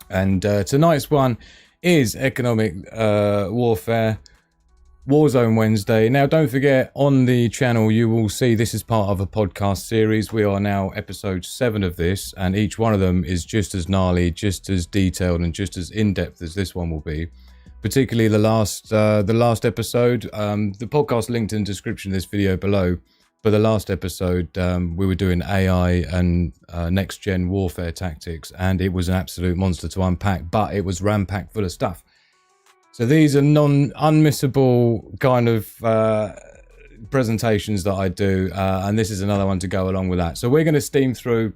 And tonight's one is economic warfare, Warzone Wednesday. Now, don't forget, on the channel, you will see this is part of a podcast series. We are now episode 7 of this, and each one of them is just as gnarly, just as detailed, and just as in-depth as this one will be. Particularly the last episode. The podcast linked in the description of this video below. But the last episode, we were doing AI and next-gen warfare tactics, and it was an absolute monster to unpack, but it was ram-packed full of stuff. So these are unmissable kind of presentations that I do, and this is another one to go along with that. So we're going to steam through.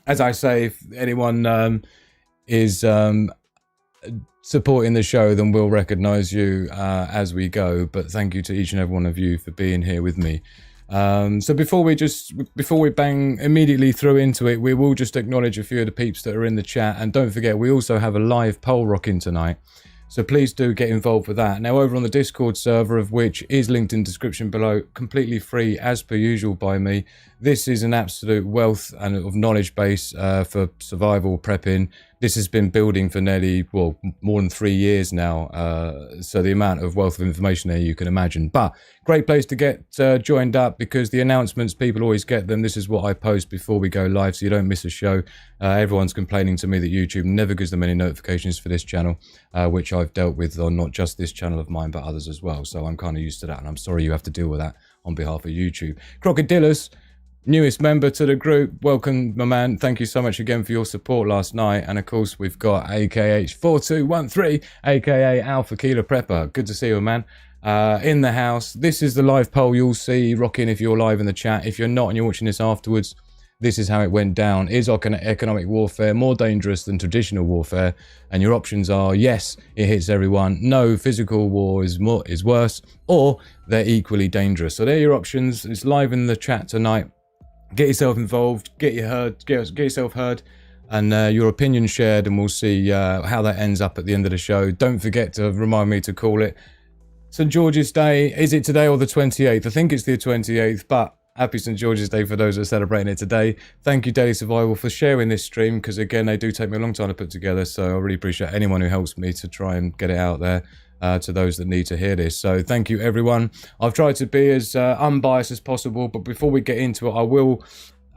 As I say, if anyone is supporting the show, then we'll recognise you as we go. But thank you to each and every one of you for being here with me. So before we bang immediately through into it, we will just acknowledge a few of the peeps that are in the chat, and don't forget we also have a live poll rocking tonight, so please do get involved with that. Now, over on the Discord server, of which is linked in the description below, completely free as per usual by me, this is an absolute wealth and of knowledge base for survival prepping. This has been building for nearly, well, more than 3 years now. So the amount of wealth of information there you can imagine. But great place to get joined up, because the announcements, people always get them. This is what I post before we go live, so you don't miss a show. Everyone's complaining to me that YouTube never gives them any notifications for this channel, which I've dealt with on not just this channel of mine, but others as well. So I'm kind of used to that, and I'm sorry you have to deal with that on behalf of YouTube. Crocodilus, newest member to the group, welcome my man. Thank you so much again for your support last night. And of course we've got AKH4213 aka Alpha Kilo Prepper. Good to see you, man, in the house. This is the live poll you'll see rocking if you're live in the chat. If you're not and you're watching this afterwards, this is how it went down. Is economic warfare more dangerous than traditional warfare? And your options are yes, it hits everyone; no, physical war is worse; or they're equally dangerous. So they're your options. It's live in the chat tonight. Get yourself involved, get yourself heard, and your opinion shared, and we'll see how that ends up at the end of the show. Don't forget to remind me to call it St. George's Day. Is it today or the 28th? I think it's the 28th, but happy St. George's Day for those that are celebrating it today. Thank you, Daily Survival, for sharing this stream, because again, they do take me a long time to put together, so I really appreciate anyone who helps me to try and get it out there. To those that need to hear this. So thank you, everyone. I've tried to be as unbiased as possible, but before we get into it, I will,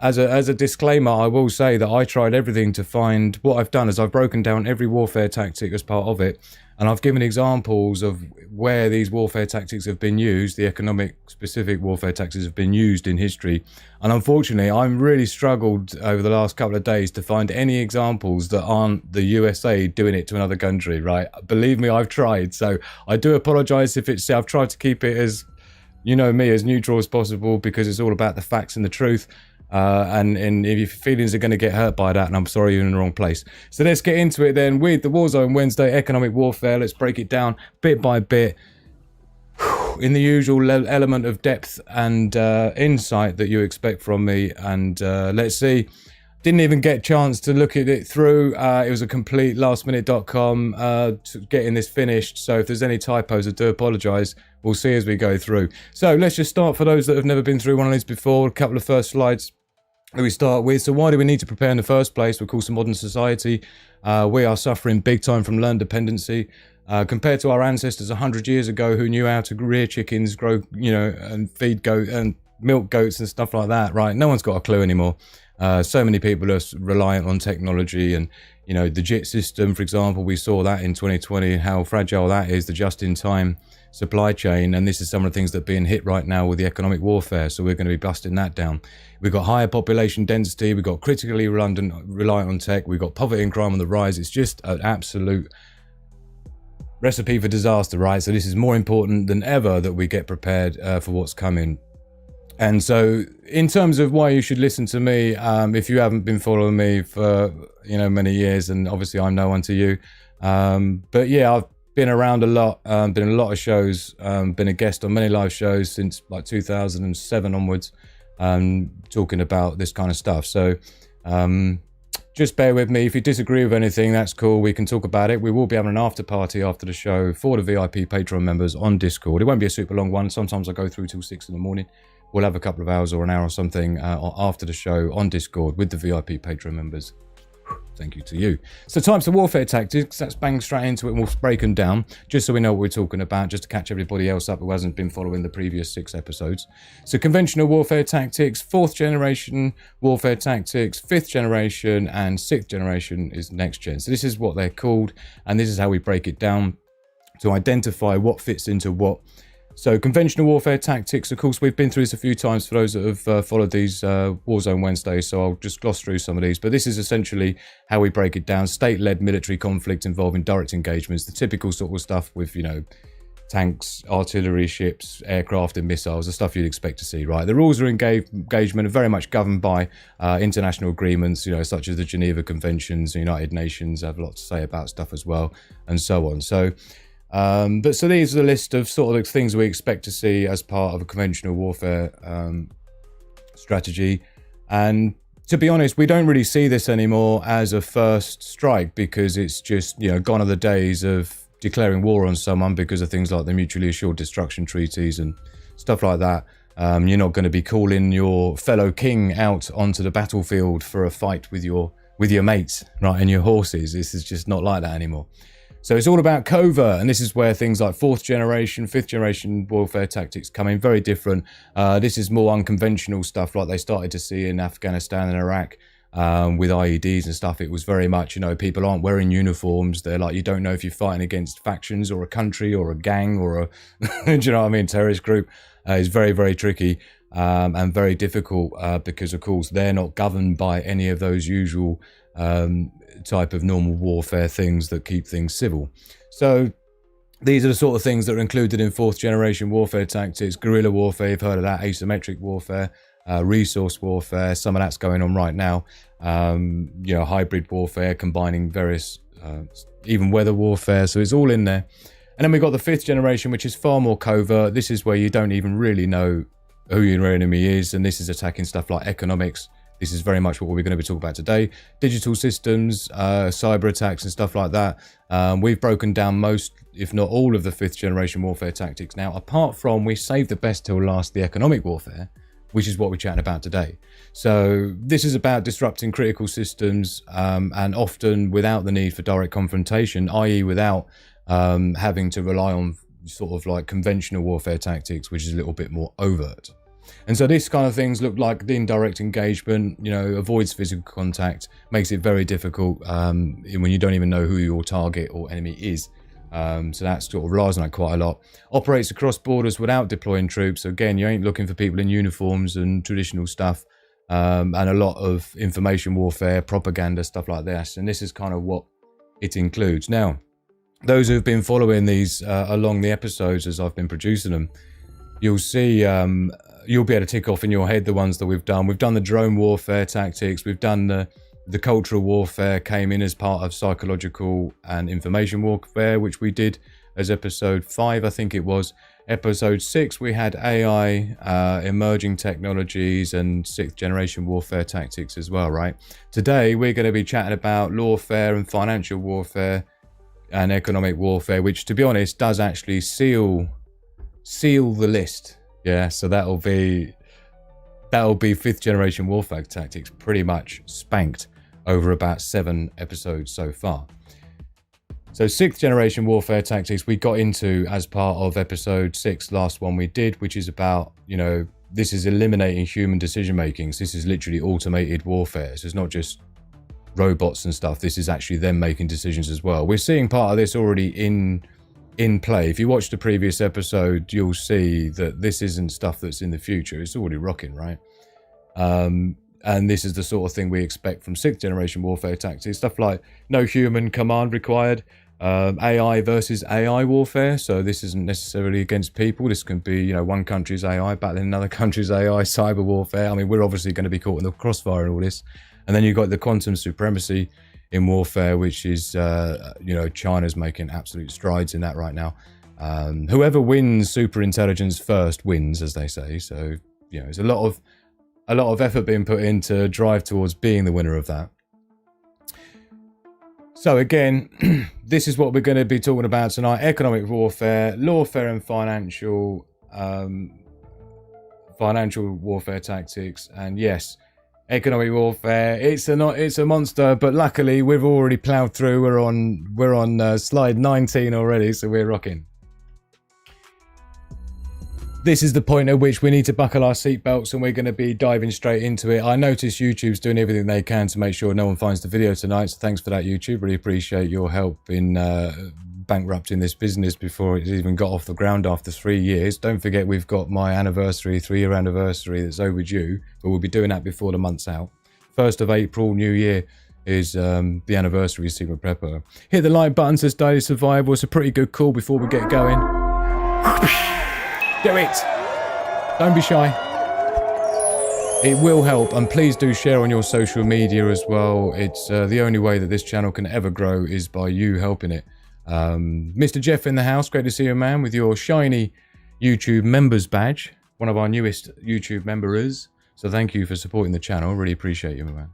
as a disclaimer, I will say that I tried everything to find. What I've done is I've broken down every warfare tactic as part of it, and I've given examples of where these warfare tactics have been used, the economic specific warfare tactics have been used in history. And unfortunately, I'm really struggled over the last couple of days to find any examples that aren't the USA doing it to another country, right? Believe me, I've tried. So I do apologize if it's, I've tried to keep it as, you know me, as neutral as possible, because it's all about the facts and the truth. And if your feelings are going to get hurt by that, and I'm sorry, you're in the wrong place. So let's get into it then with the Warzone Wednesday economic warfare. Let's break it down bit by bit in the usual element of depth and insight that you expect from me. And let's see. Didn't even get a chance to look at it through. It was a complete lastminute.com getting this finished. So if there's any typos, I do apologize. We'll see as we go through. So let's just start, for those that have never been through one of these before, a couple of first slides that we start with. So why do we need to prepare in the first place? Of course, in modern society, we are suffering big time from learned dependency. Compared to our ancestors 100 years ago, who knew how to rear chickens, grow, and feed goat and milk goats and stuff like that, right? No one's got a clue anymore. So many people are reliant on technology, and the JIT system, for example, we saw that in 2020, how fragile that is, the just-in-time supply chain. And this is some of the things that are being hit right now with the economic warfare. So we're going to be busting that down. We've got higher population density. We've got critically reliant on tech. We've got poverty and crime on the rise. It's just an absolute recipe for disaster, right? So this is more important than ever that we get prepared for what's coming. And so in terms of why you should listen to me, if you haven't been following me for many years, and obviously I'm no one to you, but yeah, I've been around a lot, been in a lot of shows, been a guest on many live shows since like 2007 onwards, talking about this kind of stuff. So just bear with me. If you disagree with anything, that's cool. We can talk about it. We will be having an after party after the show for the VIP Patreon members on Discord. It won't be a super long one. Sometimes I go through till 6 in the morning. We'll have a couple of hours or an hour or something after the show on Discord with the VIP Patreon members. thank you to you. So types of warfare tactics, let's bang straight into it and we'll break them down just so we know what we're talking about, just to catch everybody else up who hasn't been following the previous 6 episodes. So conventional warfare tactics, 4th generation warfare tactics, 5th generation, and 6th generation is next gen. So this is what they're called, and this is how we break it down to identify what fits into what. So conventional warfare tactics, of course, we've been through this a few times for those that have followed these Warzone Wednesdays, so I'll just gloss through some of these. But this is essentially how we break it down. State-led military conflict involving direct engagements, the typical sort of stuff with, you know, tanks, artillery, ships, aircraft and missiles, the stuff you'd expect to see, right? The rules of engagement are very much governed by international agreements, you know, such as the Geneva Conventions, the United Nations have a lot to say about stuff as well, and so on. So these are the list of sort of things we expect to see as part of a conventional warfare strategy. And to be honest, we don't really see this anymore as a first strike, because it's just, you know, gone are the days of declaring war on someone because of things like the mutually assured destruction treaties and stuff like that. You're not going to be calling your fellow king out onto the battlefield for a fight with your mates, right, and your horses. This is just not like that anymore. So it's all about covert, and this is where things like 4th generation, 5th generation warfare tactics come in very different. This is more unconventional stuff like they started to see in Afghanistan and Iraq with IEDs and stuff. It was very much, you know, people aren't wearing uniforms. They're like, you don't know if you're fighting against factions or a country or a gang or a, do you know what I mean, terrorist group. It's very, very tricky and very difficult because, of course, they're not governed by any of those usual type of normal warfare things that keep things civil. So these are the sort of things that are included in 4th generation warfare tactics. Guerrilla warfare, you've heard of that. Asymmetric warfare, resource warfare, some of that's going on right now. You know, hybrid warfare, combining various, even weather warfare. So it's all in there. And then we've got the 5th generation, which is far more covert. This is where you don't even really know who your enemy is, and this is attacking stuff like economics. This is very much what we're going to be talking about today. Digital systems, cyber attacks and stuff like that. We've broken down most, if not all, of the 5th generation warfare tactics now, apart from we saved the best till last, the economic warfare, which is what we're chatting about today. So this is about disrupting critical systems and often without the need for direct confrontation, i.e. without having to rely on sort of like conventional warfare tactics, which is a little bit more overt. And so this kind of things look like the indirect engagement, you know, avoids physical contact, makes it very difficult when you don't even know who your target or enemy is. So that sort of relies on that quite a lot. Operates across borders without deploying troops. So again, you ain't looking for people in uniforms and traditional stuff, and a lot of information warfare, propaganda, stuff like this. And this is kind of what it includes. Now, those who've been following these along the episodes as I've been producing them, you'll see, you'll be able to tick off in your head the ones that we've done. We've done the drone warfare tactics. We've done the cultural warfare, came in as part of psychological and information warfare, which we did as episode 5, I think it was. Episode 6, we had AI, emerging technologies, and 6th generation warfare tactics as well, right? Today, we're going to be chatting about lawfare and financial warfare and economic warfare, which, to be honest, does actually seal the list. Yeah, so that'll be 5th generation warfare tactics, pretty much spanked over about 7 episodes so far. So 6th generation warfare tactics we got into as part of episode 6, last one we did, which is about, you know, this is eliminating human decision making. So this is literally automated warfare. So it's not just robots and stuff. This is actually them making decisions as well. We're seeing part of this already in play. If you watch the previous episode, you'll see that this isn't stuff that's in the future. It's already rocking, right? And this is the sort of thing we expect from 6th generation warfare tactics. Stuff like no human command required, AI versus AI warfare. So this isn't necessarily against people. This can be, you know, one country's AI battling another country's AI, cyber warfare. I mean, we're obviously going to be caught in the crossfire and all this. And then you've got the quantum supremacy in warfare, which is, you know, China's making absolute strides in that right now. Whoever wins super intelligence first wins, as they say. So, you know, there's a lot of effort being put in to drive towards being the winner of that. So again, this is what we're going to be talking about tonight: economic warfare, lawfare, and financial warfare tactics. And yes, economic warfare. It's a monster, but luckily we've already ploughed through. We're on slide 19 already, so we're rocking. This is the point at which we need to buckle our seatbelts and we're going to be diving straight into it. I notice YouTube's doing everything they can to make sure no one finds the video tonight, so thanks for that, YouTube. Really appreciate your help in bankrupting this business before it's even got off the ground after 3 years. Don't forget we've got my anniversary, 3-year anniversary that's overdue, but we'll be doing that before the month's out. 1st of April, New Year, is the anniversary of Sigma Prepper. Hit the like button, says Daily Survival. It's a pretty good call before we get going. Do it! Don't be shy. It will help, and please do share on your social media as well. It's the only way that this channel can ever grow is by you helping it. Mr. Jeff in the house, great to see you, man, with your shiny YouTube members badge. One of our newest YouTube members. So thank you for supporting the channel. Really appreciate you, my man.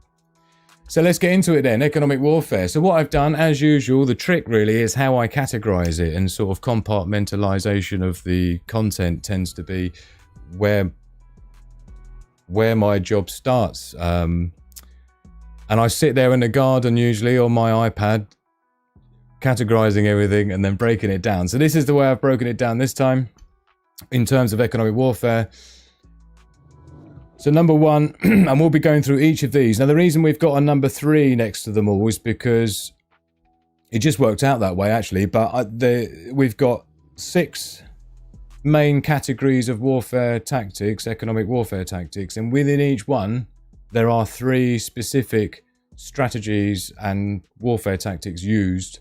So let's get into it then, economic warfare. So what I've done, as usual, the trick really is how I categorize it, and sort of compartmentalization of the content tends to be where my job starts. And I sit there in the garden usually on my iPad, categorizing everything and then breaking it down. So this is the way I've broken it down this time in terms of economic warfare. So number 1, and we'll be going through each of these. Now, the reason we've got a number 3 next to them all is because it just worked out that way, actually. But we've got 6 main categories of warfare tactics, economic warfare tactics. And within each one, there are 3 specific strategies and warfare tactics used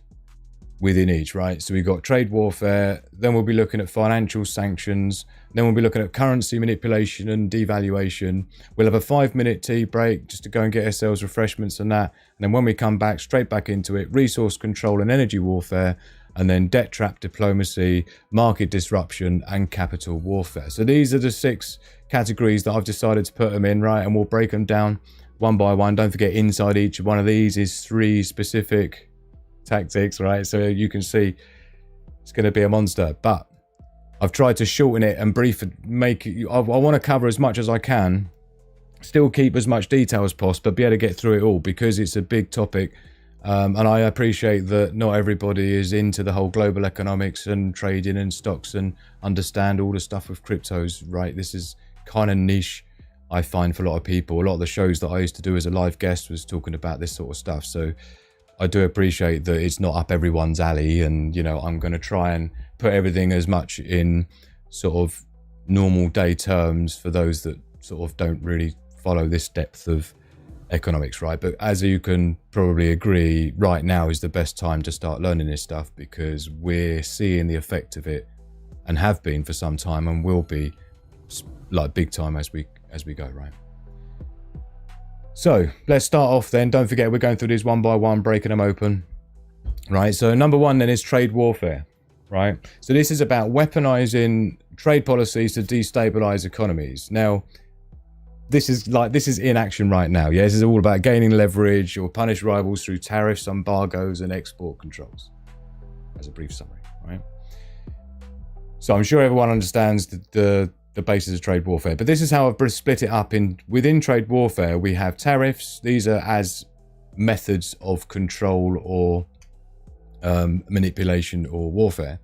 within each, right? So we've got trade warfare, then we'll be looking at financial sanctions, then we'll be looking at currency manipulation and devaluation. We'll have a 5-minute tea break just to go and get ourselves refreshments and that. And then when we come back, straight back into it, resource control and energy warfare, and then debt trap diplomacy, market disruption, and capital warfare. So these are the 6 categories that I've decided to put them in, right? And we'll break them down one by one. Don't forget, inside each one of these is 3 specific tactics, right? So you can see it's going to be a monster, but I've tried to shorten it and brief it, make it, I want to cover as much as I can, still keep as much detail as possible, but be able to get through it all because it's a big topic. And I appreciate that not everybody is into the whole global economics and trading and stocks and understand all the stuff with cryptos, right? This is kind of niche, I find, for a lot of people. A lot of the shows that I used to do as a live guest was talking about this sort of stuff. So I do appreciate that it's not up everyone's alley, and, you know, I'm going to try and put everything as much in sort of normal day terms for those that sort of don't really follow this depth of economics, right? But as you can probably agree, right now is the best time to start learning this stuff because we're seeing the effect of it and have been for some time and will be like big time as we go, right? So let's start off then. Don't forget, we're going through these one by one, breaking them open, right? So number 1 then is trade warfare, right? So this is about weaponizing trade policies to destabilize economies. Now, this is in action right now. Yeah, this is all about gaining leverage or punish rivals through tariffs, embargoes, and export controls. As a brief summary, right? So I'm sure everyone understands the basis of trade warfare, but this is how I've split it up. Within trade warfare, we have tariffs. These are as methods of control or manipulation or warfare.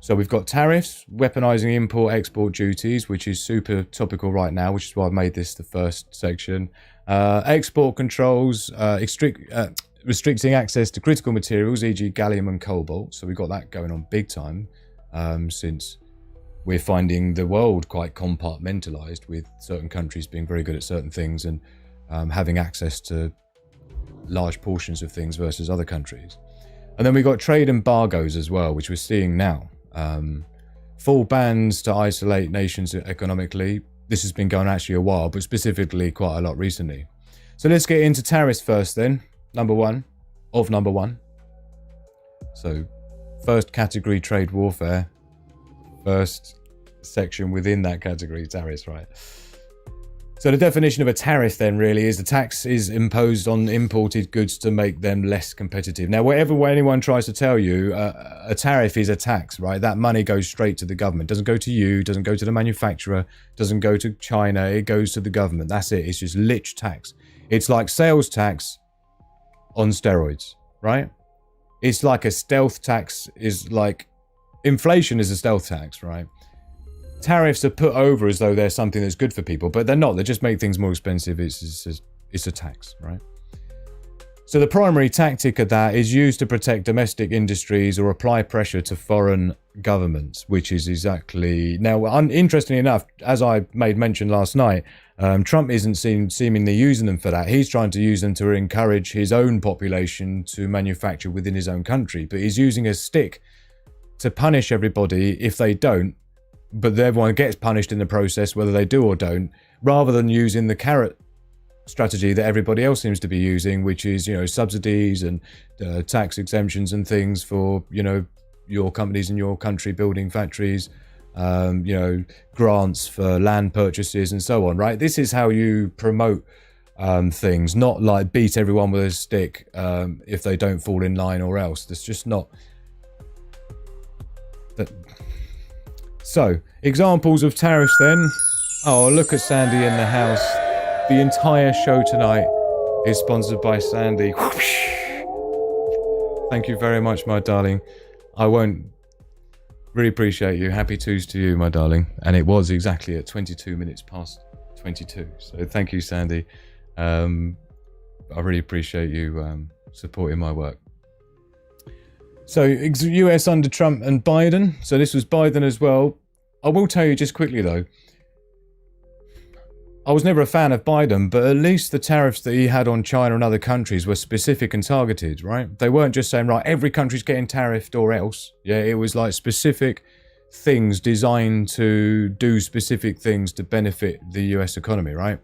So we've got tariffs, weaponizing import-export duties, which is super topical right now, which is why I've made this the first section. Export controls, restricting access to critical materials, e.g. gallium and cobalt. So we've got that going on big time since we're finding the world quite compartmentalized, with certain countries being very good at certain things and having access to large portions of things versus other countries. And then we've got trade embargoes as well, which we're seeing now. Full bans to isolate nations economically. This has been going actually a while, but specifically quite a lot recently. So let's get into tariffs first then. Number 1 of number 1. So first category, trade warfare. First section within that category, tariffs, right? So the definition of a tariff then really is the tax is imposed on imported goods to make them less competitive. Now, whatever anyone tries to tell you, a tariff is a tax, right? That money goes straight to the government. Doesn't go to you, doesn't go to the manufacturer, doesn't go to China. It goes to the government. That's it. It's just lich tax. It's like sales tax on steroids, right? It's like a stealth tax is like inflation is a stealth tax, right? Tariffs are put over as though they're something that's good for people, but they're not. They just make things more expensive. It's a tax, right? So the primary tactic of that is used to protect domestic industries or apply pressure to foreign governments, which is exactly... Now, interestingly enough, as I made mention last night, Trump isn't seemingly using them for that. He's trying to use them to encourage his own population to manufacture within his own country, but he's using a stick to punish everybody if they don't, but everyone gets punished in the process, whether they do or don't, rather than using the carrot strategy that everybody else seems to be using, which is, subsidies and tax exemptions and things for, your companies in your country building factories, grants for land purchases and so on, right? This is how you promote things, not like beat everyone with a stick if they don't fall in line or else. That's just not... So, examples of tariffs then. Oh, look at Sandy in the house. The entire show tonight is sponsored by Sandy. Thank you very much, my darling. I won't... Really appreciate you. Happy Tuesday to you, my darling. And it was exactly at 22 minutes past 22. So thank you, Sandy. I really appreciate you supporting my work. So, US under Trump and Biden. So this was Biden as well. I will tell you just quickly, though. I was never a fan of Biden, but at least the tariffs that he had on China and other countries were specific and targeted, right? They weren't just saying, right, every country's getting tariffed or else. Yeah, it was like specific things designed to do specific things to benefit the US economy, right?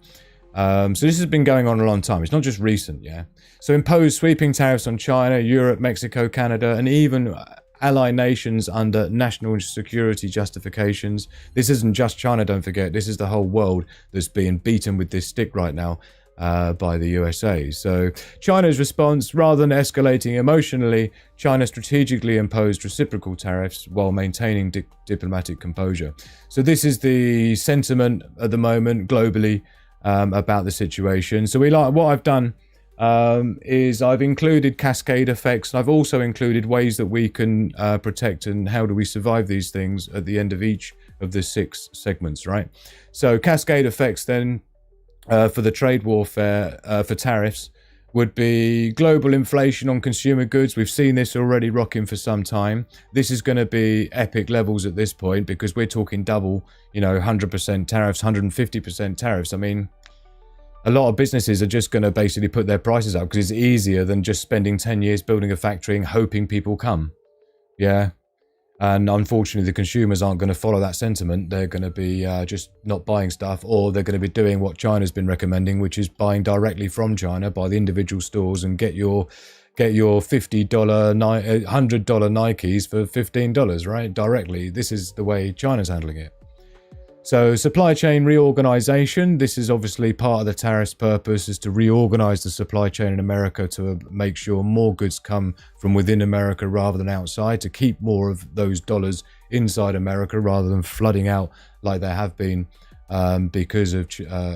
So this has been going on a long time. It's not just recent, yeah? So impose sweeping tariffs on China, Europe, Mexico, Canada, and even ally nations under national security justifications. This isn't just China, don't forget. This is the whole world that's being beaten with this stick right now by the USA. So China's response, rather than escalating emotionally, China strategically imposed reciprocal tariffs while maintaining diplomatic composure. So this is the sentiment at the moment globally about the situation. So what I've done is I've included cascade effects. I've also included ways that we can protect and how do we survive these things at the end of each of the 6 segments, right? So cascade effects then for the trade warfare for tariffs would be global inflation on consumer goods. We've seen this already rocking for some time. This is going to be epic levels at this point because we're talking double, 100% tariffs, 150% tariffs. I mean, a lot of businesses are just going to basically put their prices up because it's easier than just spending 10 years building a factory and hoping people come. Yeah. And unfortunately, the consumers aren't going to follow that sentiment. They're going to be just not buying stuff, or they're going to be doing what China's been recommending, which is buying directly from China by the individual stores and get your $50, $100 Nikes for $15, right? Directly. This is the way China's handling it. So supply chain reorganization, this is obviously part of the tariff's purpose, is to reorganize the supply chain in America to make sure more goods come from within America rather than outside, to keep more of those dollars inside America rather than flooding out like there have been because of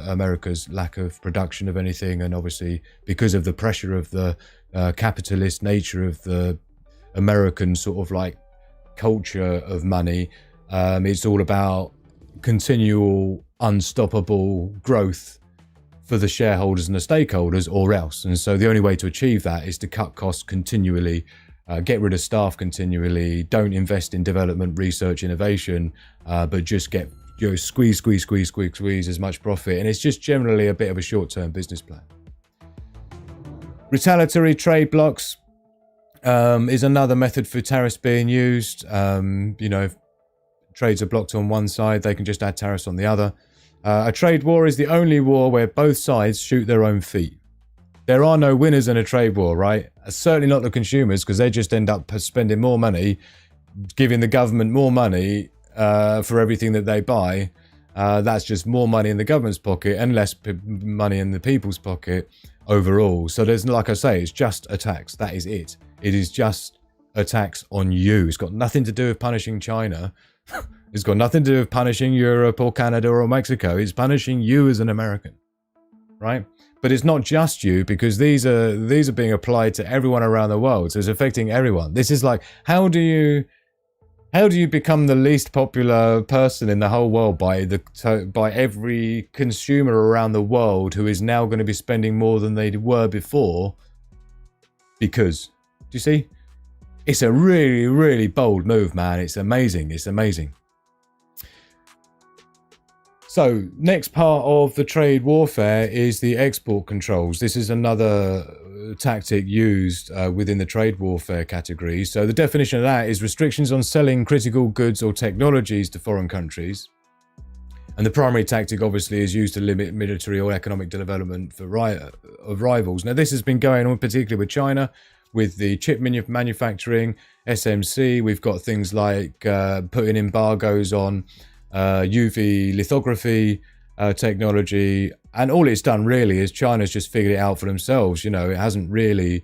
America's lack of production of anything, and obviously because of the pressure of the capitalist nature of the American sort of like culture of money. It's all about continual unstoppable growth for the shareholders and the stakeholders or else. And so the only way to achieve that is to cut costs continually, get rid of staff continually, don't invest in development, research, innovation, but just get squeeze as much profit. And it's just generally a bit of a short-term business plan. Retaliatory trade blocks is another method for tariffs being used. If trades are blocked on one side, they can just add tariffs on the other. A trade war is the only war where both sides shoot their own feet. There are no winners in a trade war, right? Certainly not the consumers, because they just end up spending more money, giving the government more money for everything that they buy, That's just more money in the government's pocket and less money in the people's pocket overall. So there's, like I say, it's just a tax. That is it. It is just a tax on you. It's got nothing to do with punishing China. It's got nothing to do with punishing Europe or Canada or Mexico. It's punishing you as an American, right? But it's not just you, because these are being applied to everyone around the world. So it's affecting everyone. This is like, how do you become the least popular person in the whole world by every consumer around the world who is now going to be spending more than they were before? Because, do you see? It's a really, really bold move, man. It's amazing. It's amazing. So, next part of the trade warfare is the export controls. This is another tactic used within the trade warfare category. So the definition of that is restrictions on selling critical goods or technologies to foreign countries. And the primary tactic obviously is used to limit military or economic development of rivals. Now this has been going on particularly with China, with the chip manufacturing, SMC. We've got things like putting embargoes on UV lithography technology, and all it's done really is China's just figured it out for themselves. You know, it hasn't really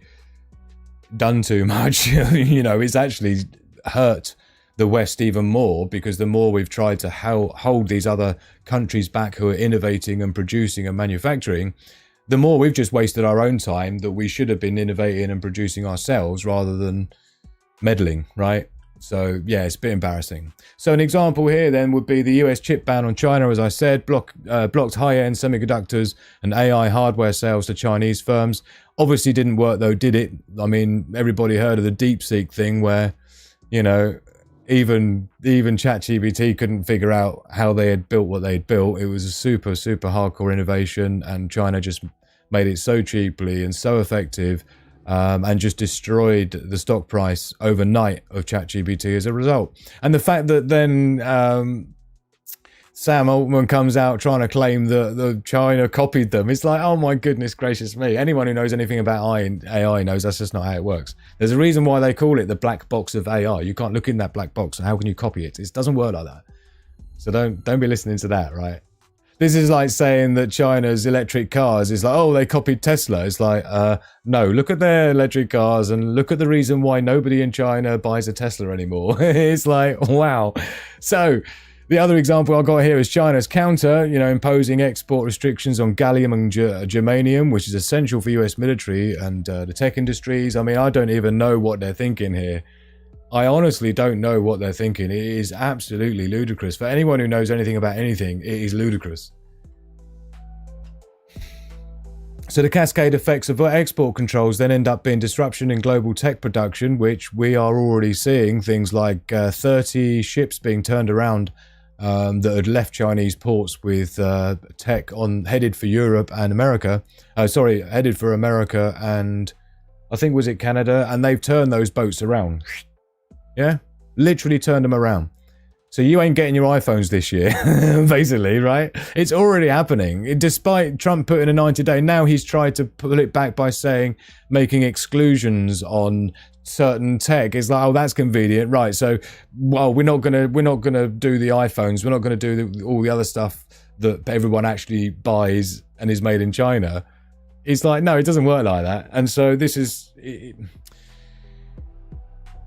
done too much. You know, it's actually hurt the West even more, because the more we've tried to hold these other countries back who are innovating and producing and manufacturing, the more we've just wasted our own time that we should have been innovating and producing ourselves rather than meddling, right? So, yeah, it's a bit embarrassing. So an example here then would be the US chip ban on China, as I said, blocked high-end semiconductors and AI hardware sales to Chinese firms. Obviously didn't work though, did it? I mean, everybody heard of the DeepSeek thing where, you know, even ChatGPT couldn't figure out how they had built what they'd built. It was a super, super hardcore innovation, and China just made it so cheaply and so effective, and just destroyed the stock price overnight of ChatGPT as a result. And the fact that then Sam Altman comes out trying to claim that China copied them, it's like, oh my goodness gracious me. Anyone who knows anything about AI knows that's just not how it works. There's a reason why they call it the black box of AI. You can't look in that black box. How can you copy it? It doesn't work like that. So don't be listening to that, right? This is like saying that China's electric cars is like, oh, they copied Tesla. It's like, no, look at their electric cars and look at the reason why nobody in China buys a Tesla anymore. It's like, wow. So the other example I got here is China's counter, you know, imposing export restrictions on gallium and germanium, which is essential for US military and the tech industries. I mean, I don't even know what they're thinking here. I honestly don't know what they're thinking. It is absolutely ludicrous. For anyone who knows anything about anything, it is ludicrous. So the cascade effects of export controls then end up being disruption in global tech production, which we are already seeing. Things like 30 ships being turned around that had left Chinese ports with tech headed for Europe and America. Headed for America and I think was it Canada, and they've turned those boats around. Yeah, literally turned them around. So you ain't getting your iPhones this year, basically, right? It's already happening. Despite Trump putting a 90-day, now he's tried to pull it back by making exclusions on certain tech. It's like, oh, that's convenient, right? So, well, we're not gonna do the iPhones. We're not gonna do all the other stuff that everyone actually buys and is made in China. It's like, no, it doesn't work like that. And so this is.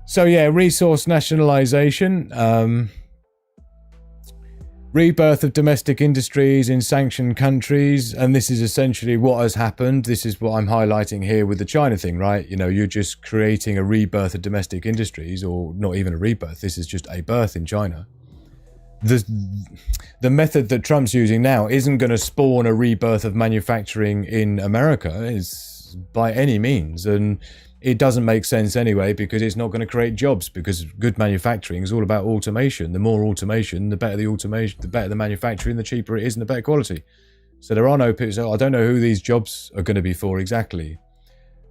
So yeah, resource nationalization, rebirth of domestic industries in sanctioned countries, and this is essentially what has happened. This is what I'm highlighting here with the China thing, right? You know, you're just creating a rebirth of domestic industries, or not even a rebirth. This is just a birth in China. The method that Trump's using now isn't going to spawn a rebirth of manufacturing in America, is by any means, and it doesn't make sense anyway, because it's not going to create jobs, because good manufacturing is all about automation. The more automation, the better the automation, the better the manufacturing, the cheaper it is and the better quality. So there are no people. So I don't know who these jobs are going to be for exactly.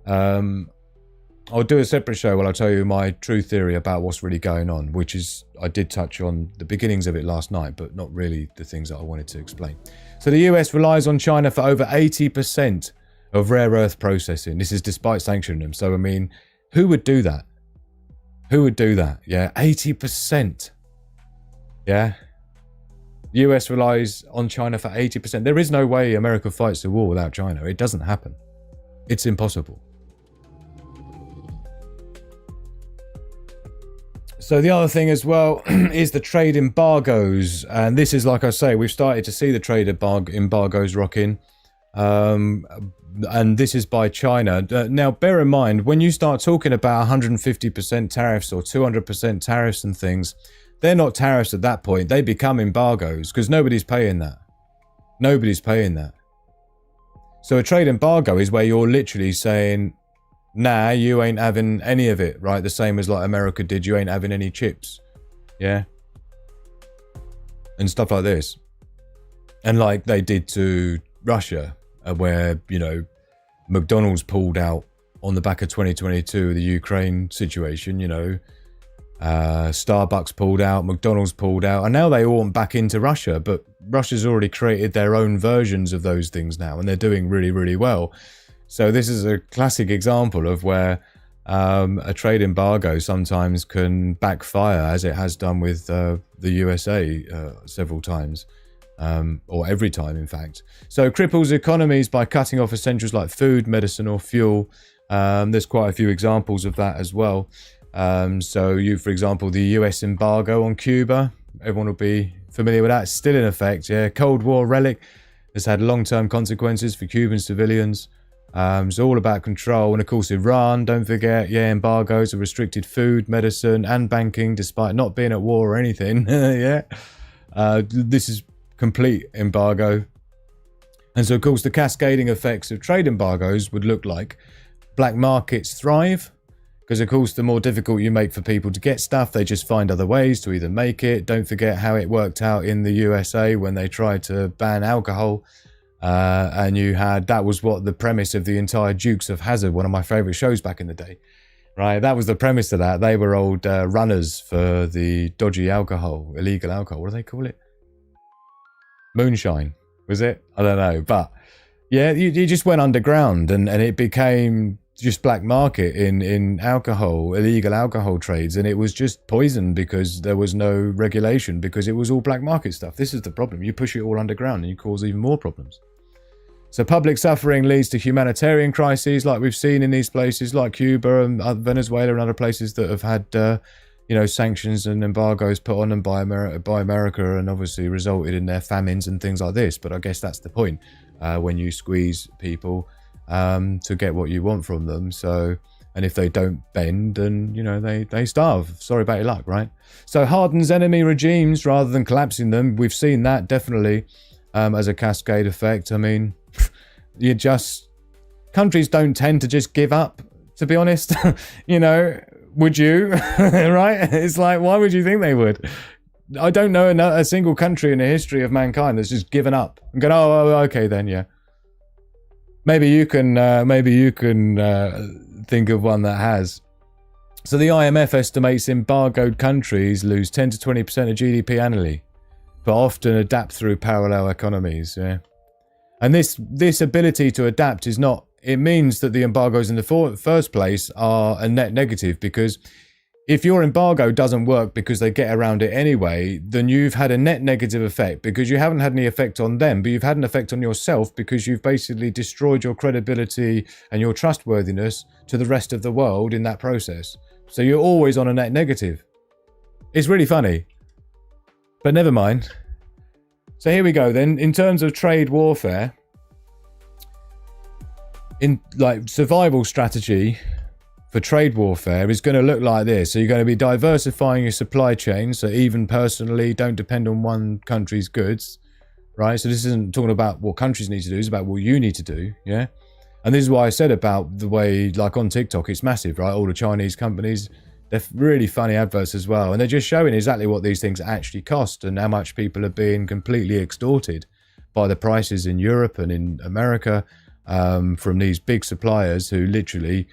I'll do a separate show where I'll tell you my true theory about what's really going on, which is, I did touch on the beginnings of it last night, but not really the things that I wanted to explain. So the US relies on China for over 80% of rare earth processing. This is despite sanctioning them. So, I mean, who would do that? Who would do that? Yeah, 80%. Yeah. US relies on China for 80%. There is no way America fights the war without China. It doesn't happen. It's impossible. So the other thing as well is the trade embargoes. And this is, like I say, we've started to see the trade embargoes rock in. And this is by China. Now, bear in mind, when you start talking about 150% tariffs or 200% tariffs and things, they're not tariffs at that point. They become embargoes because nobody's paying that. Nobody's paying that. So a trade embargo is where you're literally saying, nah, you ain't having any of it, right? The same as like America did. You ain't having any chips. Yeah. And stuff like this. And like they did to Russia, where, you know, McDonald's pulled out on the back of 2022, the Ukraine situation, you know. Starbucks pulled out, McDonald's pulled out, and now they all want back into Russia, but Russia's already created their own versions of those things now, and they're doing really, really well. So this is a classic example of where a trade embargo sometimes can backfire, as it has done with the USA several times, or every time, in fact. So it cripples economies by cutting off essentials like food, medicine, or fuel. There's quite a few examples of that as well. So for example, the US embargo on Cuba, everyone will be familiar with that. It's still in effect, yeah. Cold War relic has had long-term consequences for Cuban civilians. It's all about control. And of course, Iran, don't forget, yeah, embargoes have restricted food, medicine, and banking, despite not being at war or anything. Yeah. This is complete embargo. And so, of course, the cascading effects of trade embargoes would look like black markets thrive. Because, of course, the more difficult you make for people to get stuff, they just find other ways to either make it. Don't forget how it worked out in the USA when they tried to ban alcohol. And that was what the premise of the entire Dukes of Hazzard, one of my favourite shows back in the day. Right, that was the premise of that. They were old runners for the dodgy alcohol, illegal alcohol. What do they call it? Moonshine, was it? I don't know. But, yeah, you just went underground and it became just black market in alcohol, illegal alcohol trades, and it was just poison because there was no regulation, because it was all black market stuff. This is the problem. You push it all underground and you cause even more problems. So public suffering leads to humanitarian crises like we've seen in these places like Cuba and Venezuela and other places that have had sanctions and embargoes put on them by America, and obviously resulted in their famines and things like this. But I guess that's the point, when you squeeze people to get what you want from them. So, and if they don't bend, then, they starve. Sorry about your luck, right? So hardens enemy regimes rather than collapsing them. We've seen that definitely as a cascade effect. I mean, countries don't tend to just give up, to be honest. Would you? Right? It's like, why would you think they would? I don't know a single country in the history of mankind that's just given up and gone, oh, okay then, yeah. Maybe you can think of one that has. So the IMF estimates embargoed countries lose 10 to 20% of GDP annually, but often adapt through parallel economies. Yeah, and this ability to adapt is not. It means that the embargoes in the first place are a net negative, because if your embargo doesn't work because they get around it anyway, then you've had a net negative effect, because you haven't had any effect on them, but you've had an effect on yourself, because you've basically destroyed your credibility and your trustworthiness to the rest of the world in that process. So you're always on a net negative. It's really funny. But never mind. So here we go then. In terms of trade warfare, in like survival strategy for trade warfare is going to look like this. So you're going to be diversifying your supply chain. So even personally, don't depend on one country's goods, right? So this isn't talking about what countries need to do. It's about what you need to do, yeah? And this is why I said about the way, like on TikTok, it's massive, right? All the Chinese companies, they're really funny adverts as well. And they're just showing exactly what these things actually cost and how much people are being completely extorted by the prices in Europe and in America from these big suppliers who literally...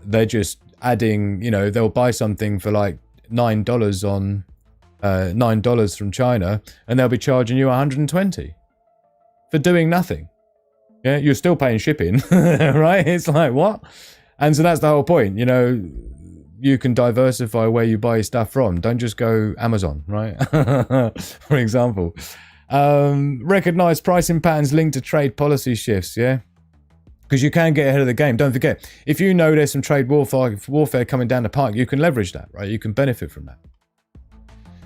they're just adding, they'll buy something for like $9 from China, and they'll be charging you 120 for doing nothing. Yeah, you're still paying shipping, right? It's like, what? And so that's the whole point, you can diversify where you buy your stuff from. Don't just go Amazon, right? For example. Recognize pricing patterns linked to trade policy shifts, yeah? Because you can get ahead of the game. Don't forget, if you know there's some trade warfare coming down the pike, you can leverage that, right? You can benefit from that.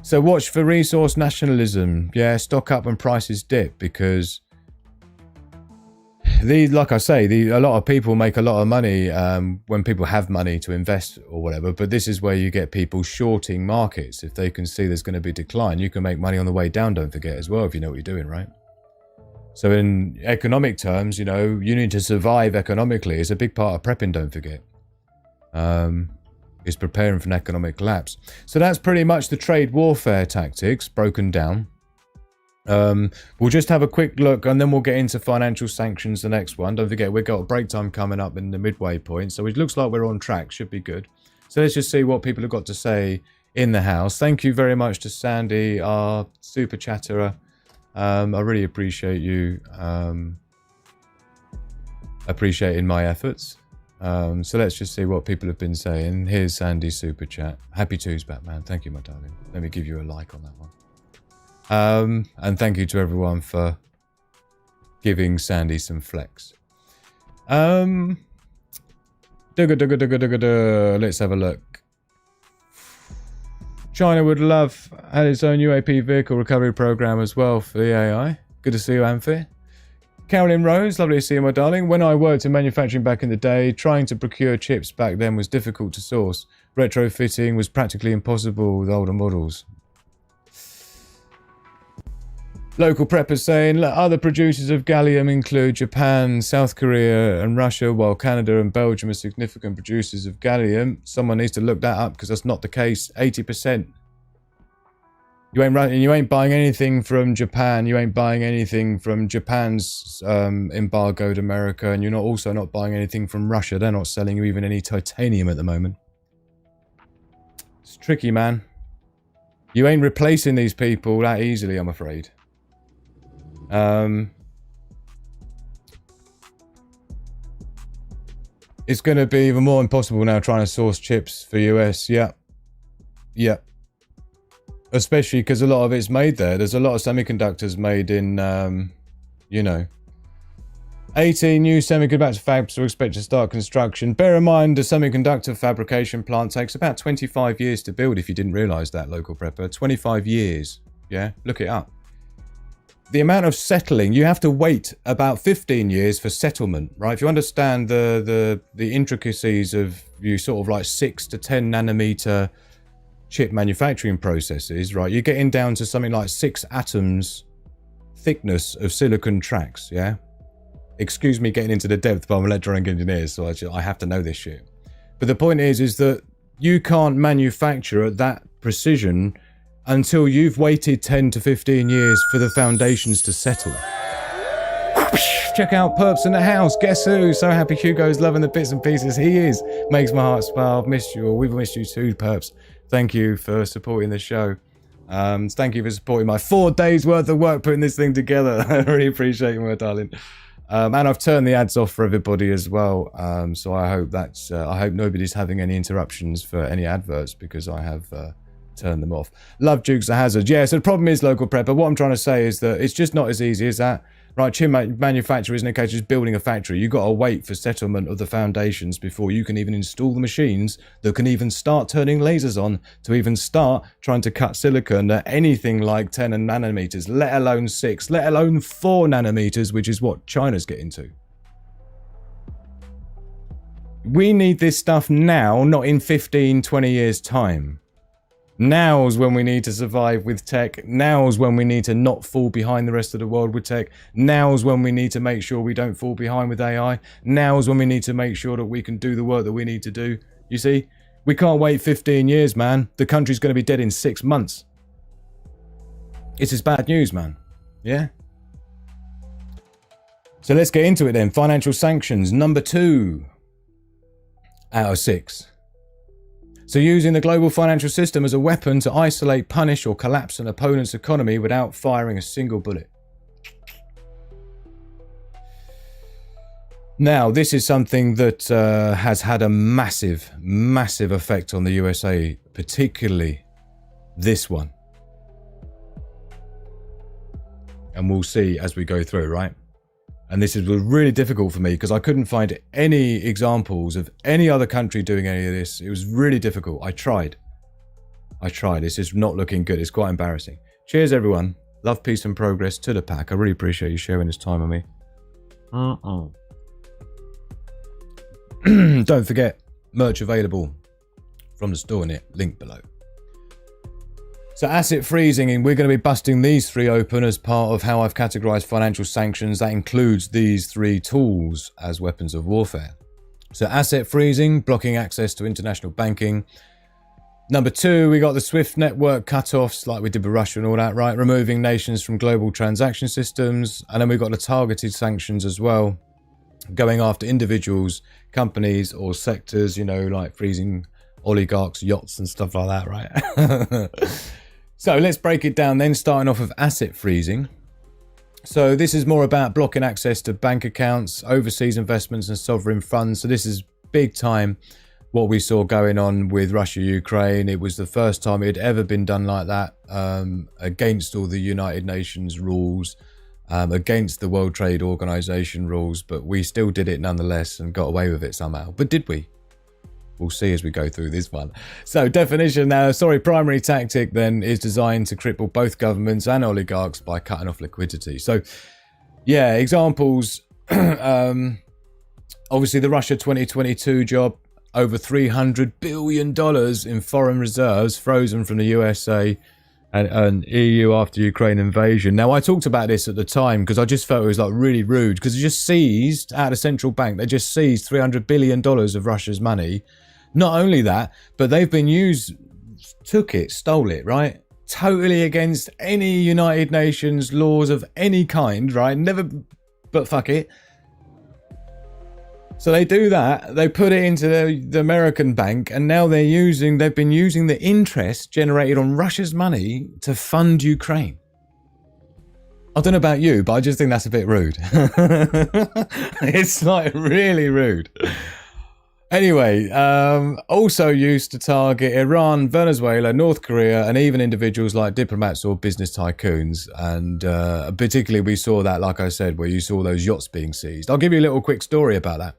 So watch for resource nationalism. Yeah, stock up when prices dip, because like I say, a lot of people make a lot of money when people have money to invest or whatever. But this is where you get people shorting markets. If they can see there's going to be decline, you can make money on the way down, don't forget, as well, if you know what you're doing, right? So in economic terms, you know, you need to survive economically. It's a big part of prepping, don't forget. Is preparing for an economic collapse. So that's pretty much the trade warfare tactics broken down. We'll just have a quick look and then we'll get into financial sanctions, the next one. Don't forget, we've got a break time coming up in the midway point. So it looks like we're on track, should be good. So let's just see what people have got to say in the house. Thank you very much to Sandy, our super chatterer. I really appreciate you appreciating my efforts. So let's just see what people have been saying. Here's Sandy's super chat. Happy Tuesday, Batman. Thank you, my darling. Let me give you a like on that one. And thank you to everyone for giving Sandy some flex. Let's have a look. China would love had its own UAP vehicle recovery program as well for the AI. Good to see you, Amphi. Carolyn Rose, lovely to see you, my darling. When I worked in manufacturing back in the day, trying to procure chips back then was difficult to source. Retrofitting was practically impossible with older models. Local preppers saying other producers of gallium include Japan, South Korea and Russia, while Canada and Belgium are significant producers of gallium. Someone needs to look that up because that's not the case. 80%. You ain't buying anything from Japan. You ain't buying anything from Japan's embargoed America, and you're also not buying anything from Russia. They're not selling you even any titanium at the moment. It's tricky, man. You ain't replacing these people that easily, I'm afraid. It's going to be even more impossible now trying to source chips for US. Yeah. Especially because a lot of it's made there. There's a lot of semiconductors made in, 18 new semiconductor fabs are expected to start construction. Bear in mind, a semiconductor fabrication plant takes about 25 years to build, if you didn't realise that, local prepper. 25 years. Yeah, look it up. The amount of settling, you have to wait about 15 years for settlement, right? If you understand the intricacies of you sort of like 6 to 10 nanometer chip manufacturing processes, right? You're getting down to something like 6 atoms thickness of silicon tracks, yeah? Excuse me getting into the depth, but I'm an electronic engineer, so I have to know this shit. But the point is that you can't manufacture at that precision until you've waited 10 to 15 years for the foundations to settle. Check out Perps in the house. Guess who? So happy Hugo's loving the bits and pieces. He is. Makes my heart smile. I've missed you all. We've missed you too, Perps. Thank you for supporting the show. Thank you for supporting my 4 days worth of work putting this thing together. I really appreciate you, my darling. And I've turned the ads off for everybody as well. So I hope that's. I hope nobody's having any interruptions for any adverts because I have turned them off. Love Dukes a hazard. Yeah. So the problem is, local prepper. What I'm trying to say is that it's just not as easy as that. Right, chip manufacturer isn't a case of just building a factory. You've got to wait for settlement of the foundations before you can even install the machines that can even start turning lasers on to even start trying to cut silicon at anything like 10 nanometers, let alone 6, let alone 4 nanometers, which is what China's getting to. We need this stuff now, not in 15, 20 years' time. Now's when we need to survive with tech. Now's when we need to not fall behind the rest of the world with tech. Now's when we need to make sure we don't fall behind with AI. Now's when we need to make sure that we can do the work that we need to do. You see, we can't wait 15 years, man. The country's going to be dead in 6 months. It's just bad news, man. Yeah? So let's get into it then. Financial sanctions, number 2 out of 6. So using the global financial system as a weapon to isolate, punish or collapse an opponent's economy without firing a single bullet. Now, this is something that has had a massive, massive effect on the USA, particularly this one. And we'll see as we go through, right? And this was really difficult for me because I couldn't find any examples of any other country doing any of this. It was really difficult. I tried. This is not looking good. It's quite embarrassing. Cheers, everyone. Love, peace, and progress to the pack. I really appreciate you sharing this time with me. Don't forget, merch available from the store in it, link below. So asset freezing, and we're going to be busting these three open as part of how I've categorized financial sanctions. That includes these three tools as weapons of warfare. So asset freezing, blocking access to international banking. Number two, we got the SWIFT network cutoffs like we did with Russia and all that, right? Removing nations from global transaction systems. And then we've got the targeted sanctions as well, going after individuals, companies or sectors, you know, like freezing oligarchs, yachts and stuff like that, right? So let's break it down then, starting off with asset freezing. So this is more about blocking access to bank accounts, overseas investments and sovereign funds. So this is big time what we saw going on with Russia, Ukraine. It was the first time it had ever been done like that, against all the United Nations rules, against the World Trade Organization rules, but we still did it nonetheless and got away with it somehow. But did we? We'll see as we go through this one. So definition now, primary tactic then is designed to cripple both governments and oligarchs by cutting off liquidity. So yeah, examples, obviously the Russia 2022 job, over $300 billion in foreign reserves frozen from the USA and EU after Ukraine invasion. Now, I talked about this at the time because I just felt it was like really rude because it just seized out of central bank. They just seized $300 billion of Russia's money. Not only that, but they've been stole it, right? Totally against any United Nations laws of any kind, right? Never, but fuck it. So they do that, they put it into the American bank, and now they've been using the interest generated on Russia's money to fund Ukraine. I don't know about you, but I just think that's a bit rude. It's like really rude. Anyway, also used to target Iran, Venezuela, North Korea, and even individuals like diplomats or business tycoons. And particularly we saw that, like I said, where you saw those yachts being seized. I'll give you a little quick story about that.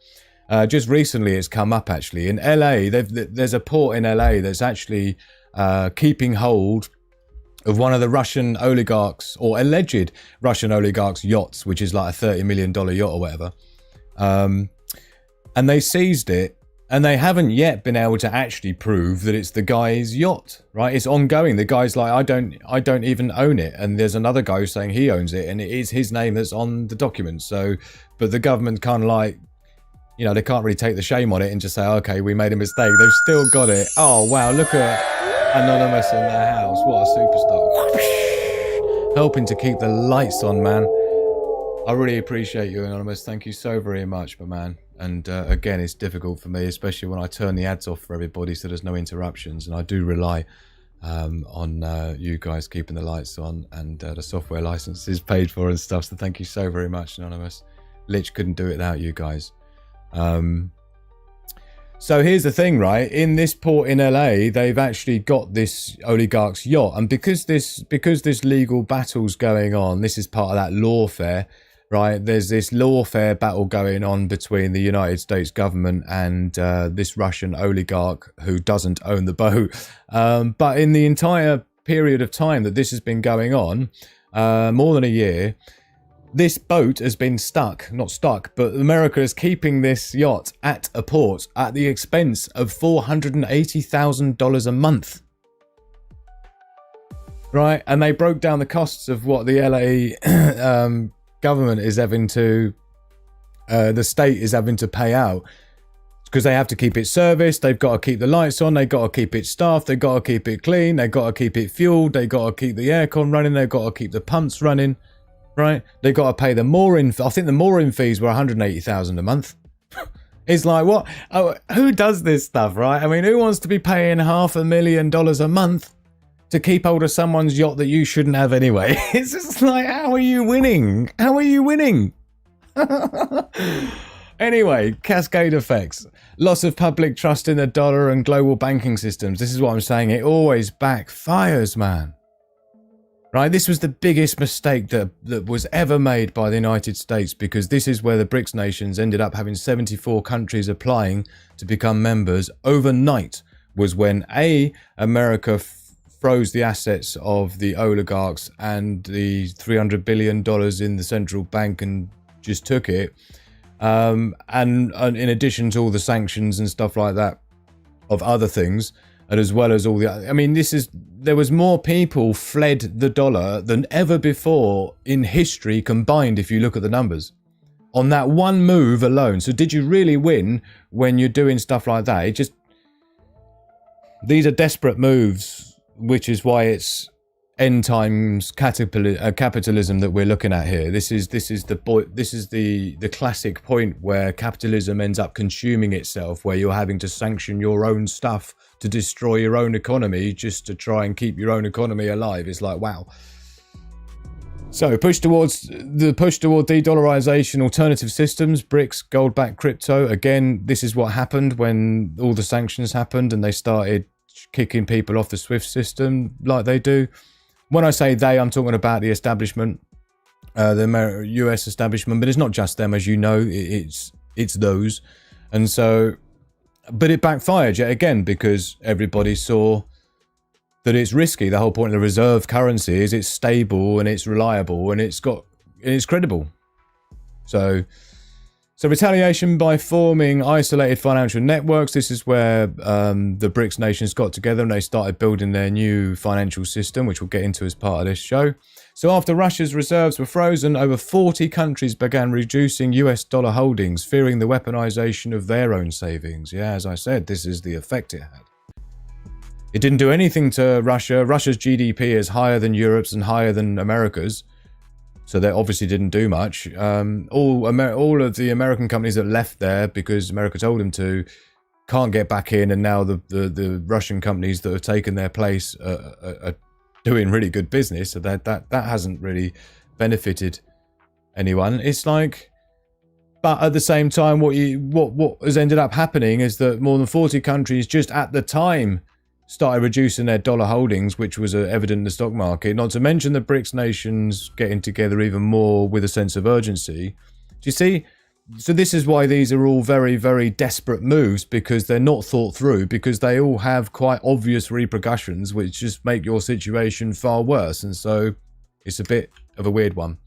Just recently it's come up actually. In LA, there's a port in LA that's actually keeping hold of one of the Russian oligarchs, or alleged Russian oligarchs' yachts, which is like a $30 million yacht or whatever. And they seized it. And they haven't yet been able to actually prove that it's the guy's yacht, right? It's ongoing. The guy's like, I don't even own it. And there's another guy who's saying he owns it, and it is his name that's on the document. So, but the government kind of like, you know, they can't really take the shame on it and just say, okay, we made a mistake. They've still got it. Oh, wow, look at Anonymous in their house. What a superstar. Helping to keep the lights on, man. I really appreciate you, Anonymous. Thank you so very much, my man. And again, it's difficult for me, especially when I turn the ads off for everybody so there's no interruptions. And I do rely on you guys keeping the lights on and the software licenses paid for and stuff. So thank you so very much, Anonymous. Lich couldn't do it without you guys. So here's the thing, right? In this port in LA, they've actually got this oligarch's yacht. And because this legal battle's going on, this is part of that lawfare. Right, there's this lawfare battle going on between the United States government and this Russian oligarch who doesn't own the boat. But in the entire period of time that this has been going on, more than a year, this boat has been not stuck, but America is keeping this yacht at a port at the expense of $480,000 a month. Right, and they broke down the costs of what the LA government is having to, the state is having to pay out because they have to keep it serviced, they've got to keep the lights on, they've got to keep it staffed, they've got to keep it clean, they've got to keep it fueled, they've got to keep the aircon running, they've got to keep the pumps running, right? They've got to pay the mooring. I think the mooring fees were $180,000 a month. It's like, what? Oh, who does this stuff, right? I mean, who wants to be paying $500,000 a month to keep hold of someone's yacht that you shouldn't have anyway? It's just like, how are you winning? How are you winning? Anyway, cascade effects. Loss of public trust in the dollar and global banking systems. This is what I'm saying. It always backfires, man. Right? This was the biggest mistake that was ever made by the United States, because this is where the BRICS nations ended up having 74 countries applying to become members. Overnight was when America froze the assets of the oligarchs and the $300 billion in the central bank and just took it. And in addition to all the sanctions and stuff like that of other things, and as well as all the, I mean, there was more people fled the dollar than ever before in history combined, if you look at the numbers, on that one move alone. So did you really win when you're doing stuff like that? These are desperate moves, which is why it's end times capitalism that we're looking at here. This is the classic point where capitalism ends up consuming itself, where you're having to sanction your own stuff to destroy your own economy just to try and keep your own economy alive. It's like, wow. So push toward de-dollarization, alternative systems, BRICS, gold-backed crypto. Again, this is what happened when all the sanctions happened and they started kicking people off the SWIFT system like they do. When I say they, I'm talking about the establishment, the US establishment, but it's not just them, as you know, it's those. And so, but it backfired yet again, because everybody saw that it's risky. The whole point of the reserve currency is it's stable and it's reliable and it's credible. So retaliation by forming isolated financial networks. This is where the BRICS nations got together and they started building their new financial system, which we'll get into as part of this show. So after Russia's reserves were frozen, over 40 countries began reducing US dollar holdings, fearing the weaponization of their own savings. Yeah, as I said, this is the effect it had. It didn't do anything to Russia. Russia's GDP is higher than Europe's and higher than America's. So that obviously didn't do much. All of the American companies that left there because America told them to can't get back in, and now the Russian companies that have taken their place are doing really good business. So that hasn't really benefited anyone. It's like, but at the same time, what has ended up happening is that more than 40 countries just at the time started reducing their dollar holdings, which was evident in the stock market, not to mention the BRICS nations getting together even more with a sense of urgency. Do you see? So this is why these are all very, very desperate moves, because they're not thought through, because they all have quite obvious repercussions, which just make your situation far worse. And so it's a bit of a weird one.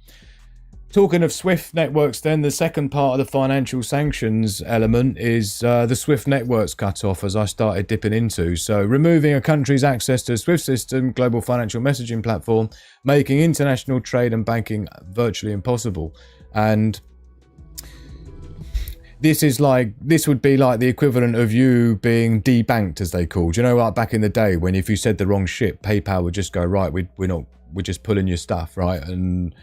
Talking of SWIFT networks then, the second part of the financial sanctions element is the SWIFT networks cut off, as I started dipping into. So removing a country's access to a SWIFT system, global financial messaging platform, making international trade and banking virtually impossible. And this would be like the equivalent of you being debanked, as they called. You know, like back in the day when if you said the wrong shit, PayPal would just go, right, we're just pulling your stuff, right? And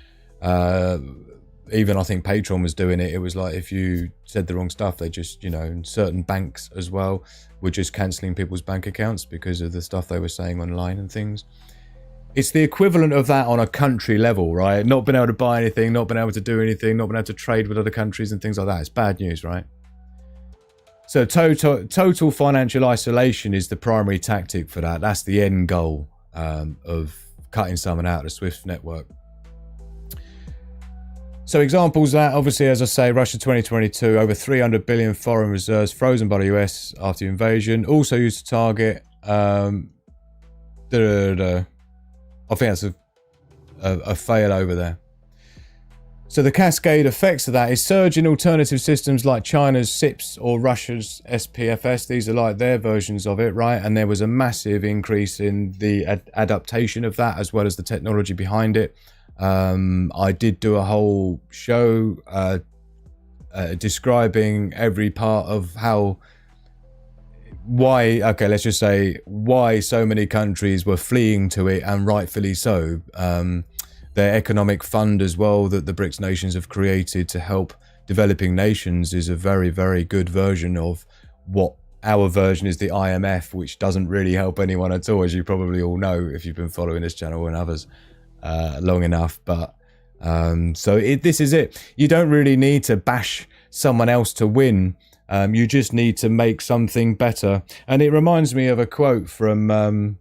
even I think Patreon was doing it. It was like if you said the wrong stuff, they just, you know, and certain banks as well were just cancelling people's bank accounts because of the stuff they were saying online and things. It's the equivalent of that on a country level, right? Not being able to buy anything, not being able to do anything, not being able to trade with other countries and things like that. It's bad news, right? So total financial isolation is the primary tactic for that. That's the end goal of cutting someone out of the SWIFT network. So examples of that, obviously, as I say, Russia 2022, over 300 billion foreign reserves frozen by the US after the invasion. Also used to target, I think that's a fail over there. So the cascade effects of that is surge in alternative systems like China's SIPS or Russia's SPFS. These are like their versions of it, right? And there was a massive increase in the adaptation of that, as well as the technology behind it. I did do a whole show describing every part of let's just say why so many countries were fleeing to it, and rightfully so. Their economic fund as well that the BRICS nations have created to help developing nations is a very, very good version of what our version is, the IMF, which doesn't really help anyone at all, as you probably all know if you've been following this channel and others long enough. But this is it. You don't really need to bash someone else to win. You just need to make something better. And it reminds me of a quote from,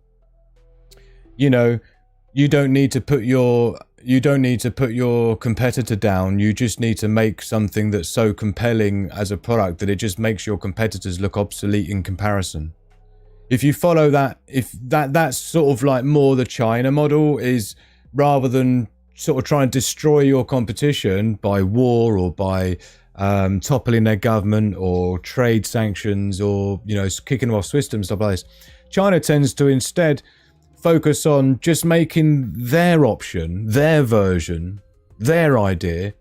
you know, you don't need to put your competitor down. You just need to make something that's so compelling as a product that it just makes your competitors look obsolete in comparison. If you follow that, if that's sort of like more the China model, is rather than sort of try and destroy your competition by war or by toppling their government or trade sanctions or, you know, kicking them off systems, stuff like this. China tends to instead focus on just making their option, their version, their idea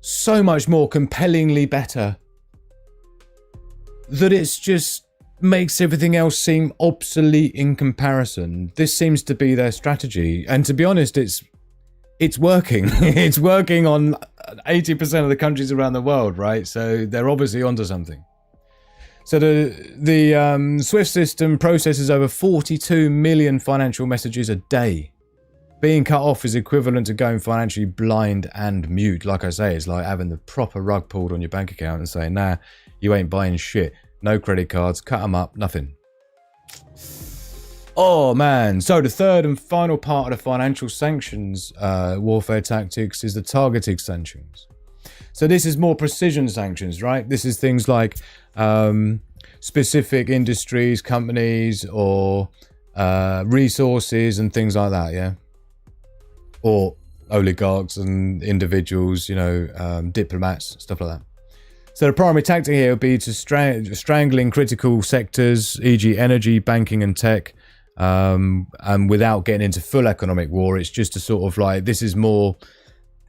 so much more compellingly better that it's just makes everything else seem obsolete in comparison. This seems to be their strategy, and to be honest, it's working. It's working on 80% of the countries around the world, right? So they're obviously onto something. So the SWIFT system processes over 42 million financial messages a day. Being cut off is equivalent to going financially blind and mute. Like I say, it's like having the proper rug pulled on your bank account and saying, nah, you ain't buying shit. No credit cards, cut them up, nothing. Oh man, so the third and final part of the financial sanctions warfare tactics is the targeted sanctions. So this is more precision sanctions, right? This is things like specific industries, companies, or resources and things like that, yeah? Or oligarchs and individuals, you know, diplomats, stuff like that. So the primary tactic here would be to strangling critical sectors, e.g. energy, banking and tech, and without getting into full economic war. It's just a sort of like, this is more,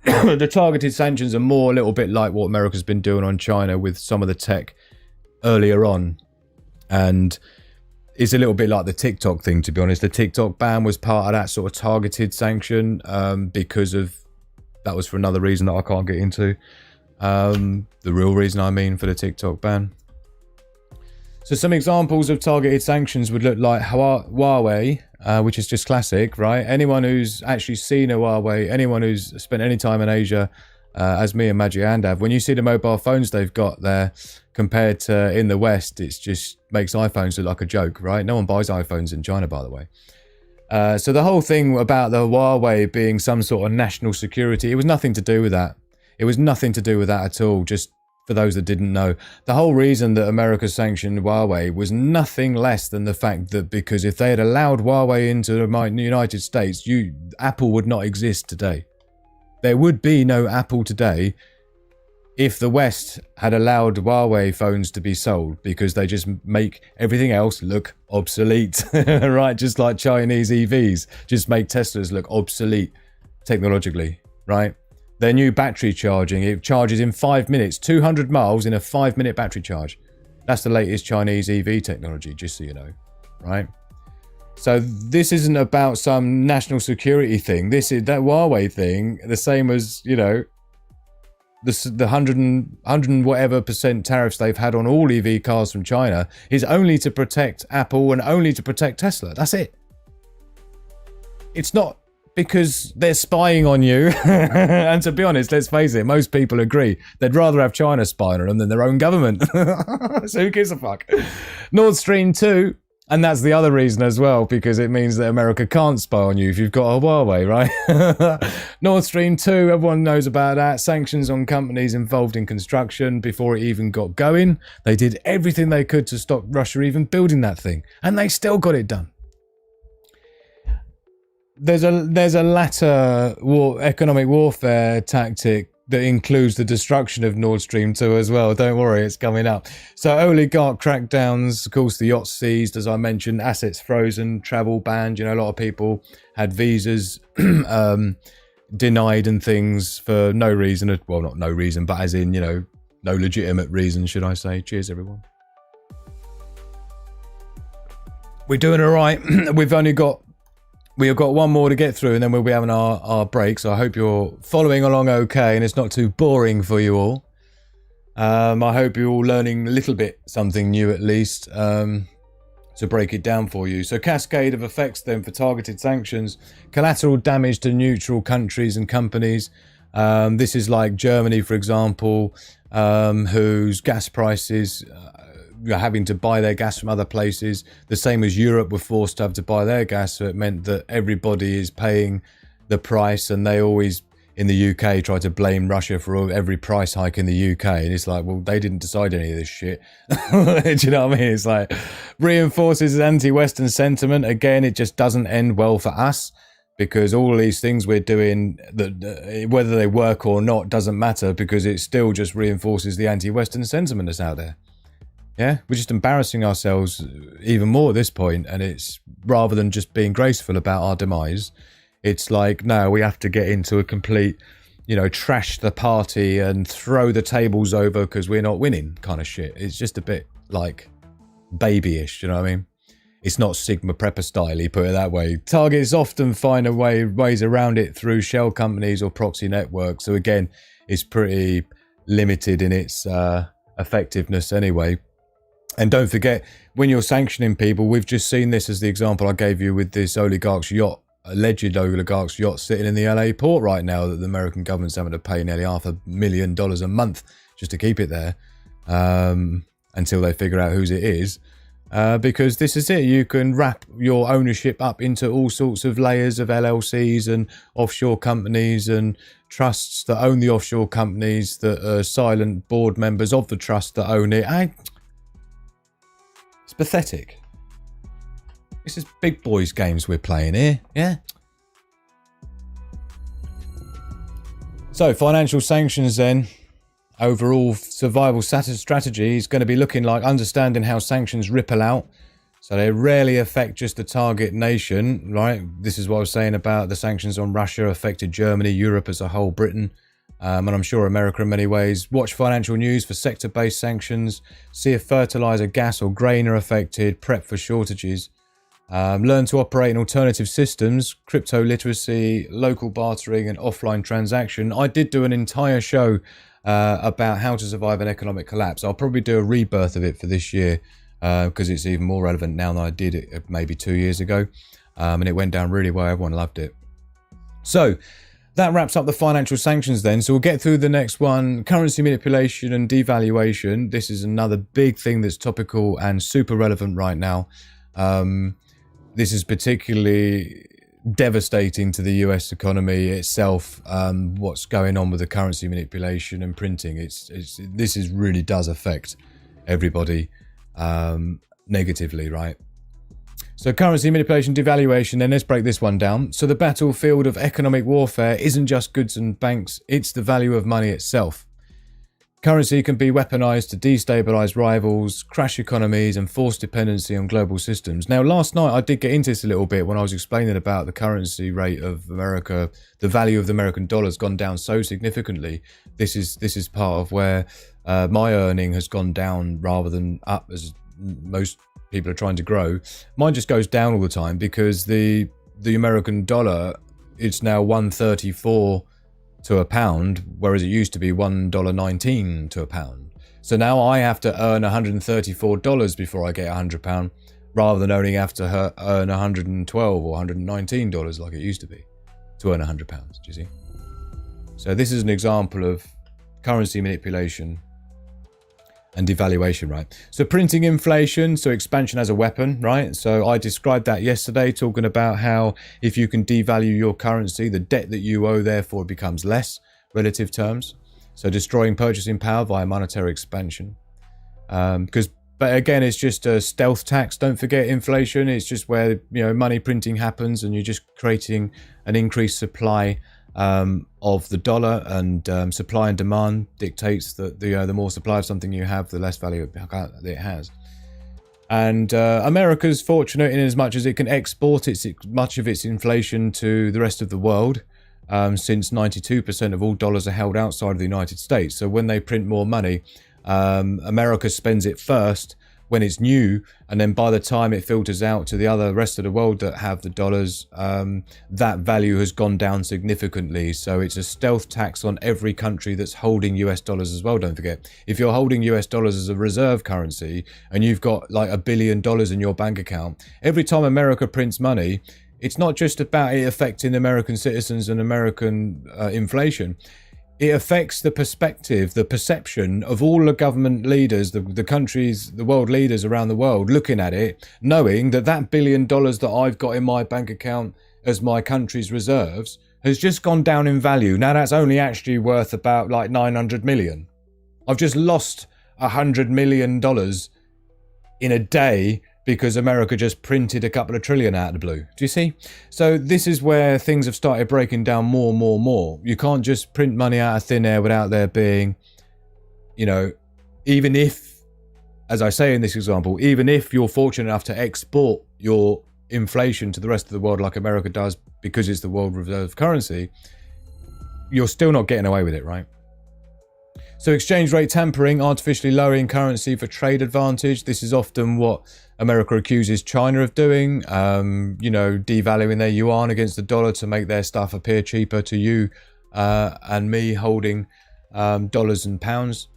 the targeted sanctions are more a little bit like what America's been doing on China with some of the tech earlier on. And it's a little bit like the TikTok thing, to be honest. The TikTok ban was part of that sort of targeted sanction because of, that was for another reason that I can't get into. The real reason, I mean, for the TikTok ban. So some examples of targeted sanctions would look like Huawei, which is just classic, right? Anyone who's actually seen a Huawei, anyone who's spent any time in Asia, as me and Magiand have, when you see the mobile phones they've got there compared to in the West, it just makes iPhones look like a joke, right? No one buys iPhones in China, by the way. So the whole thing about the Huawei being some sort of national security, it was nothing to do with that. It was nothing to do with that at all, just for those that didn't know. The whole reason that America sanctioned Huawei was nothing less than the fact that because if they had allowed Huawei into the United States, Apple would not exist today. There would be no Apple today if the West had allowed Huawei phones to be sold, because they just make everything else look obsolete, right? Just like Chinese EVs just make Teslas look obsolete technologically, right? Their new battery charging, it charges in 5 minutes, 200 miles in a 5-minute battery charge. That's the latest Chinese EV technology, just so you know, right? So this isn't about some national security thing. This is that Huawei thing, the same as, you know, the 100 and whatever % tariffs they've had on all EV cars from China is only to protect Apple and only to protect Tesla. That's it. It's not because they're spying on you. And to be honest, let's face it, most people agree. They'd rather have China spying on them than their own government. So who gives a fuck? Nord Stream 2, and that's the other reason as well, because it means that America can't spy on you if you've got a Huawei, right? Nord Stream 2, everyone knows about that. Sanctions on companies involved in construction before it even got going. They did everything they could to stop Russia even building that thing, and they still got it done. There's a latter economic warfare tactic that includes the destruction of Nord Stream 2 as well. Don't worry, it's coming up. So oligarch crackdowns, of course, the yachts seized, as I mentioned, assets frozen, travel banned. You know, a lot of people had visas denied and things for no reason. Well, not no reason, but as in, you know, no legitimate reason, should I say. Cheers, everyone. We're doing all right. We've got one more to get through and then we'll be having our break. So I hope you're following along okay and it's not too boring for you all. I hope you're all learning a little bit, something new at least, to break it down for you. So cascade of effects then for targeted sanctions, collateral damage to neutral countries and companies, This is like Germany, for example, whose gas prices are having to buy their gas from other places. The same as Europe were forced to have to buy their gas, so it meant that everybody is paying the price, and they always, in the UK, try to blame Russia for every price hike in the UK. And it's like, well, they didn't decide any of this shit. Do you know what I mean? It's like, reinforces anti-Western sentiment. Again, it just doesn't end well for us, because all of these things we're doing, that whether they work or not doesn't matter, because it still just reinforces the anti-Western sentiment that's out there. Yeah, we're just embarrassing ourselves even more at this point, and it's, rather than just being graceful about our demise, it's like, no, we have to get into a complete, you know, trash the party and throw the tables over because we're not winning kind of shit. It's just a bit like babyish, you know what I mean? It's not Sigma Prepper style, put it that way. Targets often find ways around it through shell companies or proxy networks. So again, it's pretty limited in its effectiveness anyway. And don't forget, when you're sanctioning people, we've just seen this as the example I gave you with this oligarch's yacht, alleged oligarch's yacht sitting in the LA port right now, that the American government's having to pay nearly $500,000 a month just to keep it there until they figure out whose it is. Because this is it, you can wrap your ownership up into all sorts of layers of LLCs and offshore companies and trusts that own the offshore companies that are silent board members of the trust that own it. It's pathetic. This is big boys games we're playing here, yeah? So, financial sanctions then. Overall survival strategy is going to be looking like understanding how sanctions ripple out. So they rarely affect just the target nation, right? This is what I was saying about the sanctions on Russia affected Germany, Europe as a whole, Britain, and I'm sure America in many ways. Watch financial news for sector-based sanctions. See if fertilizer, gas or grain are affected. Prep for shortages. Learn to operate in alternative systems, crypto literacy, local bartering and offline transaction. I did do an entire show about how to survive an economic collapse. I'll probably do a rebirth of it for this year because it's even more relevant now than I did it maybe 2 years ago, and it went down really well. Everyone loved it. So that wraps up the financial sanctions then. So we'll get through the next one, currency manipulation and devaluation. This is another big thing that's topical and super relevant right now. This is particularly devastating to the US economy itself. What's going on with the currency manipulation and printing, this really does affect everybody negatively, right? So currency manipulation, devaluation, then let's break this one down. So the battlefield of economic warfare isn't just goods and banks, it's the value of money itself. Currency can be weaponized to destabilize rivals, crash economies, and force dependency on global systems. Now, last night I did get into this a little bit when I was explaining about the currency rate of America. The value of the American dollar has gone down so significantly. This is part of where my earning has gone down rather than up, as most people are trying to grow. Mine just goes down all the time because the American dollar, it's now 134 to a pound, whereas it used to be $1.19 to a pound. So now I have to earn $134 before I get £100, rather than only have to earn $112 or $119 like it used to be to earn £100. Do you see? So this is an example of currency manipulation and devaluation, right? So printing inflation, so expansion as a weapon, right? So I described that yesterday, talking about how if you can devalue your currency, the debt that you owe therefore becomes less relative terms. So destroying purchasing power via monetary expansion. But again, it's just a stealth tax. Don't forget inflation. It's just where, you know, money printing happens and you're just creating an increased supply of the dollar, and supply and demand dictates that the more supply of something you have, the less value it has. And America's fortunate in as much as it can export much of its inflation to the rest of the world, since 92% of all dollars are held outside of the United States. So when they print more money, America spends it first when it's new, and then by the time it filters out to the rest of the world that have the dollars, that value has gone down significantly. So it's a stealth tax on every country that's holding US dollars as well. Don't forget, if you're holding US dollars as a reserve currency and you've got like $1 billion in your bank account, every time America prints money, It's not just about it affecting American citizens and American inflation. It affects the perspective, the perception of all the government leaders, the countries, the world leaders around the world looking at it, knowing that that $1 billion that I've got in my bank account as my country's reserves has just gone down in value. Now that's only actually worth about like 900 million. I've just lost $100 million in a day because America just printed a couple of trillion out of the blue. Do you see? So this is where things have started breaking down more. You can't just print money out of thin air without there being, you know, even if, as I say in this example, even if you're fortunate enough to export your inflation to the rest of the world like America does because it's the world reserve currency, you're still not getting away with it, right? So exchange rate tampering, artificially lowering currency for trade advantage. This is often what America accuses China of doing, you know, devaluing their yuan against the dollar to make their stuff appear cheaper to you and me holding dollars and pounds.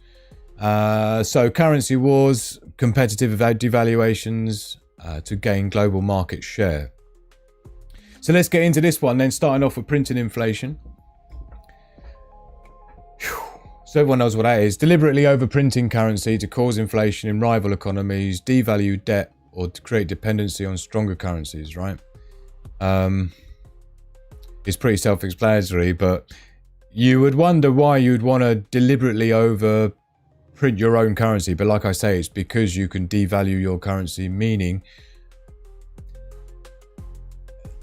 So currency wars, competitive devaluations to gain global market share. So let's get into this one then, starting off with printing inflation. So everyone knows what that is. Deliberately overprinting currency to cause inflation in rival economies, devalue debt, or to create dependency on stronger currencies, right? It's pretty self-explanatory, but you would wonder why you'd want to deliberately overprint your own currency. But like I say, it's because you can devalue your currency, meaning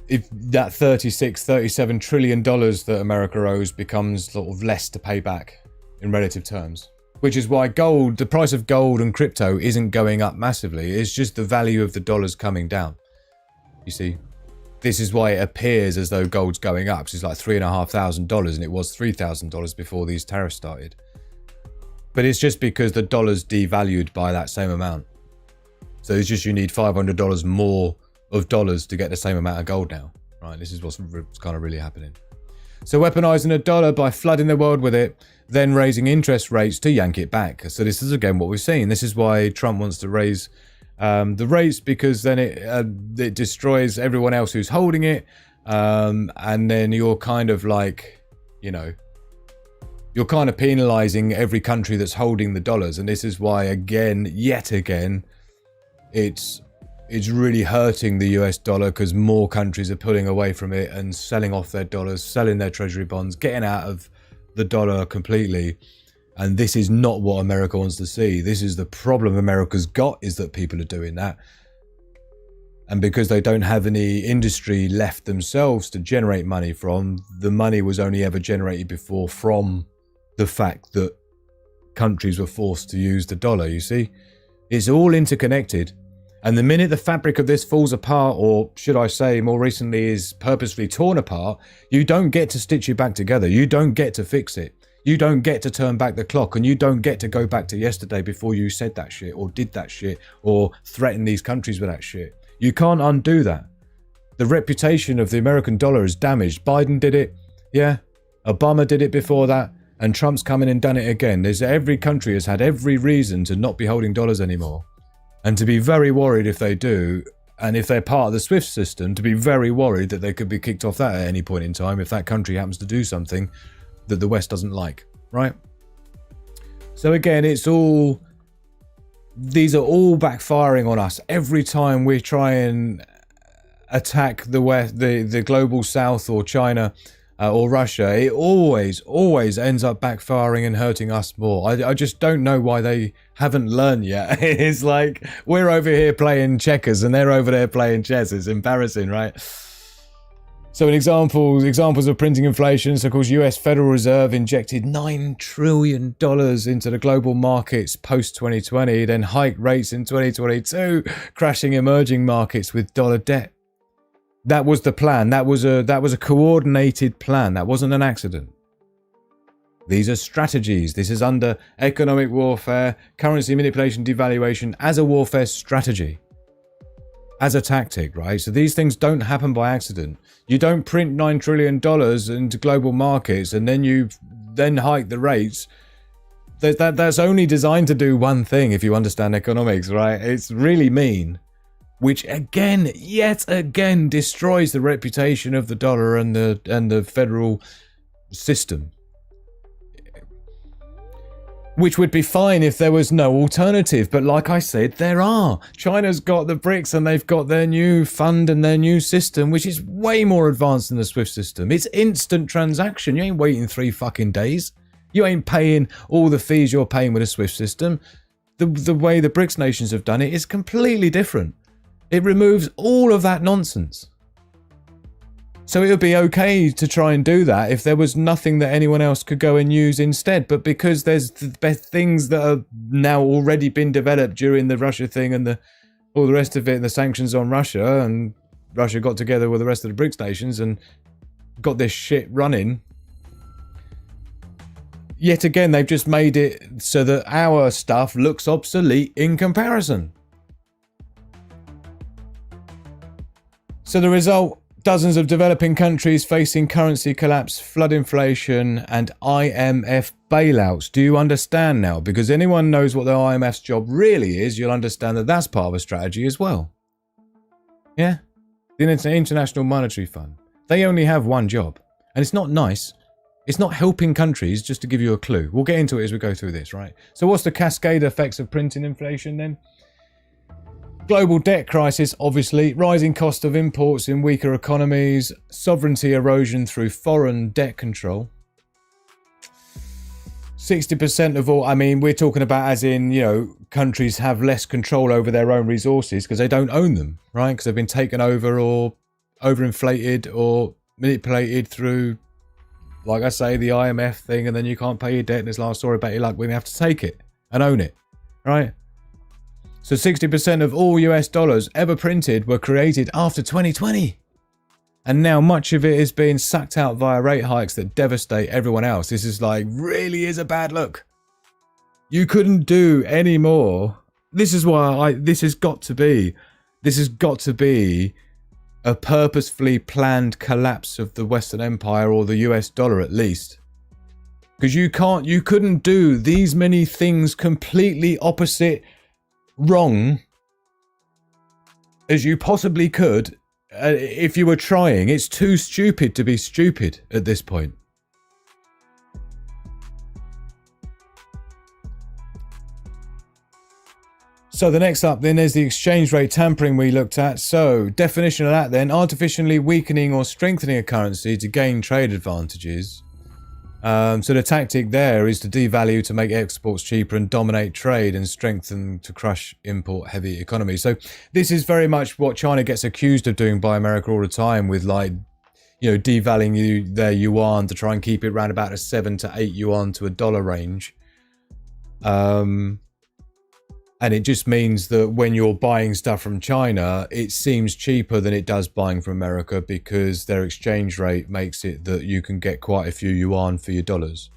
if that $37 trillion that America owes becomes sort of less to pay back in relative terms, which is why gold, the price of gold and crypto isn't going up massively. It's just the value of the dollars coming down. You see, this is why it appears as though gold's going up. So it's like $3,500 and it was $3,000 before these tariffs started. But it's just because the dollar's devalued by that same amount. So it's just you need $500 more of dollars to get the same amount of gold now, right? This is what's kind of really happening. So weaponizing the dollar by flooding the world with it, then raising interest rates to yank it back. So this is again what we've seen. This is why Trump wants to raise the rates, because then it destroys everyone else who's holding it. And then you're kind of like, you know, you're kind of penalizing every country that's holding the dollars. And this is why, again, yet again, it's really hurting the US dollar, because more countries are pulling away from it and selling off their dollars, selling their treasury bonds, getting out of the dollar completely. And this is not what America wants to see. This is the problem America's got, is that people are doing that. And because they don't have any industry left themselves to generate money from, the money was only ever generated before from the fact that countries were forced to use the dollar, you see? It's all interconnected. And the minute the fabric of this falls apart, or should I say more recently is purposely torn apart, you don't get to stitch it back together. You don't get to fix it. You don't get to turn back the clock, and you don't get to go back to yesterday before you said that shit or did that shit or threatened these countries with that shit. You can't undo that. The reputation of the American dollar is damaged. Biden did it. Yeah. Obama did it before that. And Trump's come in and done it again. Every country has had every reason to not be holding dollars anymore. And to be very worried if they do, and if they're part of the SWIFT system, to be very worried that they could be kicked off that at any point in time if that country happens to do something that the West doesn't like, right? So again, these are all backfiring on us. Every time we try and attack the West, the global South or China or Russia, it always ends up backfiring and hurting us more. I just don't know why they haven't learned yet. It's like we're over here playing checkers and they're over there playing chess. It's embarrassing, right? So examples of printing inflation. So of course, US Federal Reserve injected $9 trillion into the global markets post-2020, then hiked rates in 2022, crashing emerging markets with dollar debt. That was the plan. That was a coordinated plan. That wasn't an accident. These are strategies. This is under economic warfare, currency manipulation, devaluation as a warfare strategy, as a tactic, right? So these things don't happen by accident. You don't print $9 trillion into global markets and then you hike the rates. That's only designed to do one thing, if you understand economics, right? It's really mean. which again, yet again, destroys the reputation of the dollar and the federal system. Which would be fine if there was no alternative, but like I said, there are. China's got the BRICS and they've got their new fund and their new system, which is way more advanced than the SWIFT system. It's instant transaction. You ain't waiting 3 fucking days. You ain't paying all the fees you're paying with a SWIFT system. The way the BRICS nations have done it is completely different. It removes all of that nonsense. So it would be okay to try and do that if there was nothing that anyone else could go and use instead. But because there's things that have now already been developed during the Russia thing and all the rest of it, and the sanctions on Russia, and Russia got together with the rest of the BRICS nations and got this shit running. Yet again, they've just made it so that our stuff looks obsolete in comparison. So the result: dozens of developing countries facing currency collapse, flood inflation, and IMF bailouts. Do you understand now? Because anyone knows what the IMF's job really is, you'll understand that that's part of a strategy as well. Yeah? The International Monetary Fund. They only have one job. And it's not nice. It's not helping countries, just to give you a clue. We'll get into it as we go through this, right? So what's the cascade effects of printing inflation then? Global debt crisis, obviously, rising cost of imports in weaker economies, sovereignty erosion through foreign debt control. 60% of all, I mean, we're talking about as in, you know, countries have less control over their own resources because they don't own them, right? Because they've been taken over or overinflated or manipulated through, like I say, the IMF thing, and then you can't pay your debt and it's like, sorry about your luck, we're going to have to take it and own it, right? So 60% of all US dollars ever printed were created after 2020. And now much of it is being sucked out via rate hikes that devastate everyone else. This is like, really is a bad look. You couldn't do any more. This is why this has got to be a purposefully planned collapse of the Western Empire, or the US dollar at least. Because you couldn't do these many things completely opposite wrong as you possibly could if you were trying. It's too stupid to be stupid at this point. So the next up then is the exchange rate tampering we looked at. So definition of that then: artificially weakening or strengthening a currency to gain trade advantages. So the tactic there is to devalue to make exports cheaper and dominate trade, and strengthen to crush import-heavy economies. So this is very much what China gets accused of doing by America all the time, with, like, you know, devaluing their yuan to try and keep it around about a 7 to 8 yuan to $1 range. And it just means that when you're buying stuff from China, it seems cheaper than it does buying from America, because their exchange rate makes it that you can get quite a few yuan for your dollars.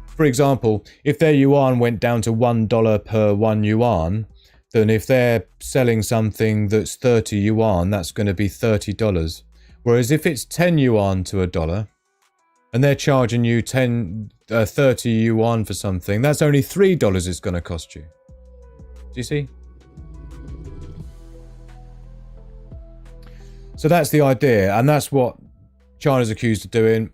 For example, if their yuan went down to $1 per 1 yuan, then if they're selling something that's 30 yuan, that's going to be $30. Whereas if it's 10 yuan to $1, and they're charging you 30 yuan for something, that's only $3 it's going to cost you. Do you see? So that's the idea, and that's what China's accused of doing,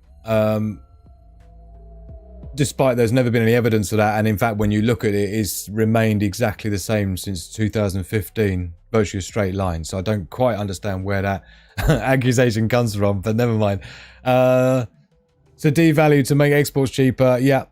despite there's never been any evidence of that. And in fact, when you look at it, it's remained exactly the same since 2015, virtually a straight line. So I don't quite understand where that accusation comes from, but never mind. So devalue to make exports cheaper, yeah.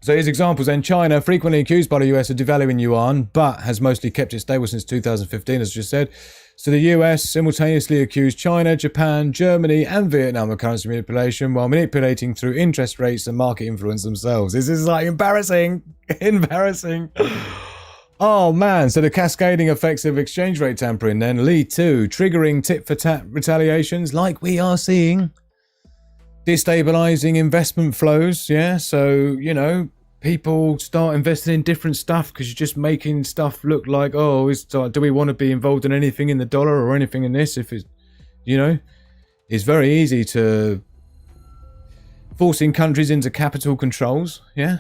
So here's examples then. China, frequently accused by the US of devaluing yuan, but has mostly kept it stable since 2015, as I just said. So the US simultaneously accused China, Japan, Germany, and Vietnam of currency manipulation, while manipulating through interest rates and market influence themselves. This is like embarrassing. Embarrassing. Oh man, so the cascading effects of exchange rate tampering then lead to triggering tit-for-tat retaliations like we are seeing. Destabilizing investment flows, yeah? So, you know, people start investing in different stuff because you're just making stuff look like, oh, do we want to be involved in anything in the dollar or anything in this? If it's, you know, it's very easy to forcing countries into capital controls, yeah?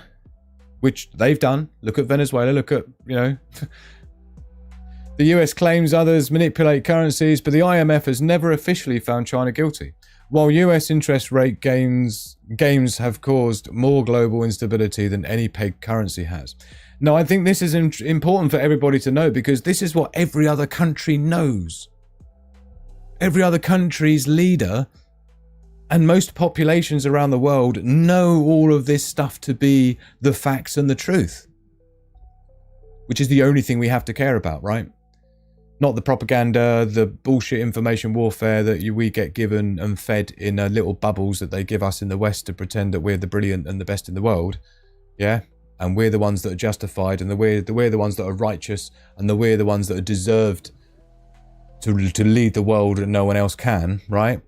Which they've done. Look at Venezuela, look at, you know, The US claims others manipulate currencies, but the IMF has never officially found China guilty. While US interest rate games have caused more global instability than any pegged currency has. Now, I think this is important for everybody to know, because this is what every other country knows. Every other country's leader and most populations around the world know all of this stuff to be the facts and the truth. Which is the only thing we have to care about, right? Not the propaganda, the bullshit information warfare that we get given and fed in little bubbles that they give us in the West to pretend that we're the brilliant and the best in the world. Yeah? And we're the ones that are justified, and we're the ones that are righteous, and we're the ones that are deserved to lead the world and no one else can, right?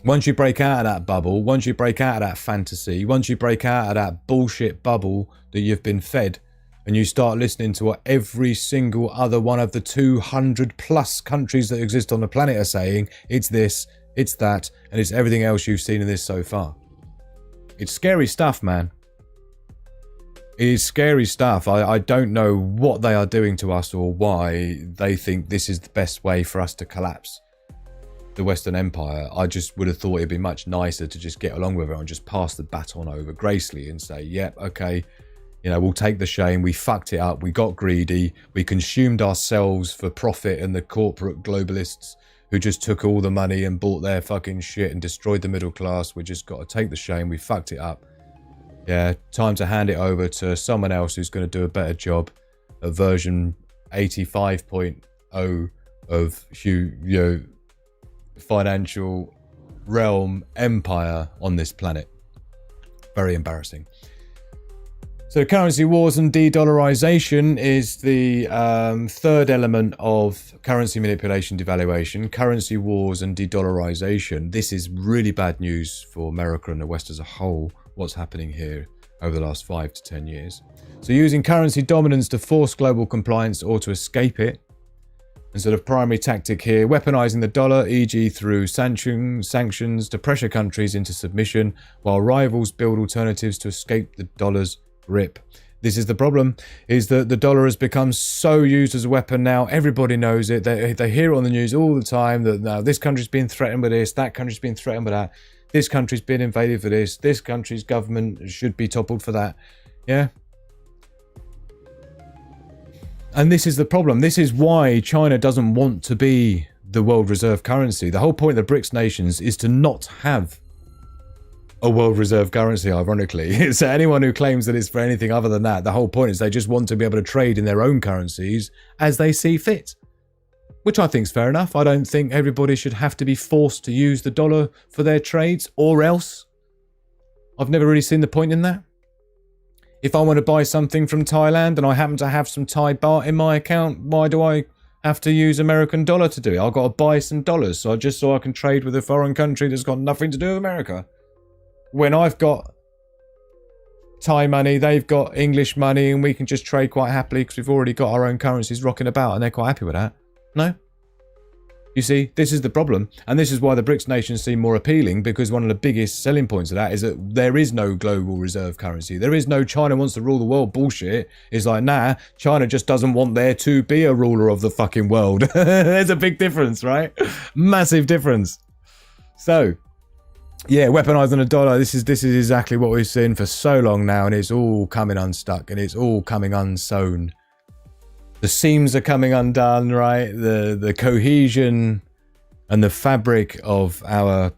Once you break out of that bubble, once you break out of that fantasy, once you break out of that bullshit bubble that you've been fed, and you start listening to what every single other one of the 200 plus countries that exist on the planet are saying, it's this, it's that, and it's everything else you've seen in this so far. It's scary stuff, man. It is scary stuff. I don't know what they are doing to us or why they think this is the best way for us to collapse the Western Empire. I just would have thought it'd be much nicer to just get along with it and just pass the baton over gracefully and say, yep, okay, you know, we'll take the shame. We fucked it up. We got greedy. We consumed ourselves for profit, and the corporate globalists who just took all the money and bought their fucking shit and destroyed the middle class. We just got to take the shame. We fucked it up. Yeah, time to hand it over to someone else who's going to do a better job at version 85.0 of financial realm empire on this planet. Very embarrassing. So currency wars and de-dollarization is the third element of currency manipulation, devaluation. Currency wars and de-dollarization. This is really bad news for America and the West as a whole, what's happening here over the last 5 to 10 years. So using currency dominance to force global compliance or to escape it. And sort of primary tactic here, weaponizing the dollar, e.g. through sanctions to pressure countries into submission, while rivals build alternatives to escape the dollar's grip. This is the problem, is that the dollar has become so used as a weapon now. Everybody knows it. They hear it on the news all the time that now this country's been threatened with this, that country's been threatened with that. This country's been invaded for this country's government should be toppled for that. Yeah. And this is the problem. This is why China doesn't want to be the world reserve currency. The whole point of the BRICS nations is to not have a world reserve currency, ironically. So anyone who claims that it's for anything other than that, the whole point is they just want to be able to trade in their own currencies as they see fit. Which I think is fair enough. I don't think everybody should have to be forced to use the dollar for their trades, or else. I've never really seen the point in that. If I want to buy something from Thailand and I happen to have some Thai baht in my account, why do I have to use American dollar to do it? I've got to buy some dollars so I can trade with a foreign country that's got nothing to do with America. When I've got Thai money, they've got English money, and we can just trade quite happily because we've already got our own currencies rocking about, and they're quite happy with that. No? You see, this is the problem. And this is why the BRICS nations seem more appealing, because one of the biggest selling points of that is that there is no global reserve currency. There is no China wants to rule the world bullshit. It's like, nah, China just doesn't want there to be a ruler of the fucking world. There's a big difference, right? Massive difference. So, yeah, weaponizing the dollar. This is exactly what we've seen for so long now, and it's all coming unstuck, and it's all coming unsewn. The seams are coming undone, right? The cohesion and the fabric of our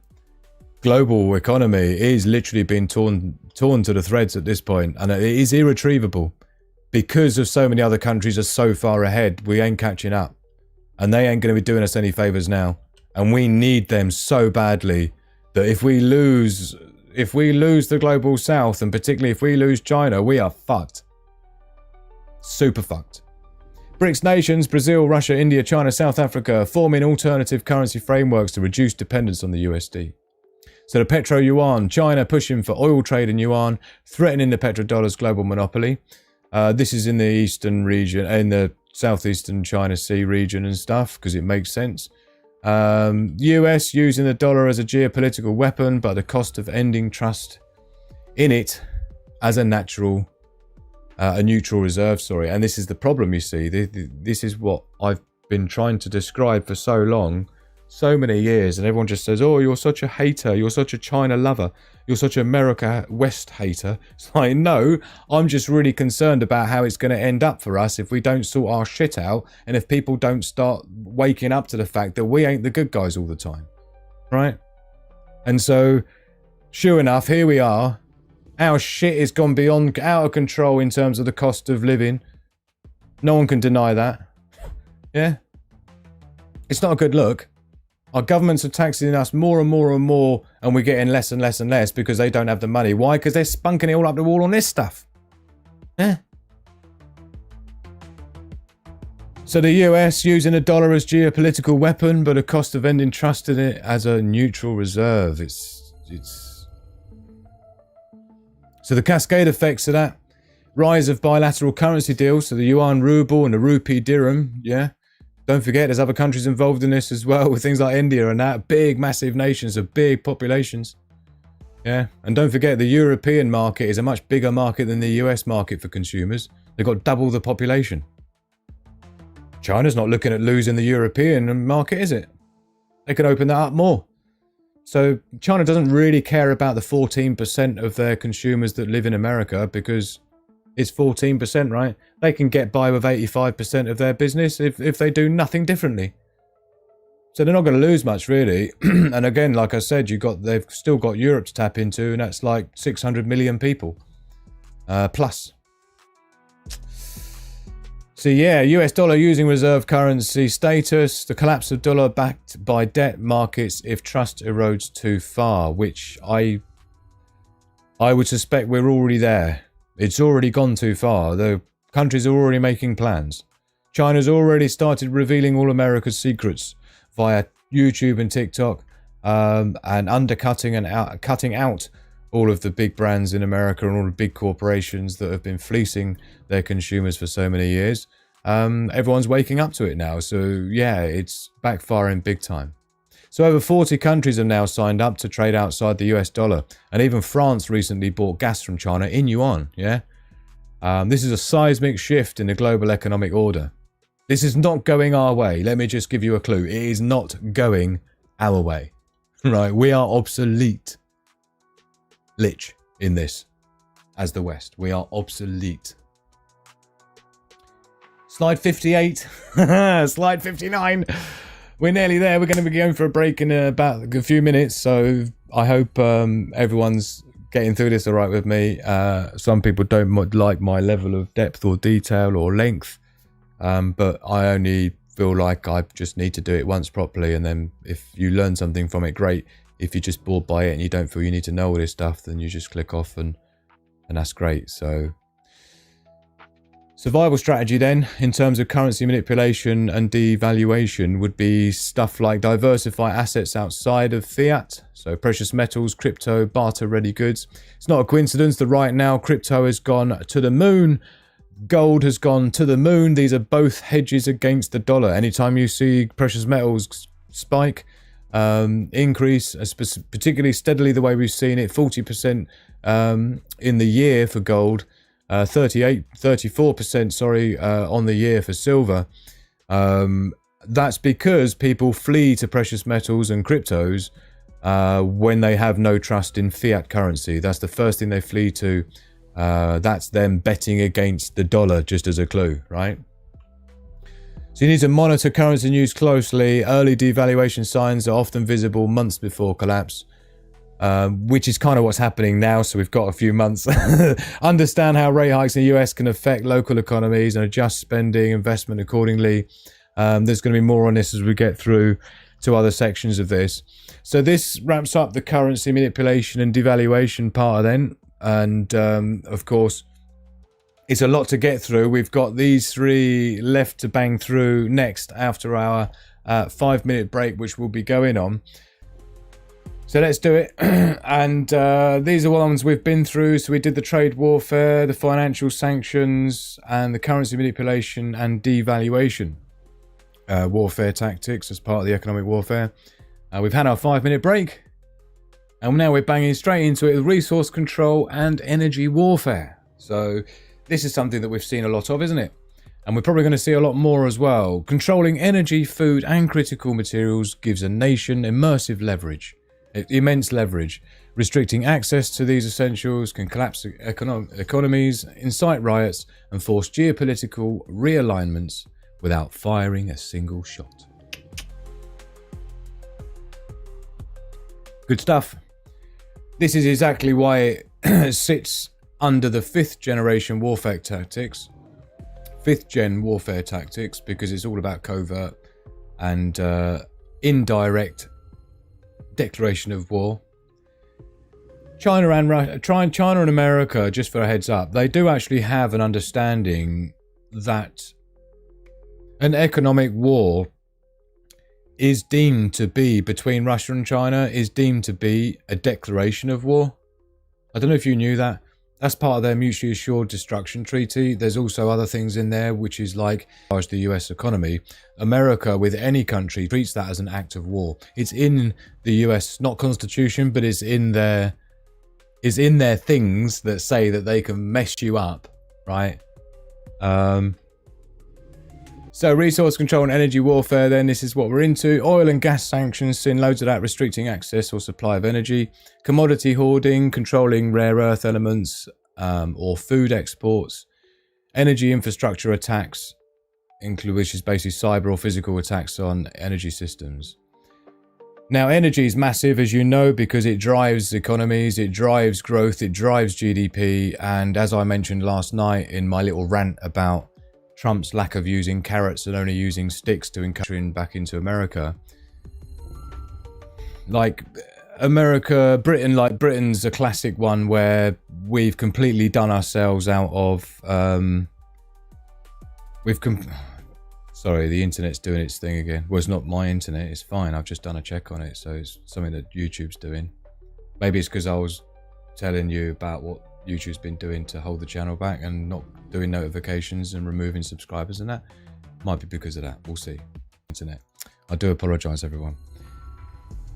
global economy is literally being torn to the threads at this point, and it is irretrievable because of so many other countries are so far ahead. We ain't catching up, and they ain't going to be doing us any favors now, and we need them so badly that if we lose the global south, and particularly if we lose China, we are fucked. Super fucked. BRICS nations, Brazil, Russia, India, China, South Africa, forming alternative currency frameworks to reduce dependence on the USD. So the petro-yuan, China pushing for oil trade in yuan, threatening the petrodollar's global monopoly. This is in the eastern region, in the southeastern China Sea region and stuff, because it makes sense. US using the dollar as a geopolitical weapon, but at the cost of ending trust in it as a natural a neutral reserve, sorry. And this is the problem, you see. This is what I've been trying to describe for so long, so many years, and everyone just says, oh, you're such a hater, you're such a China lover, you're such an America West hater. It's like, no, I'm just really concerned about how it's going to end up for us if we don't sort our shit out, and if people don't start waking up to the fact that we ain't the good guys all the time, right? And so, sure enough, here we are. Our shit has gone beyond, out of control in terms of the cost of living. No one can deny that. Yeah? It's not a good look. Our governments are taxing us more and more and more, and we're getting less and less and less because they don't have the money. Why? Because they're spunking it all up the wall on this stuff. Yeah. So the US using the dollar as geopolitical weapon, but a cost of ending trust in it as a neutral reserve. So the cascade effects of that, rise of bilateral currency deals, so the yuan ruble and the rupee dirham, yeah. Don't forget, there's other countries involved in this as well, with things like India and that. Big, massive nations of big populations. Yeah, and don't forget, the European market is a much bigger market than the US market for consumers. They've got double the population. China's not looking at losing the European market, is it? They could open that up more. So China doesn't really care about the 14% of their consumers that live in America, because it's 14%, right? They can get by with 85% of their business if they do nothing differently. So they're not going to lose much, really. And again, like I said, they've still got Europe to tap into, and that's like 600 million people plus. So yeah, US dollar using reserve currency status, the collapse of dollar backed by debt markets if trust erodes too far, which I would suspect we're already there. It's already gone too far. The countries are already making plans. China's already started revealing all America's secrets via YouTube and TikTok, and undercutting and cutting out all of the big brands in America and all the big corporations that have been fleecing their consumers for so many years. Everyone's waking up to it now. So yeah, it's backfiring big time. So over 40 countries have now signed up to trade outside the US dollar. And even France recently bought gas from China in yuan, yeah? This is a seismic shift in the global economic order. This is not going our way. Let me just give you a clue. It is not going our way. Right? We are obsolete. Lich in this. As the West. We are obsolete. Slide 58. Slide 59. We're nearly there. We're going to be going for a break in about a few minutes. So I hope everyone's getting through this all right with me. Some people don't like my level of depth or detail or length. But I only feel like I just need to do it once properly. And then if you learn something from it, great. If you're just bored by it and you don't feel you need to know all this stuff, then you just click off and that's great. So survival strategy then, in terms of currency manipulation and devaluation, would be stuff like diversify assets outside of fiat. So precious metals, crypto, barter, ready goods. It's not a coincidence that right now crypto has gone to the moon. Gold has gone to the moon. These are both hedges against the dollar. Anytime you see precious metals spike, increase, particularly steadily the way we've seen it, 40% in the year for gold, 34%, sorry, on the year for silver. That's because people flee to precious metals and cryptos when they have no trust in fiat currency. That's the first thing they flee to. That's them betting against the dollar, just as a clue, right? So you need to monitor currency news closely. Early devaluation signs are often visible months before collapse, which is kind of what's happening now. So we've got a few months. Understand how rate hikes in the US can affect local economies and adjust spending, investment accordingly. There's going to be more on this as we get through to other sections of this. So this wraps up the currency manipulation and devaluation part then. And of course, it's a lot to get through. We've got these three left to bang through next after our 5-minute break, which we'll be going on. So let's do it. And these are ones we've been through. So we did the trade warfare, the financial sanctions, and the currency manipulation and devaluation warfare tactics as part of the economic warfare. We've had our 5-minute break. And now we're banging straight into it with resource control and energy warfare. So this is something that we've seen a lot of, isn't it? And we're probably going to see a lot more as well. Controlling energy, food, and critical materials gives a nation immersive leverage, immense leverage. Restricting access to these essentials can collapse economies, incite riots, and force geopolitical realignments without firing a single shot. Good stuff. This is exactly why it sits under the 5th generation warfare tactics. 5th gen warfare tactics, because it's all about covert and indirect declaration of war. China and America, just for a heads up, they do actually have an understanding that an economic war is deemed to be, between Russia and China, is deemed to be a declaration of war. I don't know if you knew that. That's part of their mutually assured destruction treaty. There's also other things in there, which is like, as the US economy, America with any country treats that as an act of war. It's in the US, not constitution, but it's in their things that say that they can mess you up, right? So resource control and energy warfare, then this is what we're into. Oil and gas sanctions, seen loads of that, restricting access or supply of energy. Commodity hoarding, controlling rare earth elements or food exports. Energy infrastructure attacks, which is basically cyber or physical attacks on energy systems. Now, energy is massive, as you know, because it drives economies, it drives growth, it drives GDP. And as I mentioned last night in my little rant about Trump's lack of using carrots and only using sticks to encourage back into America. Like Britain's a classic one where we've completely done ourselves out of, sorry, the internet's doing its thing again. Well, it's not my internet, it's fine. I've just done a check on it, so it's something that YouTube's doing. Maybe it's because I was telling you about what YouTube's been doing to hold the channel back and not doing notifications and removing subscribers and that. Might be because of that. We'll see. Internet. I do apologise, everyone.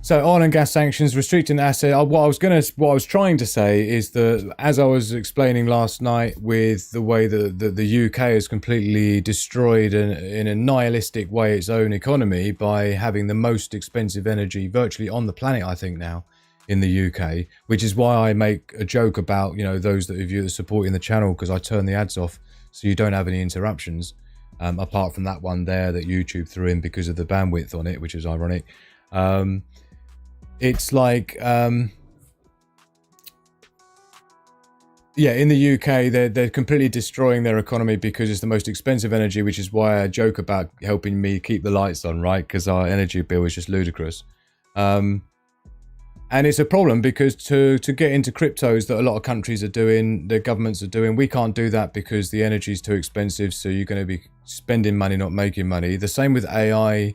So oil and gas sanctions, restricting assets. What I was trying to say is that, as I was explaining last night, with the way that the UK has completely destroyed in a nihilistic way its own economy by having the most expensive energy virtually on the planet, I think now, in the UK, which is why I make a joke about, you know, those of you that are supporting the channel, because I turn the ads off so you don't have any interruptions, apart from that one there that YouTube threw in because of the bandwidth on it, which is ironic. It's like, yeah, in the UK, they're completely destroying their economy because it's the most expensive energy, which is why I joke about helping me keep the lights on, right? Because our energy bill is just ludicrous. And it's a problem because to get into cryptos that a lot of countries are doing, their governments are doing, we can't do that because the energy is too expensive. So you're going to be spending money, not making money. The same with AI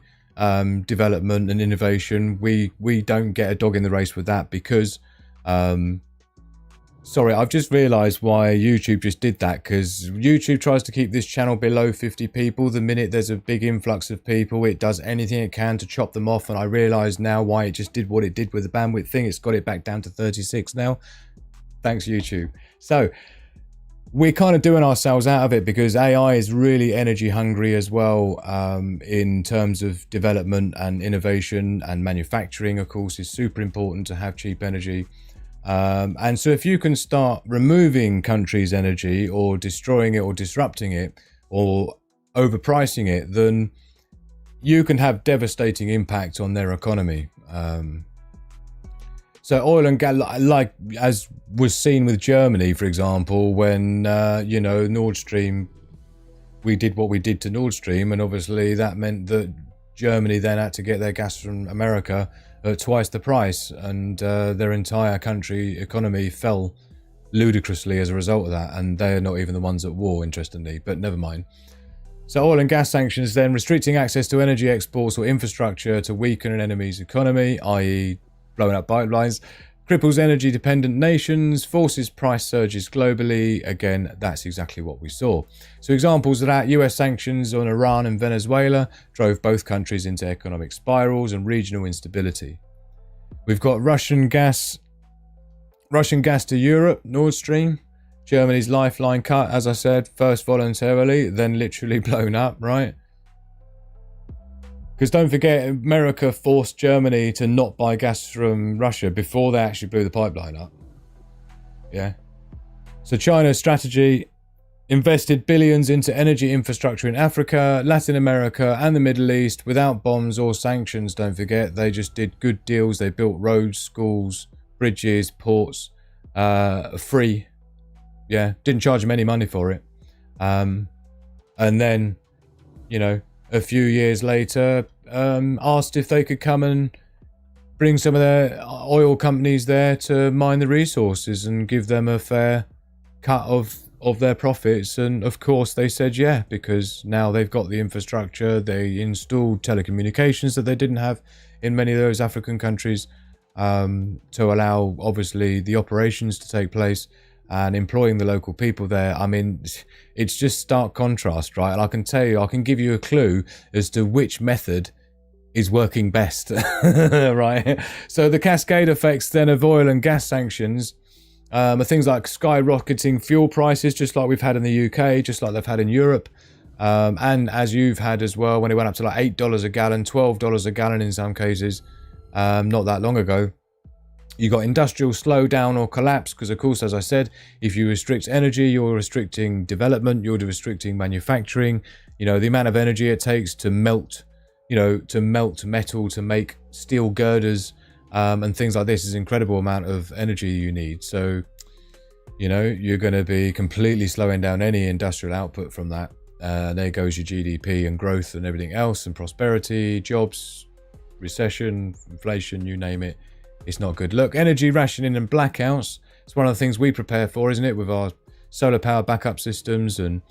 development and innovation. We don't get a dog in the race with that because, sorry, I've just realized why YouTube just did that, because YouTube tries to keep this channel below 50 people. The minute there's a big influx of people, it does anything it can to chop them off. And I realize now why it just did what it did with the bandwidth thing. It's got it back down to 36 now. Thanks, YouTube. So we're kind of doing ourselves out of it because AI is really energy hungry as well, in terms of development and innovation, and manufacturing, of course, is super important to have cheap energy. And so if you can start removing countries' energy or destroying it or disrupting it or overpricing it, then you can have devastating impact on their economy. So oil and gas, like as was seen with Germany, for example, when, you know, Nord Stream, we did what we did to Nord Stream, and obviously that meant that Germany then had to get their gas from America at twice the price, and their entire country economy fell ludicrously as a result of that, and they're not even the ones at war, interestingly, but never mind. So oil and gas sanctions then, restricting access to energy exports or infrastructure to weaken an enemy's economy, i.e. blowing up pipelines, cripples energy dependent nations, forces price surges globally. Again, that's exactly what we saw. So examples of that: US sanctions on Iran and Venezuela drove both countries into economic spirals and regional instability. We've got Russian gas to Europe, Nord Stream. Germany's lifeline cut, as I said, first voluntarily, then literally blown up, right? Because don't forget, America forced Germany to not buy gas from Russia before they actually blew the pipeline up. Yeah. So China's strategy invested billions into energy infrastructure in Africa, Latin America, and the Middle East without bombs or sanctions, don't forget. They just did good deals. They built roads, schools, bridges, ports, free. Yeah, didn't charge them any money for it. And then, you know, a few years later, asked if they could come and bring some of their oil companies there to mine the resources and give them a fair cut of their profits. And of course they said yeah, because now they've got the infrastructure. They installed telecommunications that they didn't have in many of those African countries, to allow obviously the operations to take place and employing the local people there. I mean, it's just stark contrast, right? And I can tell you, I can give you a clue as to which method is working best, right? So the cascade effects then of oil and gas sanctions are things like skyrocketing fuel prices, just like we've had in the UK, just like they've had in Europe, and as you've had as well, when it went up to like $8 a gallon, $12 a gallon in some cases, not that long ago. You got industrial slowdown or collapse, because of course, as I said, if you restrict energy, you're restricting development, you're restricting manufacturing. You know, the amount of energy it takes to melt, you know, to melt metal, to make steel girders, and things like this is an incredible amount of energy you need. So, you know, you're going to be completely slowing down any industrial output from that. There goes your GDP and growth and everything else, and prosperity, jobs, recession, inflation, you name it. It's not good. Look, energy rationing and blackouts. It's one of the things we prepare for, isn't it? With our solar power backup systems and,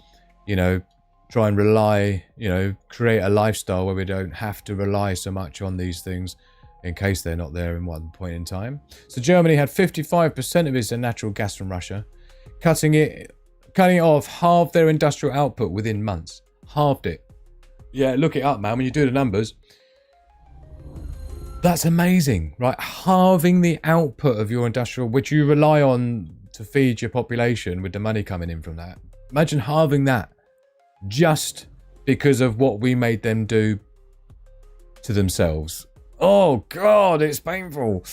you know, try and rely, you know, create a lifestyle where we don't have to rely so much on these things in case they're not there in one point in time. So Germany had 55% of its natural gas from Russia, cutting it off, halved their industrial output within months. Halved it. Yeah, look it up, man. When you do the numbers, that's amazing, right? Halving the output of your industrial, which you rely on to feed your population with the money coming in from that. Imagine halving that just because of what we made them do to themselves. Oh God, it's painful.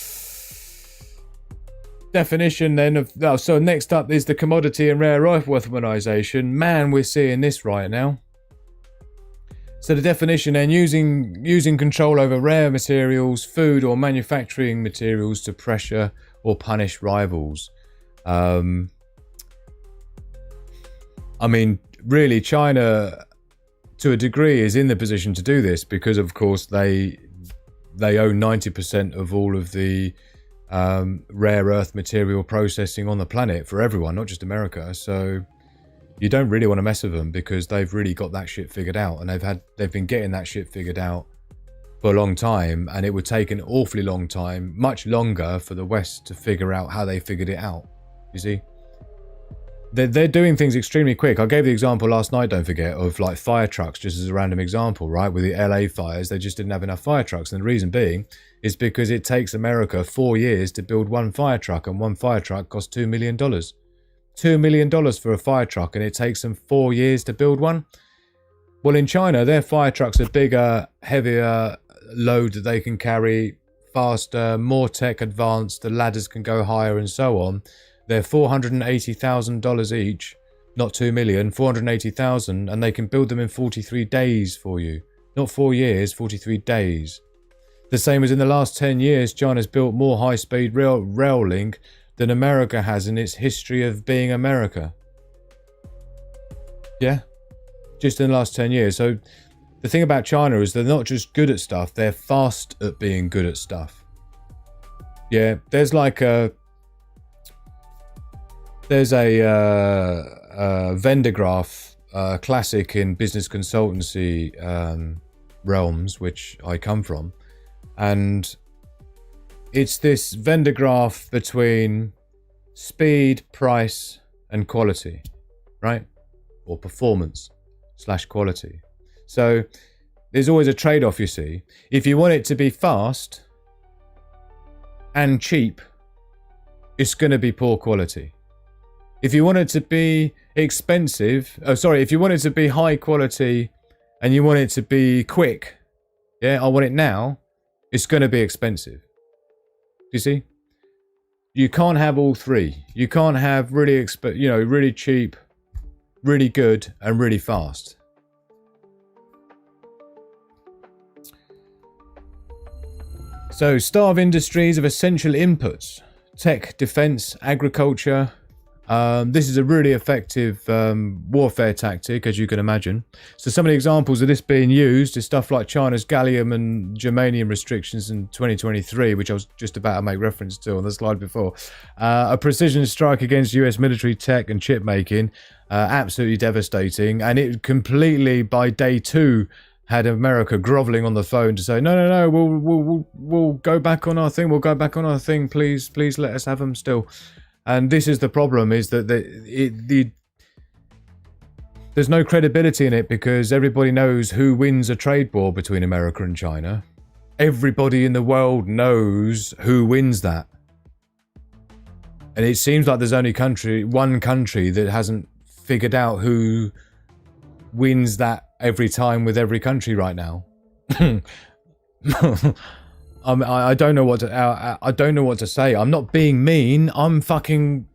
Definition then of, oh, so next up is the commodity and rare earth weaponization. Man, we're seeing this right now. So the definition then, using control over rare materials, food or manufacturing materials to pressure or punish rivals. I mean, really, China, to a degree, is in the position to do this because, of course, they own 90% of all of the rare earth material processing on the planet for everyone, not just America. So you don't really want to mess with them because they've really got that shit figured out, and they've been getting that shit figured out for a long time, and it would take an awfully long time, much longer, for the West to figure out how they figured it out. You see, they're doing things extremely quick. I gave the example last night, don't forget, of like fire trucks, just as a random example, right? With the LA fires, they just didn't have enough fire trucks, and the reason being is because it takes America 4 years to build one fire truck, and one fire truck costs $2 million. $2 million for a fire truck, and it takes them 4 years to build one. Well, in China, their fire trucks are bigger, heavier load that they can carry, faster, more tech advanced, the ladders can go higher and so on. They're $480,000 each, not 2 million, 480,000, and they can build them in 43 days for you. Not 4 years, 43 days. The same as in the last 10 years, China's built more high-speed rail link than America has in its history of being America. Yeah, just in the last 10 years. So the thing about China is they're not just good at stuff, they're fast at being good at stuff. Yeah, there's a vendor graph, classic in business consultancy realms, which I come from, and it's this vendor graph between speed, price, and quality, right? Or performance / quality. So there's always a trade-off, you see. If you want it to be fast and cheap, it's going to be poor quality. If you want it to be expensive, if you want it to be high quality and you want it to be quick, yeah, I want it now, it's going to be expensive. Do you see? You can't have all three. You can't have really really cheap, really good, and really fast. So, starve industries of essential inputs. Tech, defense, agriculture. This is a really effective warfare tactic, as you can imagine. So some of the examples of this being used is stuff like China's gallium and germanium restrictions in 2023, which I was just about to make reference to on the slide before. A precision strike against US military tech and chip making, absolutely devastating. And it completely, by day 2, had America groveling on the phone to say, no, we'll go back on our thing. We'll go back on our thing. Please let us have them still. And this is the problem, is that there's no credibility in it, because everybody knows who wins a trade war between America and China. Everybody in the world knows who wins that. And it seems like there's only one country that hasn't figured out who wins that every time with every country right now. I don't know what to say. I'm not being mean. I'm the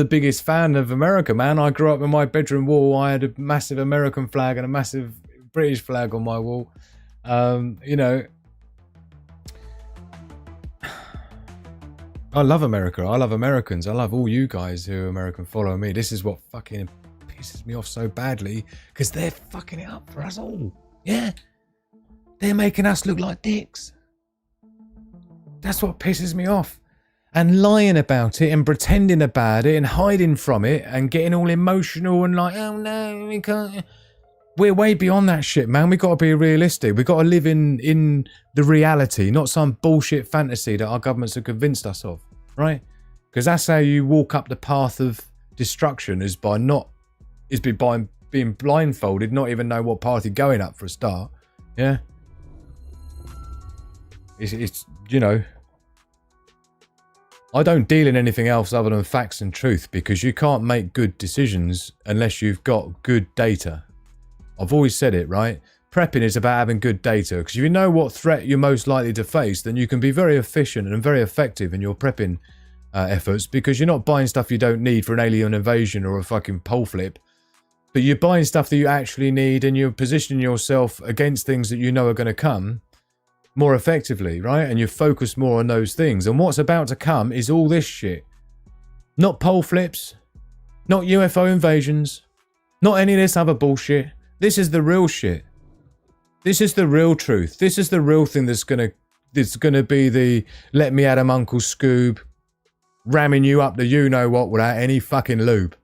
biggest fan of America, man. I grew up in my bedroom wall. I had a massive American flag and a massive British flag on my wall. You know, I love America. I love Americans. I love all you guys who are American follow me. This is what fucking pisses me off so badly, because they're fucking it up for us all. Yeah. They're making us look like dicks. That's what pisses me off. And lying about it and pretending about it and hiding from it and getting all emotional and like, oh no, we can't. We're way beyond that shit, man. We got to be realistic. We got to live in the reality, not some bullshit fantasy that our governments have convinced us of, right? Because that's how you walk up the path of destruction, is by being blindfolded, not even know what path you're going up for a start. Yeah. It's you know, I don't deal in anything else other than facts and truth, because you can't make good decisions unless you've got good data. I've always said it, right? Prepping is about having good data, because if you know what threat you're most likely to face, then you can be very efficient and very effective in your prepping efforts, because you're not buying stuff you don't need for an alien invasion or a fucking pole flip, but you're buying stuff that you actually need, and you're positioning yourself against things that you know are going to come more effectively, right? And you focus more on those things. And what's about to come is all this shit. Not pole flips, not UFO invasions, not any of this other bullshit. This is the real shit. This is the real truth. This is the real thing that's gonna be the let me at 'em Uncle Scoob, ramming you up the you-know-what without any fucking lube.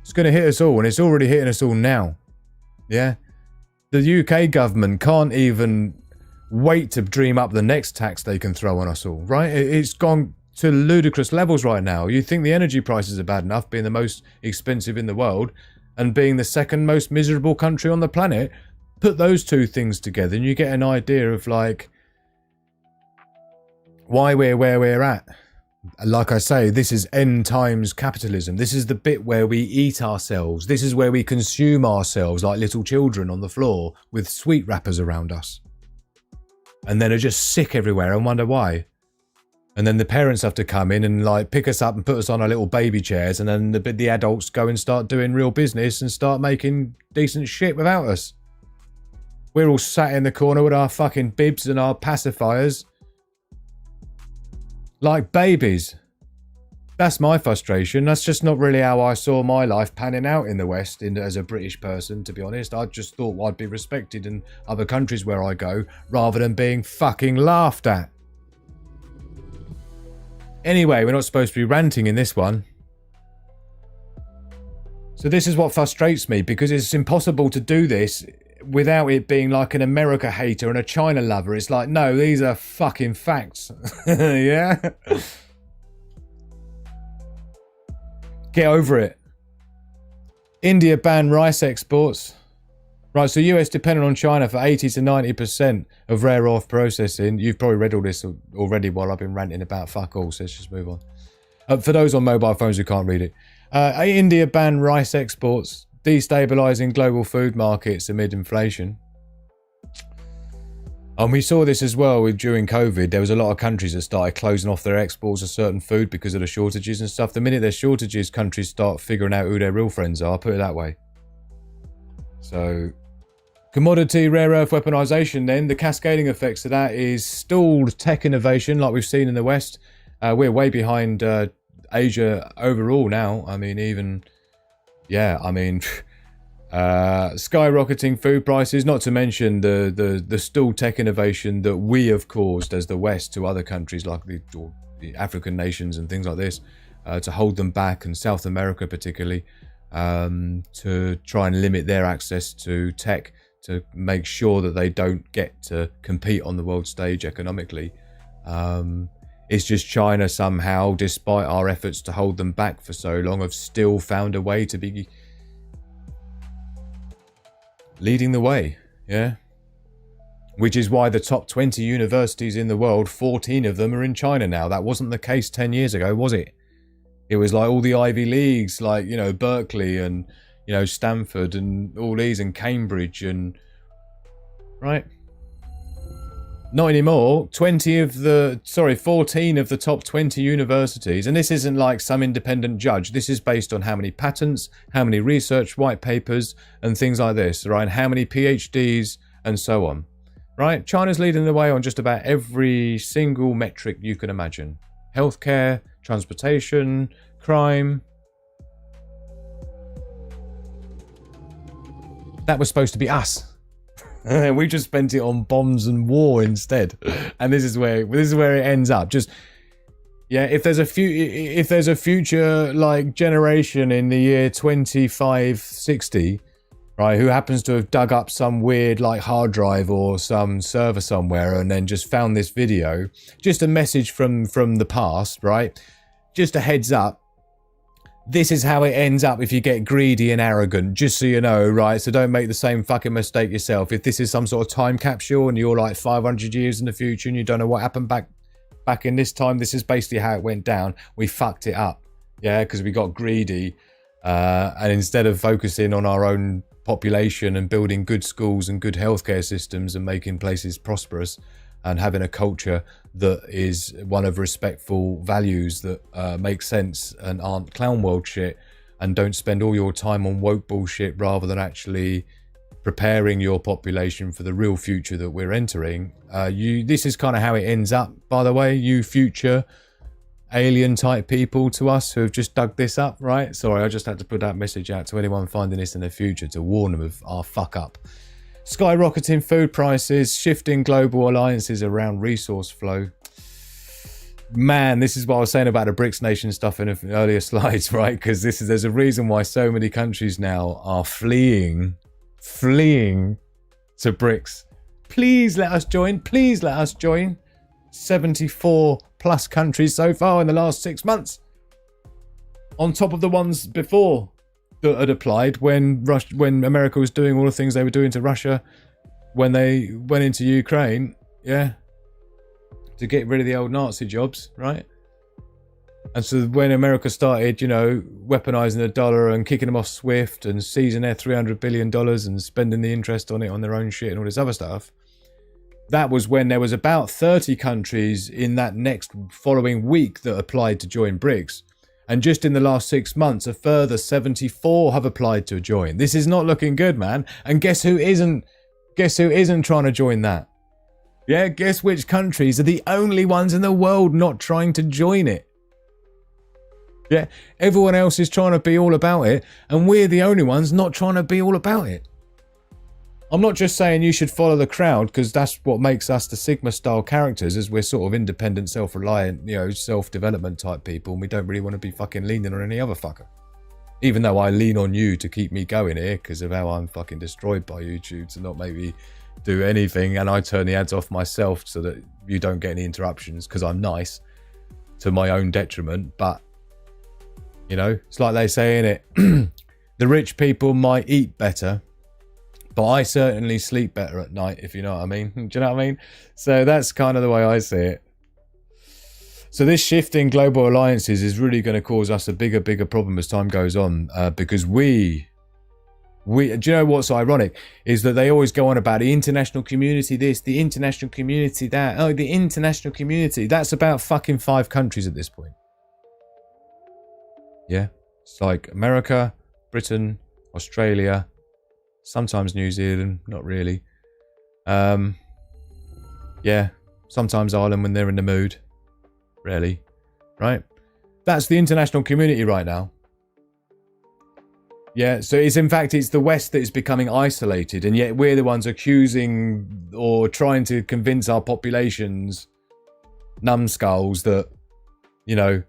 It's gonna hit us all, and it's already hitting us all now. Yeah? The UK government can't even wait to dream up the next tax they can throw on us all, right? It's gone to ludicrous levels right now. You think the energy prices are bad enough, being the most expensive in the world and being the second most miserable country on the planet? Put those two things together and you get an idea of like why we're where we're at. Like I say, this is end times capitalism. This is the bit where we eat ourselves. This is where we consume ourselves like little children on the floor with sweet wrappers around us. And then are just sick everywhere and wonder why. And then the parents have to come in and like pick us up and put us on our little baby chairs, and then the adults go and start doing real business and start making decent shit without us. We're all sat in the corner with our fucking bibs and our pacifiers like babies. That's my frustration. That's just not really how I saw my life panning out in the West as a British person, to be honest. I just thought I'd be respected in other countries where I go, rather than being fucking laughed at. Anyway, we're not supposed to be ranting in this one. So this is what frustrates me, because it's impossible to do this without it being like an America hater and a China lover. It's like, no, these are fucking facts. Yeah? Get over it. India banned rice exports. Right, so US dependent on China for 80 to 90% of rare earth processing. You've probably read all this already while I've been ranting about fuck all, so let's just move on. For those on mobile phones who can't read it. India banned rice exports, destabilizing global food markets amid inflation. And we saw this as well during COVID. There was a lot of countries that started closing off their exports of certain food because of the shortages and stuff. The minute there's shortages, countries start figuring out who their real friends are, put it that way. So, commodity rare earth weaponization then, the cascading effects of that is stalled tech innovation like we've seen in the West. We're way behind Asia overall now. I mean, even, yeah, I mean... skyrocketing food prices, not to mention the stalled tech innovation that we have caused as the West to other countries like the African nations and things like this, to hold them back, and South America particularly, to try and limit their access to tech, to make sure that they don't get to compete on the world stage economically. It's just China somehow, despite our efforts to hold them back for so long, have still found a way to be leading the way, yeah? Which is why the top 20 universities in the world, 14 of them are in China now. That wasn't the case 10 years ago, was it? It was like all the Ivy Leagues, like, you know, Berkeley and, you know, Stanford and all these, and Cambridge and... Right? Not anymore. 14 of the top 20 universities, and this isn't like some independent judge. This is based on how many patents, how many research white papers, and things like this, right? And how many PhDs, and so on, right? China's leading the way on just about every single metric you can imagine. Healthcare, transportation, crime. That was supposed to be us. We just spent it on bombs and war instead, and this is where it ends up. Just, yeah, if there's a future like generation in the year 2560, right, who happens to have dug up some weird like hard drive or some server somewhere and then just found this video, just a message from the past, right? Just a heads up. This is how it ends up if you get greedy and arrogant, just so you know, right? So don't make the same fucking mistake yourself. If this is some sort of time capsule and you're like 500 years in the future and you don't know what happened back in this time, this is basically how it went down. We fucked it up, yeah, because we got greedy. And instead of focusing on our own population and building good schools and good healthcare systems and making places prosperous and having a culture that is one of respectful values that make sense and aren't clown world shit, and don't spend all your time on woke bullshit rather than actually preparing your population for the real future that we're entering. This is kind of how it ends up, by the way, you future alien type people to us who have just dug this up, right? Sorry, I just had to put that message out to anyone finding this in the future to warn them of our fuck up. Skyrocketing food prices, shifting global alliances around resource flow. Man, this is what I was saying about the BRICS nation stuff in earlier slides, right? Because there's a reason why so many countries now are fleeing to BRICS. Please let us join. Please let us join. 74 plus countries so far in the last 6 months, on top of the ones before that had applied when America was doing all the things they were doing to Russia when they went into Ukraine, yeah, to get rid of the old Nazi jobs, right? And so when America started, you know, weaponizing the dollar and kicking them off SWIFT and seizing their $300 billion and spending the interest on it on their own shit and all this other stuff, that was when there was about 30 countries in that next following week that applied to join BRICS. And just in the last 6 months, a further 74 have applied to join. This is not looking good, man. And guess who isn't? Guess who isn't trying to join that? Yeah, guess which countries are the only ones in the world not trying to join it? Yeah, everyone else is trying to be all about it, and we're the only ones not trying to be all about it. I'm not just saying you should follow the crowd, because that's what makes us the Sigma style characters, as we're sort of independent, self-reliant, you know, self-development type people, and we don't really want to be fucking leaning on any other fucker. Even though I lean on you to keep me going here, because of how I'm fucking destroyed by YouTube to not make me do anything, and I turn the ads off myself so that you don't get any interruptions, because I'm nice, to my own detriment. But, you know, it's like they say, innit? The rich people might eat better, but I certainly sleep better at night, if you know what I mean. Do you know what I mean? So that's kind of the way I see it. So this shift in global alliances is really going to cause us a bigger problem as time goes on, because we do you know what's ironic is that they always go on about the international community this, the international community that. Oh, the international community. That's about fucking 5 countries at this point. Yeah. It's like America, Britain, Australia, sometimes New Zealand, not really. Yeah, sometimes Ireland when they're in the mood. Rarely. Right? That's the international community right now. Yeah, so it's in fact, it's the West that is becoming isolated, and yet we're the ones accusing or trying to convince our populations, numbskulls, that, you know,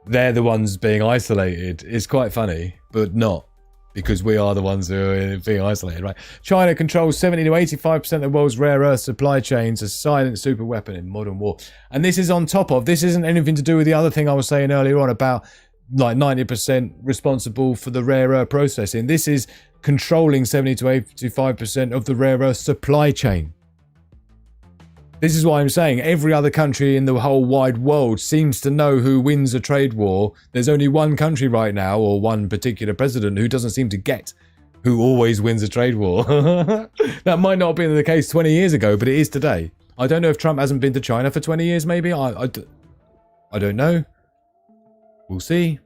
they're the ones being isolated. It's quite funny, but not, because we are the ones who are being isolated, right? China controls 70 to 85% of the world's rare earth supply chains, a silent super weapon in modern war. And this is on top of, this isn't anything to do with the other thing I was saying earlier on about like 90% responsible for the rare earth processing. This is controlling 70 to 85% of the rare earth supply chain. This is why I'm saying every other country in the whole wide world seems to know who wins a trade war. There's only one country right now, or one particular president, who doesn't seem to get who always wins a trade war. That might not have been the case 20 years ago, but it is today. I don't know if Trump hasn't been to China for 20 years, maybe. I don't know. We'll see.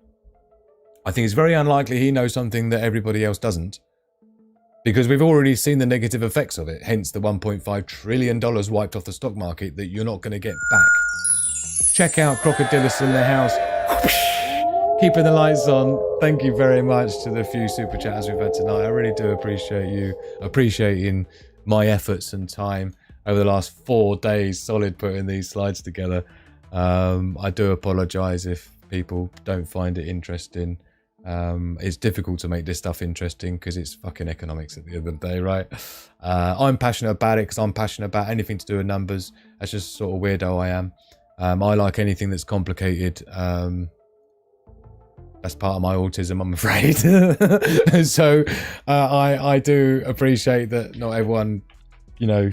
I think it's very unlikely he knows something that everybody else doesn't, because we've already seen the negative effects of it, hence the $1.5 trillion wiped off the stock market that you're not going to get back. Check out Crocodilus in the house. Keeping the lights on. Thank you very much to the few super chats we've had tonight. I really do appreciate you appreciating my efforts and time over the last 4 days solid putting these slides together. I do apologise if people don't find it interesting. It's difficult to make this stuff interesting because it's fucking economics at the end of the day, right? I'm passionate about it because I'm passionate about anything to do with numbers. That's just sort of weirdo I am. I like anything that's complicated. That's part of my autism, I'm afraid. So I do appreciate that not everyone, you know,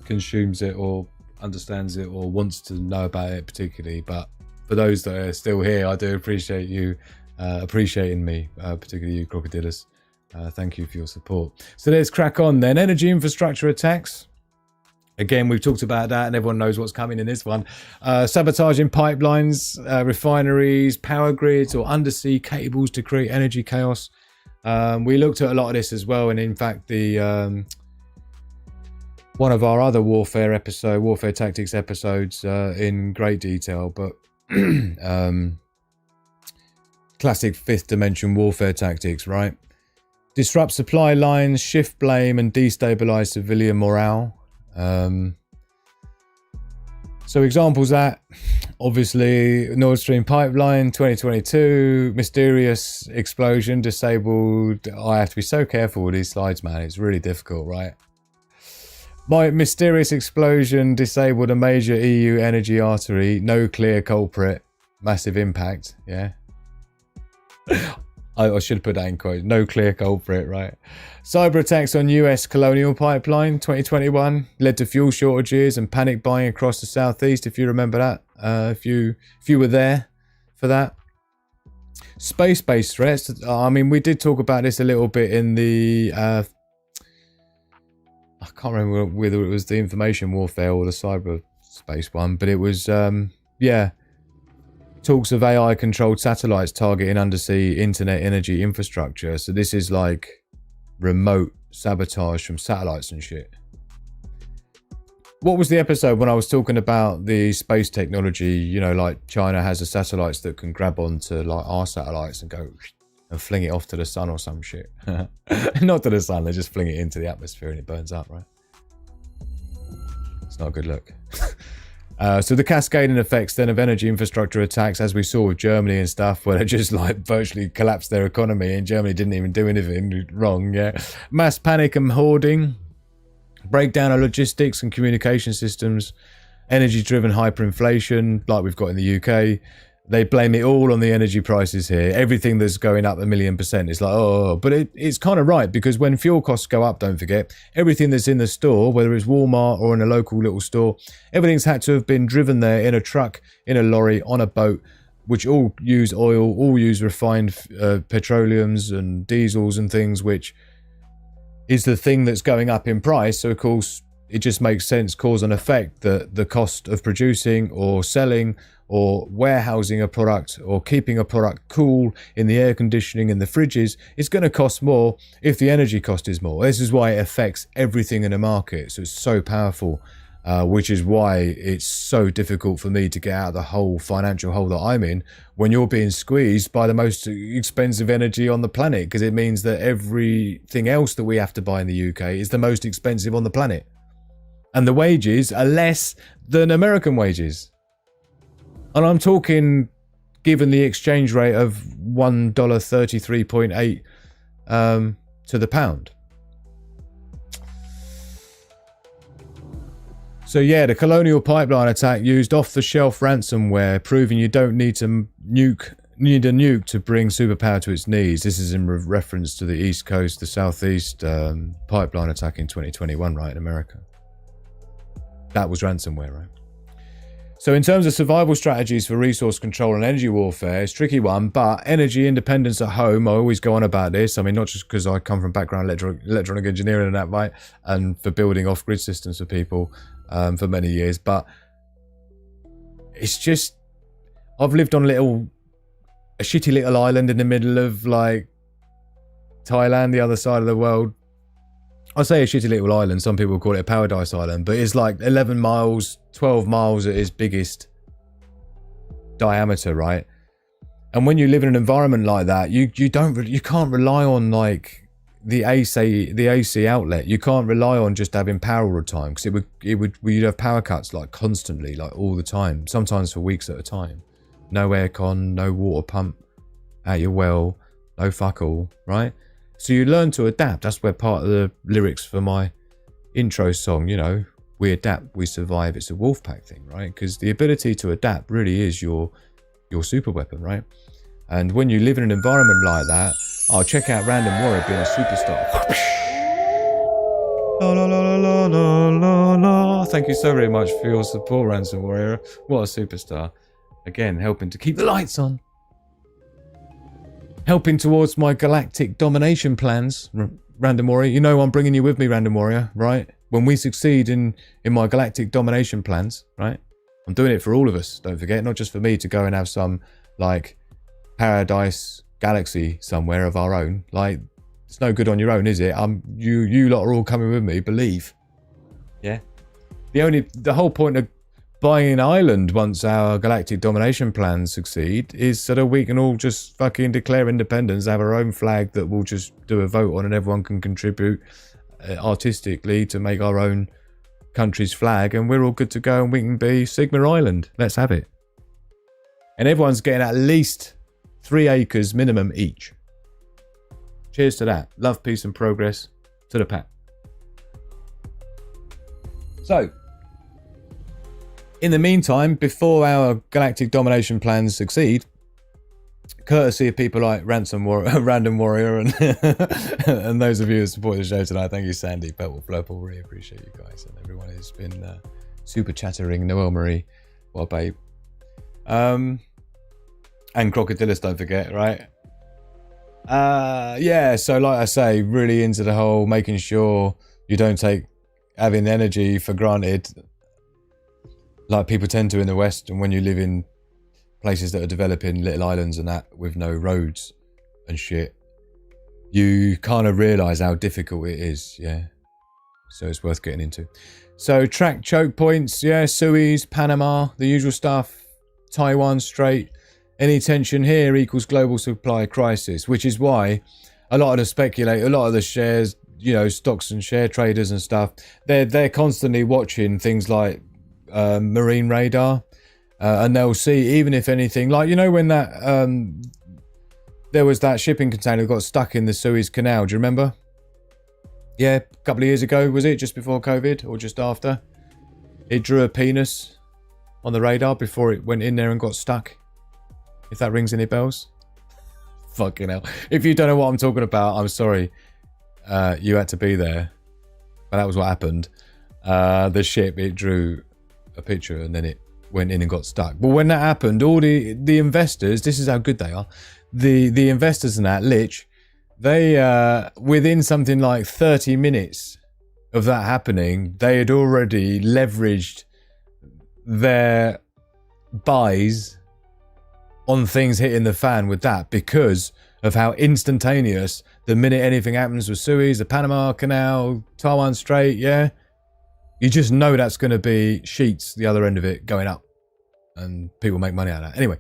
consumes it or understands it or wants to know about it particularly, but for those that are still here, I do appreciate you appreciating me, particularly you, Crocodilus. Thank you for your support. So let's crack on then. Energy infrastructure attacks. Again, we've talked about that and everyone knows what's coming in this one. Sabotaging pipelines, refineries, power grids or undersea cables to create energy chaos. We looked at a lot of this as well, and in fact the one of our other warfare tactics episodes in great detail, but classic 5th dimension warfare tactics, right? Disrupt supply lines, shift blame and destabilize civilian morale. So examples that, obviously, Nord Stream pipeline 2022, mysterious explosion disabled. I have to be so careful with these slides, man. It's really difficult, right? My mysterious explosion disabled a major EU energy artery. No clear culprit. Massive impact. Yeah. I should put that in quotes. No clear culprit, right? Cyber attacks on US Colonial Pipeline 2021 led to fuel shortages and panic buying across the southeast, if you remember that. If you were there for that. Space-based threats. I mean, we did talk about this a little bit in the... I can't remember whether it was the information warfare or the cyberspace one, but it was, yeah... Talks of AI-controlled satellites targeting undersea internet energy infrastructure. So this is like remote sabotage from satellites and shit. What was the episode when I was talking about the space technology? You know, like China has the satellites that can grab onto like our satellites and go and fling it off to the sun or some shit. Not to the sun, they just fling it into the atmosphere and it burns up, right? It's not a good look. So the cascading effects then of energy infrastructure attacks, as we saw with Germany and stuff, where they just like virtually collapsed their economy and Germany didn't even do anything wrong, yeah. Mass panic and hoarding, breakdown of logistics and communication systems, energy-driven hyperinflation, like we've got in the UK, They blame it all on the energy prices here. Everything that's going up 1,000,000%. It's like, oh, but it's kind of right, because when fuel costs go up, don't forget, everything that's in the store, whether it's Walmart or in a local little store, everything's had to have been driven there in a truck, in a lorry, on a boat, which all use oil, all use refined petroleums and diesels and things, which is the thing that's going up in price. So, of course, it just makes sense, cause and effect, that the cost of producing or selling or warehousing a product or keeping a product cool in the air conditioning in the fridges is going to cost more if the energy cost is more. This is why it affects everything in the market. So it's so powerful, which is why it's so difficult for me to get out of the whole financial hole that I'm in when you're being squeezed by the most expensive energy on the planet, because it means that everything else that we have to buy in the UK is the most expensive on the planet. And the wages are less than American wages. And I'm talking, given the exchange rate of $1.33.8 to the pound. So yeah, the colonial pipeline attack used off-the-shelf ransomware, proving you don't need a nuke to bring superpower to its knees. This is in reference to the East Coast, the Southeast pipeline attack in 2021, right, in America. That was ransomware, right? So in terms of survival strategies for resource control and energy warfare, it's a tricky one, but energy independence at home, I always go on about this. I mean, not just because I come from background electronic engineering and that, right? And for building off-grid systems for people for many years, but it's just, I've lived on a shitty little island in the middle of like Thailand, the other side of the world. I say a shitty little island, some people call it a paradise island, but it's like 11 miles, 12 miles at its biggest diameter, right? And when you live in an environment like that, you can't rely on like the AC outlet. You can't rely on just having power all the time, because you'd have power cuts like constantly, like all the time, sometimes for weeks at a time. No aircon, no water pump at your well, no fuck all, right? So you learn to adapt. That's where part of the lyrics for my intro song, you know, we adapt, we survive. It's a wolf pack thing, right? Because the ability to adapt really is your super weapon, right? And when you live in an environment like that, check out Random Warrior being a superstar. La, la, la, la, la, la, la. Thank you so very much for your support, Random Warrior. What a superstar. Again, helping to keep the lights on. Helping towards my galactic domination plans, Random Warrior. You know I'm bringing you with me, Random Warrior, right? When we succeed in my galactic domination plans, right? I'm doing it for all of us, don't forget. Not just for me to go and have some, like, paradise galaxy somewhere of our own. Like, it's no good on your own, is it? You lot are all coming with me, believe. Yeah? The whole point of buying an island once our galactic domination plans succeed is so that we can all just fucking declare independence, have our own flag that we'll just do a vote on, and everyone can contribute artistically to make our own country's flag, and we're all good to go, and we can be Sigma Island. Let's have it. And everyone's getting at least 3 acres minimum each. Cheers to that. Love, peace and progress to the pack. So, in the meantime, before our galactic domination plans succeed, courtesy of people like Random Warrior and and those of you who support the show tonight, thank you, Sandy, Purple Flurple, really appreciate you guys, and everyone who's been super chattering, Noelle Marie, what a babe, and Crocodilus, don't forget, right? Yeah, so like I say, really into the whole making sure you don't take having energy for granted, like people tend to in the West, and when you live in places that are developing little islands and that with no roads and shit, you kind of realise how difficult it is, yeah. So it's worth getting into. So track choke points, yeah, Suez, Panama, the usual stuff, Taiwan Strait. Any tension here equals global supply crisis, which is why a lot of the shares, you know, stocks and share traders and stuff, they're constantly watching things like marine radar, and they'll see, even if anything, like, you know, when that there was that shipping container that got stuck in the Suez Canal, do you remember? Yeah, a couple of years ago, was it just before COVID or just after? It drew a penis on the radar before it went in there and got stuck. If that rings any bells. Fucking hell. If you don't know what I'm talking about, I'm sorry. You had to be there. But that was what happened. The ship, it drew a picture and then it went in and got stuck. But when that happened, all the investors, this is how good they are. The investors and that, Lich, they, within something like 30 minutes of that happening, they had already leveraged their buys on things hitting the fan with that because of how instantaneous the minute anything happens with Suez, the Panama Canal, Taiwan Strait, yeah? You just know that's going to be sheets, the other end of it, going up. And people make money out of that. Anyway,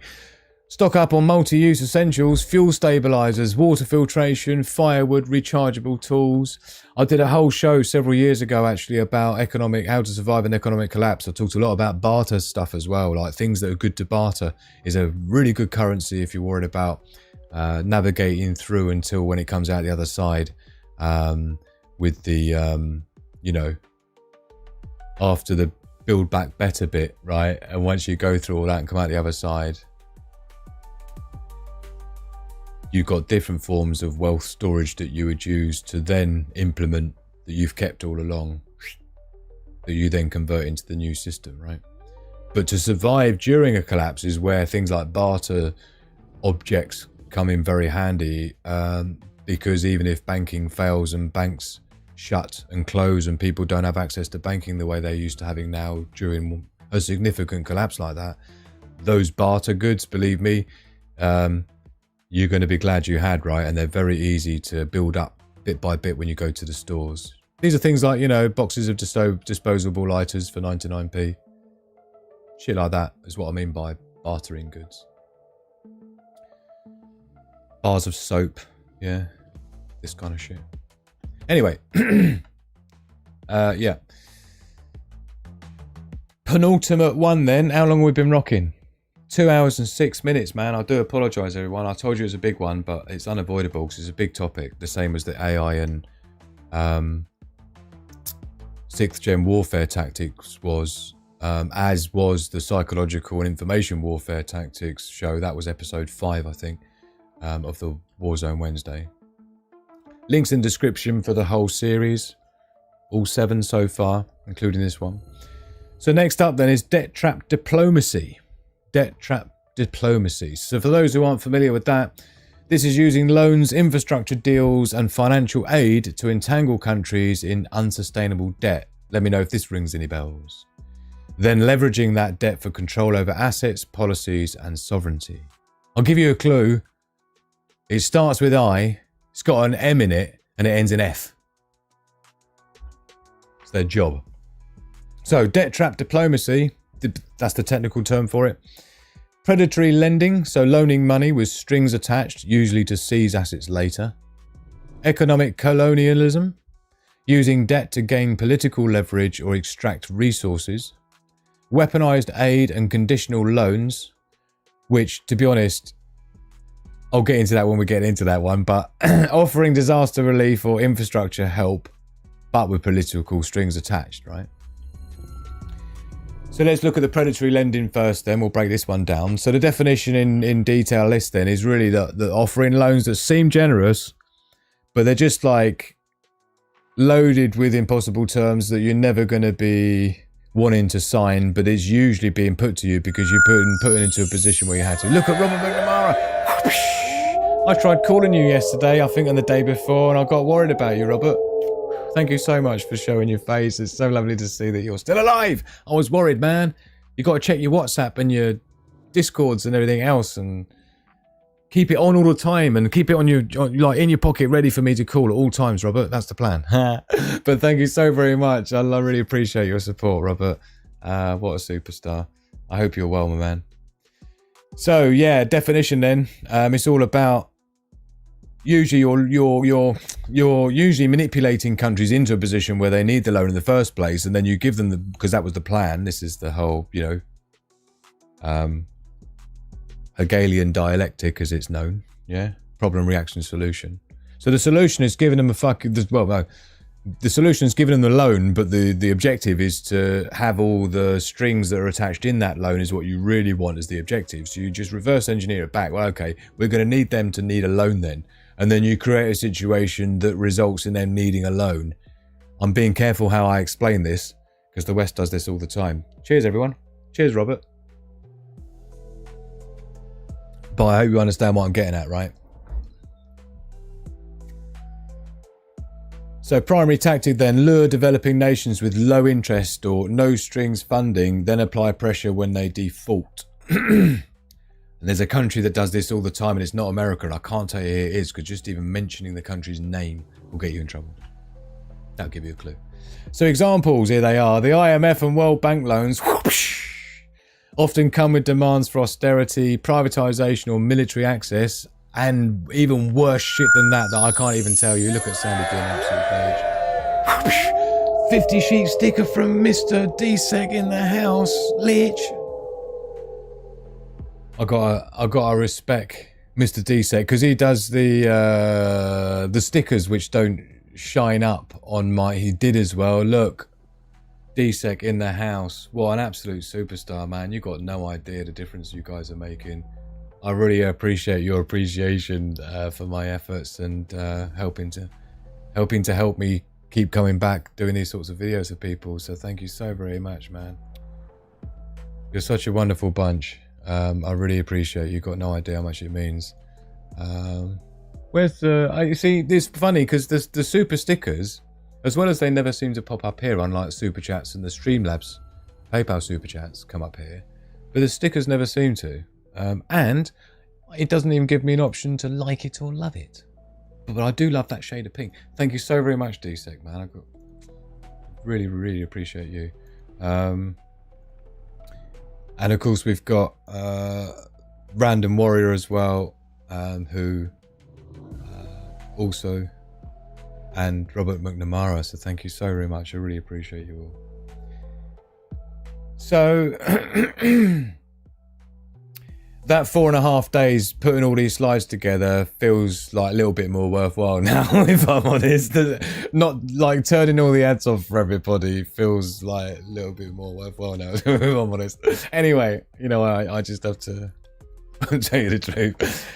stock up on multi-use essentials, fuel stabilizers, water filtration, firewood, rechargeable tools. I did a whole show several years ago, actually, about how to survive an economic collapse. I talked a lot about barter stuff as well, like things that are good to barter is a really good currency if you're worried about navigating through until when it comes out the other side with the, you know, after the build back better bit, right? And once you go through all that and come out the other side, you've got different forms of wealth storage that you would use to then implement that you've kept all along, that you then convert into the new system, right? But to survive during a collapse is where things like barter objects come in very handy, because even if banking fails and banks shut and close and people don't have access to banking the way they're used to having now during a significant collapse like that, those barter goods, believe me, you're going to be glad you had, right? And they're very easy to build up bit by bit when you go to the stores. These are things like, you know, boxes of disposable lighters for 99p. Shit like that is what I mean by bartering goods. Bars of soap, yeah, this kind of shit. Anyway, yeah. Penultimate one then. How long have we been rocking? 2 hours and 6 minutes, man. I do apologise, everyone. I told you it was a big one, but it's unavoidable because it's a big topic. The same as the AI and 6th gen warfare tactics was, as was the psychological and information warfare tactics show. That was episode 5, I think, of the Warzone Wednesday. Links in description for the whole series. All 7 so far, including this one. So next up then is debt trap diplomacy. Debt trap diplomacy. So for those who aren't familiar with that, this is using loans, infrastructure deals and financial aid to entangle countries in unsustainable debt. Let me know if this rings any bells. Then leveraging that debt for control over assets, policies and sovereignty. I'll give you a clue. It starts with I, it's got an M in it, and it ends in F. It's their job. So debt trap diplomacy, that's the technical term for it. Predatory lending, so loaning money with strings attached, usually to seize assets later. Economic colonialism, using debt to gain political leverage or extract resources. Weaponized aid and conditional loans, which, to be honest, I'll get into that when we get into that one, but offering disaster relief or infrastructure help, but with political strings attached, right? So let's look at the predatory lending first, then we'll break this one down. So the definition in detail list then is really the offering loans that seem generous, but they're just like loaded with impossible terms that you're never going to be wanting to sign, but it's usually being put to you because you're put into a position where you had to. Look at Robert McNamara. I tried calling you yesterday, I think, on the day before, and I got worried about you, Robert. Thank you so much for showing your face. It's so lovely to see that you're still alive. I was worried, man. You got to check your WhatsApp and your Discords and everything else, and keep it on all the time, and keep it on your like in your pocket, ready for me to call at all times, Robert. That's the plan. But thank you so very much. I really appreciate your support, Robert. What a superstar. I hope you're well, my man. So yeah, definition then. It's all about usually you're usually manipulating countries into a position where they need the loan in the first place, and then you give them because that was the plan. This is the whole, you know, Hegelian dialectic, as it's known. Yeah, problem, reaction, solution. So the solution is giving them the solution is giving them the loan, but the objective is to have all the strings that are attached in that loan is what you really want as the objective. So you just reverse engineer it back. Well, okay, we're going to need them to need a loan then. And then you create a situation that results in them needing a loan. I'm being careful how I explain this because the West does this all the time. Cheers, everyone. Cheers, Robert. But I hope you understand what I'm getting at, right? So primary tactic then, lure developing nations with low interest or no strings funding, then apply pressure when they default. And there's a country that does this all the time and it's not America, and I can't tell you who it is because just even mentioning the country's name will get you in trouble. That'll give you a clue. So examples, here they are. The IMF and World Bank loans whoosh, often come with demands for austerity, privatisation or military access. And even worse shit than that I can't even tell you. Look at Sandy being an absolute page. 50 sheet sticker from Mr. D-Sec in the house. Lich. I gotta respect Mr. D-Sec because he does the stickers which don't shine up on my... He did as well. Look. D-Sec in the house. What an absolute superstar, man. You got no idea the difference you guys are making. I really appreciate your appreciation for my efforts and helping to help me keep coming back doing these sorts of videos for people. So thank you so very much, man. You're such a wonderful bunch. I really appreciate it. You've got no idea how much it means. Where's you see, it's funny because the super stickers, as well as they never seem to pop up here, unlike super chats and the Streamlabs PayPal super chats come up here, but the stickers never seem to. And it doesn't even give me an option to like it or love it. But I do love that shade of pink. Thank you so very much, D-Sec, man. I really, really appreciate you. And of course, we've got Random Warrior as well, who also, and Robert McNamara. So thank you so very much. I really appreciate you all. So... that 4.5 days putting all these slides together feels like a little bit more worthwhile now, if I'm honest. Not like turning all the ads off for everybody feels like a little bit more worthwhile now, if I'm honest. Anyway, you know, I just have to tell you the truth.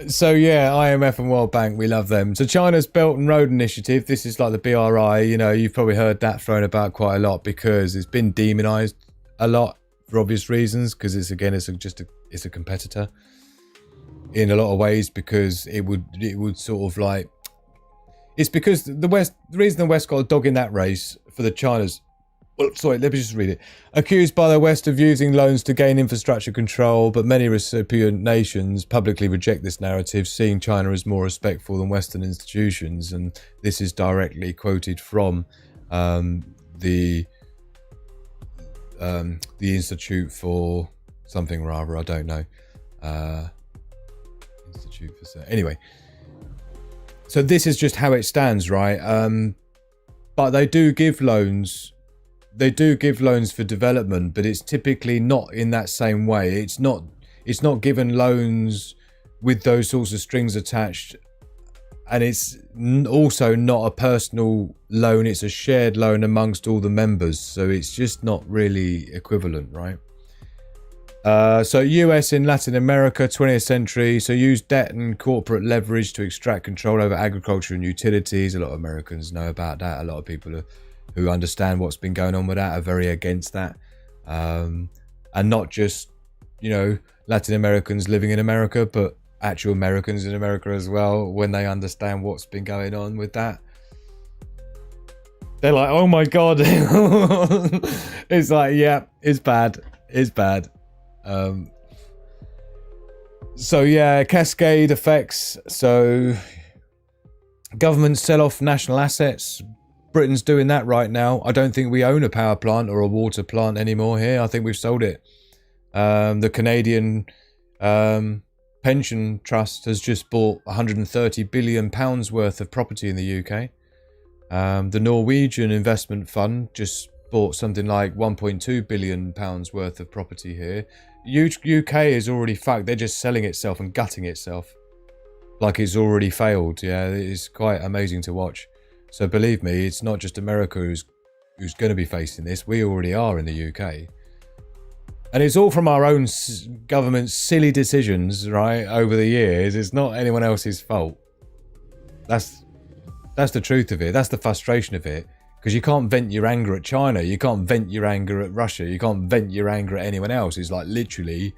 So yeah, IMF and World Bank, we love them. So China's Belt and Road Initiative, this is like the BRI, you know, you've probably heard that thrown about quite a lot because it's been demonized a lot for obvious reasons, because it's again, it's a competitor in a lot of ways, because it would sort of like, it's because the reason the West got a dog in that race for the China's, well, sorry, let me just read it. Accused by the West of using loans to gain infrastructure control, but many recipient nations publicly reject this narrative, seeing China as more respectful than Western institutions. And this is directly quoted from the Institute for something or other, I don't know. Institute for... Anyway. So this is just how it stands, right? But they do give loans. They do give loans for development, but it's typically not in that same way. It's not given loans with those sorts of strings attached. And it's also not a personal loan. It's a shared loan amongst all the members. So it's just not really equivalent, right? So US in Latin America, 20th century. So use debt and corporate leverage to extract control over agriculture and utilities. A lot of Americans know about that. A lot of people who understand what's been going on with that are very against that. And not just, you know, Latin Americans living in America, but actual Americans in America as well, when they understand what's been going on with that. They're like, oh my God. It's like, yeah, it's bad. It's bad. So yeah, cascade effects. So governments sell off national assets. Britain's doing that right now. I don't think we own a power plant or a water plant anymore here. I think we've sold it. The Canadian pension trust has just bought £130 billion worth of property in the UK. The Norwegian investment fund just bought something like £1.2 billion worth of property here. UK is already fucked. They're just selling itself and gutting itself like it's already failed. Yeah, it's quite amazing to watch. So believe me, it's not just America who's going to be facing this. We already are in the UK. And it's all from our own government's silly decisions, right, over the years. It's not anyone else's fault. That's the truth of it. That's the frustration of it. Because you can't vent your anger at China. You can't vent your anger at Russia. You can't vent your anger at anyone else. It's like literally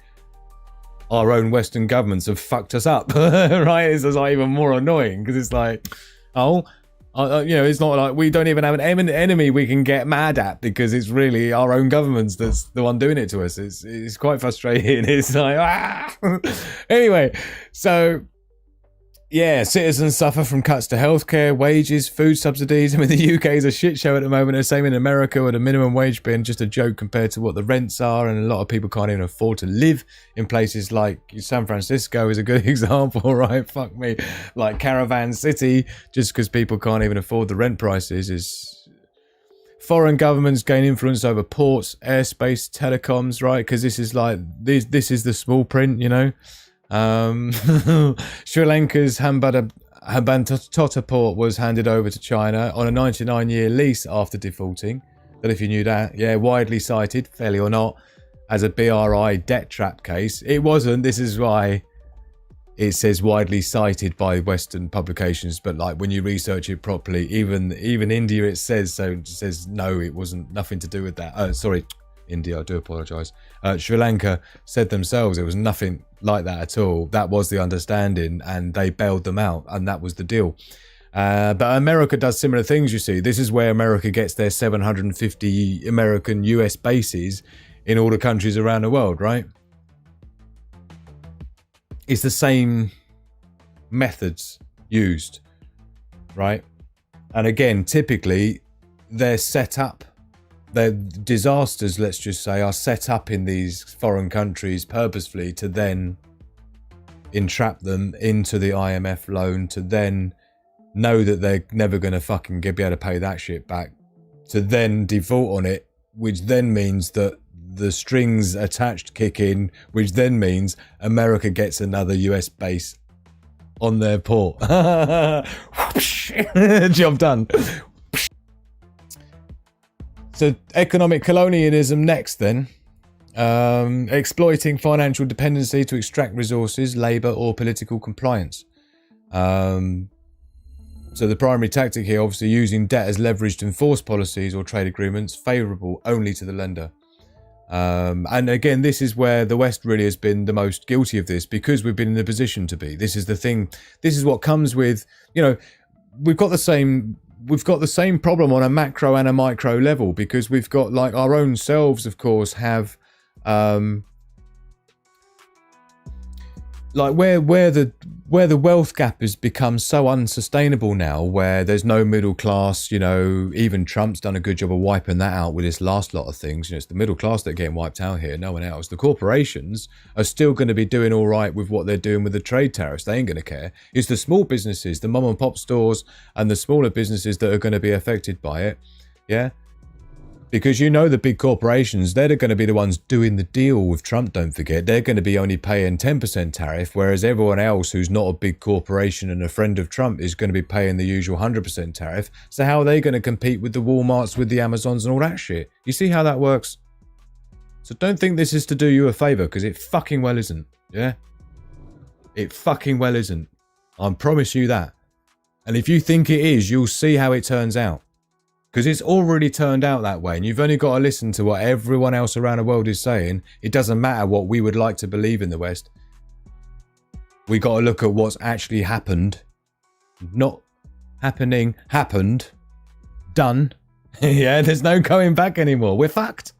our own Western governments have fucked us up, right? It's like even more annoying because it's like, it's not like we don't even have an enemy we can get mad at because it's really our own governments that's the one doing it to us. It's quite frustrating. It's like, Anyway, so yeah, citizens suffer from cuts to healthcare, wages, food subsidies. I mean, the UK is a shit show at the moment. The same in America, with a minimum wage being just a joke compared to what the rents are, and a lot of people can't even afford to live in places like San Francisco is a good example, right? Fuck me, like Caravan City, just because people can't even afford the rent prices is. Foreign governments gain influence over ports, airspace, telecoms, right? Because this is like this is the small print, you know. Sri Lanka's Hambantota port was handed over to China on a 99-year lease after defaulting. Don't know if you knew that. Yeah, widely cited, fairly or not, as a BRI debt trap case. It wasn't. This is why it says widely cited by Western publications. But like when you research it properly, even India, it says so. It says no, it wasn't. Nothing to do with that. Sorry, India. I do apologise. Sri Lanka said themselves it was nothing like that at all. That was the understanding, and they bailed them out, and that was the deal. But America does similar things, you see. This is where America gets their 750 American US bases in all the countries around the world, right? It's the same methods used, right? And again, typically, they're set up. The disasters, let's just say, are set up in these foreign countries purposefully to then entrap them into the IMF loan, to then know that they're never going to fucking be able to pay that shit back, to then default on it, which then means that the strings attached kick in, which then means America gets another US base on their port. Job done. So economic colonialism next then. Exploiting financial dependency to extract resources, labour or political compliance. So the primary tactic here, obviously using debt as leverage to enforce policies or trade agreements favourable only to the lender. And again, this is where the West really has been the most guilty of this, because we've been in the position to be. This is the thing. This is what comes with, we've got the same problem on a macro and a micro level, because we've got, like, our own selves, of course, have like where the wealth gap has become so unsustainable now, where there's no middle class. Even Trump's done a good job of wiping that out with this last lot of things. It's the middle class that are getting wiped out here, no one else. The corporations are still going to be doing all right with what they're doing with the trade tariffs. They ain't going to care. It's the small businesses, the mom and pop stores and the smaller businesses that are going to be affected by it. Yeah, because the big corporations, they're going to be the ones doing the deal with Trump, don't forget. They're going to be only paying 10% tariff, whereas everyone else who's not a big corporation and a friend of Trump is going to be paying the usual 100% tariff. So how are they going to compete with the Walmarts, with the Amazons and all that shit? You see how that works? So don't think this is to do you a favour, because it fucking well isn't, yeah? It fucking well isn't. I promise you that. And if you think it is, you'll see how it turns out. Because it's already turned out that way, and you've only got to listen to what everyone else around the world is saying. It doesn't matter what we would like to believe in the West. We got to look at what's actually happened. Not happening, happened, done. Yeah, there's no going back anymore. We're fucked.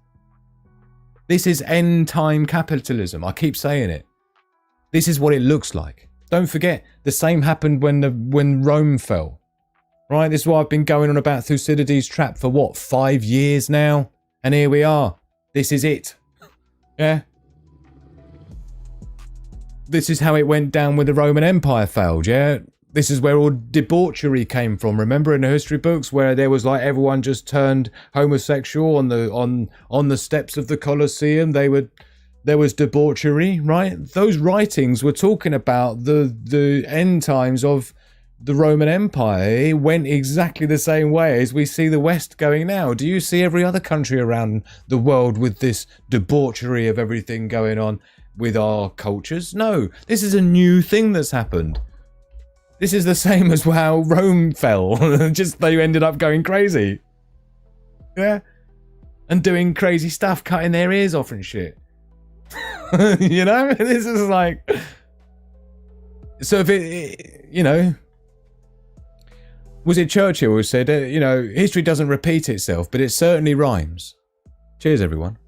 This is end time capitalism. I keep saying it. This is what it looks like. Don't forget, the same happened when Rome fell. Right, this is why I've been going on about Thucydides' trap for what, 5 years now? And here we are. This is it. Yeah? This is how it went down when the Roman Empire failed, yeah? This is where all debauchery came from. Remember in the history books where there was like everyone just turned homosexual on the steps of the Colosseum? There was debauchery, right? Those writings were talking about the end times of the Roman Empire went exactly the same way as we see the West going now. Do you see every other country around the world with this debauchery of everything going on with our cultures? No, this is a new thing that's happened. This is the same as how Rome fell. Just they ended up going crazy. Yeah? And doing crazy stuff, cutting their ears off and shit. You know? This is like... So if it, you know... Was it Churchill who said, you know, history doesn't repeat itself, but it certainly rhymes. Cheers, everyone.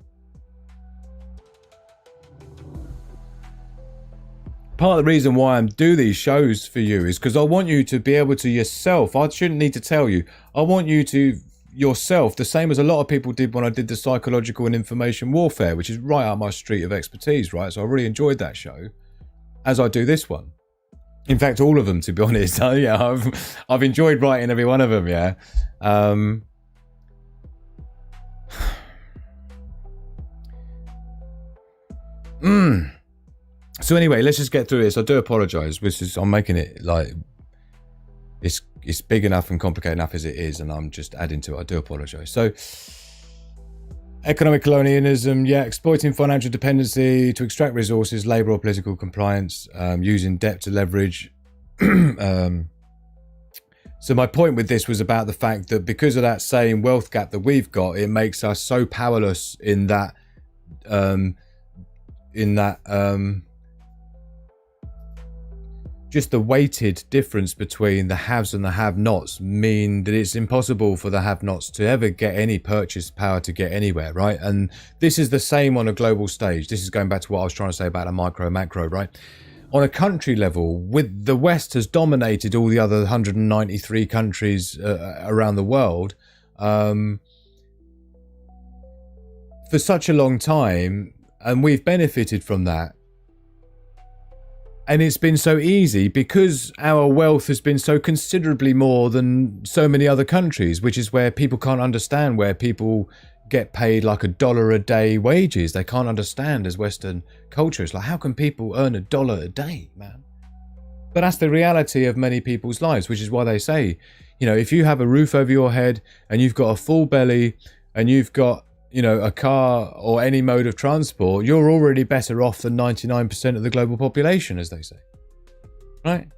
Part of the reason why I do these shows for you is because I want you to be able to yourself, I shouldn't need to tell you, I want you to yourself, the same as a lot of people did when I did the psychological and information warfare, which is right up my street of expertise, right? So I really enjoyed that show, as I do this one. In fact, all of them, to be honest. Yeah, I've enjoyed writing every one of them, yeah. So anyway, let's just get through this. I do apologise. I'm making it like it's big enough and complicated enough as it is, and I'm just adding to it. I do apologise. So, economic colonialism, yeah, exploiting financial dependency to extract resources, labour or political compliance, using debt to leverage. So my point with this was about the fact that because of that same wealth gap that we've got, it makes us so powerless in that just the weighted difference between the haves and the have-nots mean that it's impossible for the have-nots to ever get any purchase power to get anywhere, right? And this is the same on a global stage. This is going back to what I was trying to say about a micro-macro, right? On a country level, with the West has dominated all the other 193 countries around the world for such a long time, and we've benefited from that. And it's been so easy because our wealth has been so considerably more than so many other countries, which is where people can't understand, where people get paid like $1 a day wages. They can't understand as Western culture. It's like, how can people earn $1 a day, man? But that's the reality of many people's lives, which is why they say, you know, if you have a roof over your head and you've got a full belly and you've got, you know, a car or any mode of transport, you're already better off than 99% of the global population, as they say. Right?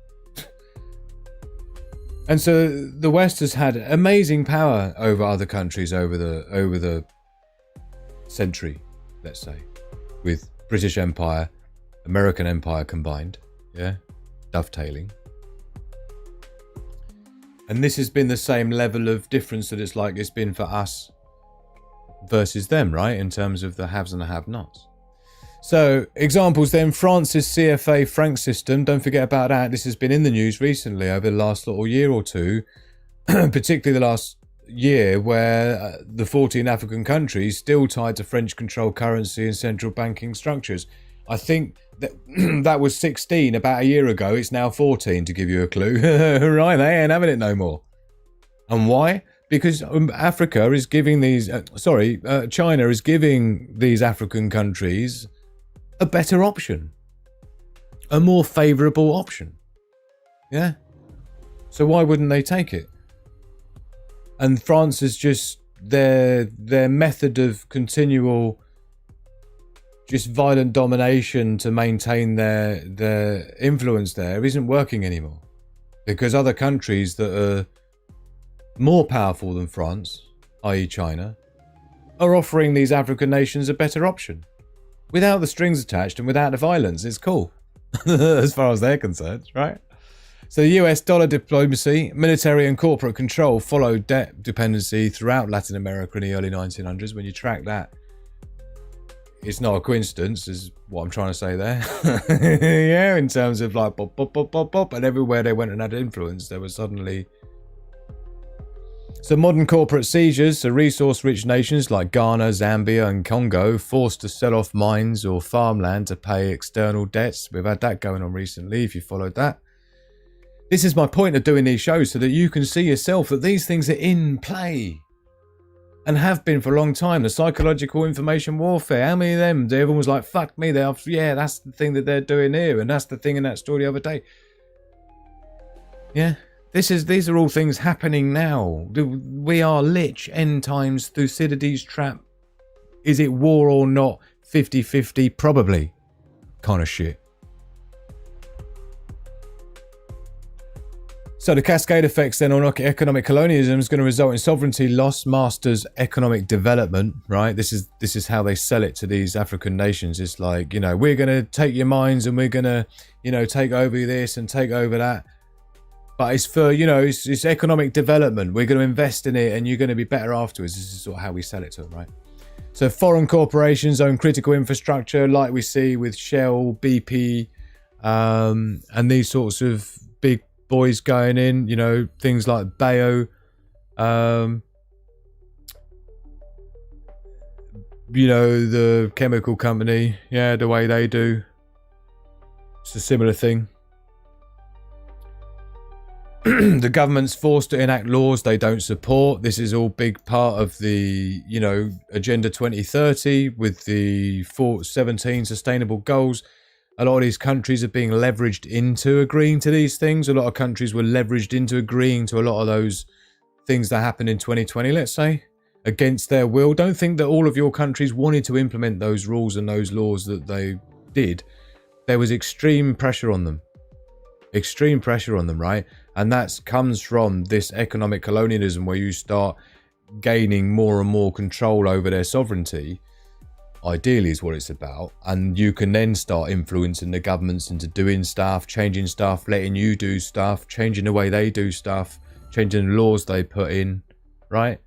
And so the West has had amazing power over other countries over the century, let's say, with British Empire, American Empire combined, yeah, dovetailing. And this has been the same level of difference that it's been for us versus them, right, in terms of the haves and the have-nots. So, examples then, France's CFA franc system, don't forget about that. This has been in the news recently over the last little year or two, particularly the last year, where the 14 African countries still tied to French-controlled currency and central banking structures. I think that that was 16 about a year ago. It's now 14, to give you a clue. Right, they ain't having it no more. And why? Because Africa is giving these, China is giving these African countries a better option, a more favourable option. Yeah. So why wouldn't they take it? And France is just their method of continual, just violent domination to maintain their influence there isn't working anymore, because other countries that are more powerful than France, i.e. China, are offering these African nations a better option. Without the strings attached and without the violence. It's cool. As far as they're concerned, right? So US dollar diplomacy, military and corporate control followed debt dependency throughout Latin America in the early 1900s. When you track that, it's not a coincidence, is what I'm trying to say there. Yeah, in terms of like pop, pop, pop, pop, pop, and everywhere they went and had influence, there was suddenly... So modern corporate seizures, so resource-rich nations like Ghana, Zambia and Congo forced to sell off mines or farmland to pay external debts. We've had that going on recently, if you followed that. This is my point of doing these shows, so that you can see yourself that these things are in play. And have been for a long time. The psychological information warfare, how many of them? Everyone was like, fuck me, yeah, that's the thing that they're doing here, and that's the thing in that story the other day. Yeah. These are all things happening now. We are lich, end times, Thucydides trap. Is it war or not? 50-50, probably. Kind of shit. So the cascade effects then on economic colonialism is going to result in sovereignty loss, masters economic development, right? This is how they sell it to these African nations. It's like, you know, we're going to take your mines and we're going to, you know, take over this and take over that. But it's for, you know, it's economic development. We're going to invest in it and you're going to be better afterwards. This is sort of how we sell it to them, right? So foreign corporations own critical infrastructure like we see with Shell, BP, and these sorts of big boys going in, you know, things like Bayo, you know, the chemical company, yeah, the way they do. It's a similar thing. The government's forced to enact laws they don't support. This is all big part of the, you know, Agenda 2030 with the 17 sustainable goals. A lot of these countries are being leveraged into agreeing to these things. A lot of countries were leveraged into agreeing to a lot of those things that happened in 2020, let's say, against their will. Don't think that all of your countries wanted to implement those rules and those laws that they did. There was extreme pressure on them. Extreme pressure on them, right? And that comes from this economic colonialism where you start gaining more and more control over their sovereignty. Ideally is what it's about, and you can then start influencing the governments into doing stuff, changing stuff, letting you do stuff, changing the way they do stuff, changing the laws they put in, right?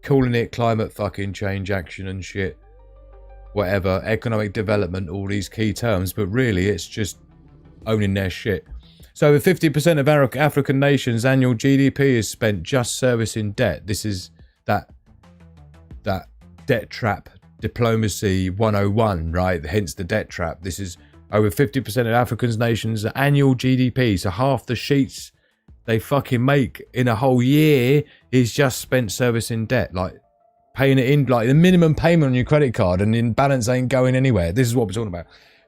Calling it climate fucking change action and shit, whatever, economic development, all these key terms, but really it's just owning their shit. So with 50% of African nations' annual GDP is spent just servicing debt. This is that debt trap diplomacy 101, right? Hence the debt trap. This is over 50% of African nations' annual GDP. So half the sheets they fucking make in a whole year is just spent servicing debt. Like paying it in, like the minimum payment on your credit card, and in balance ain't going anywhere. This is what we're talking about.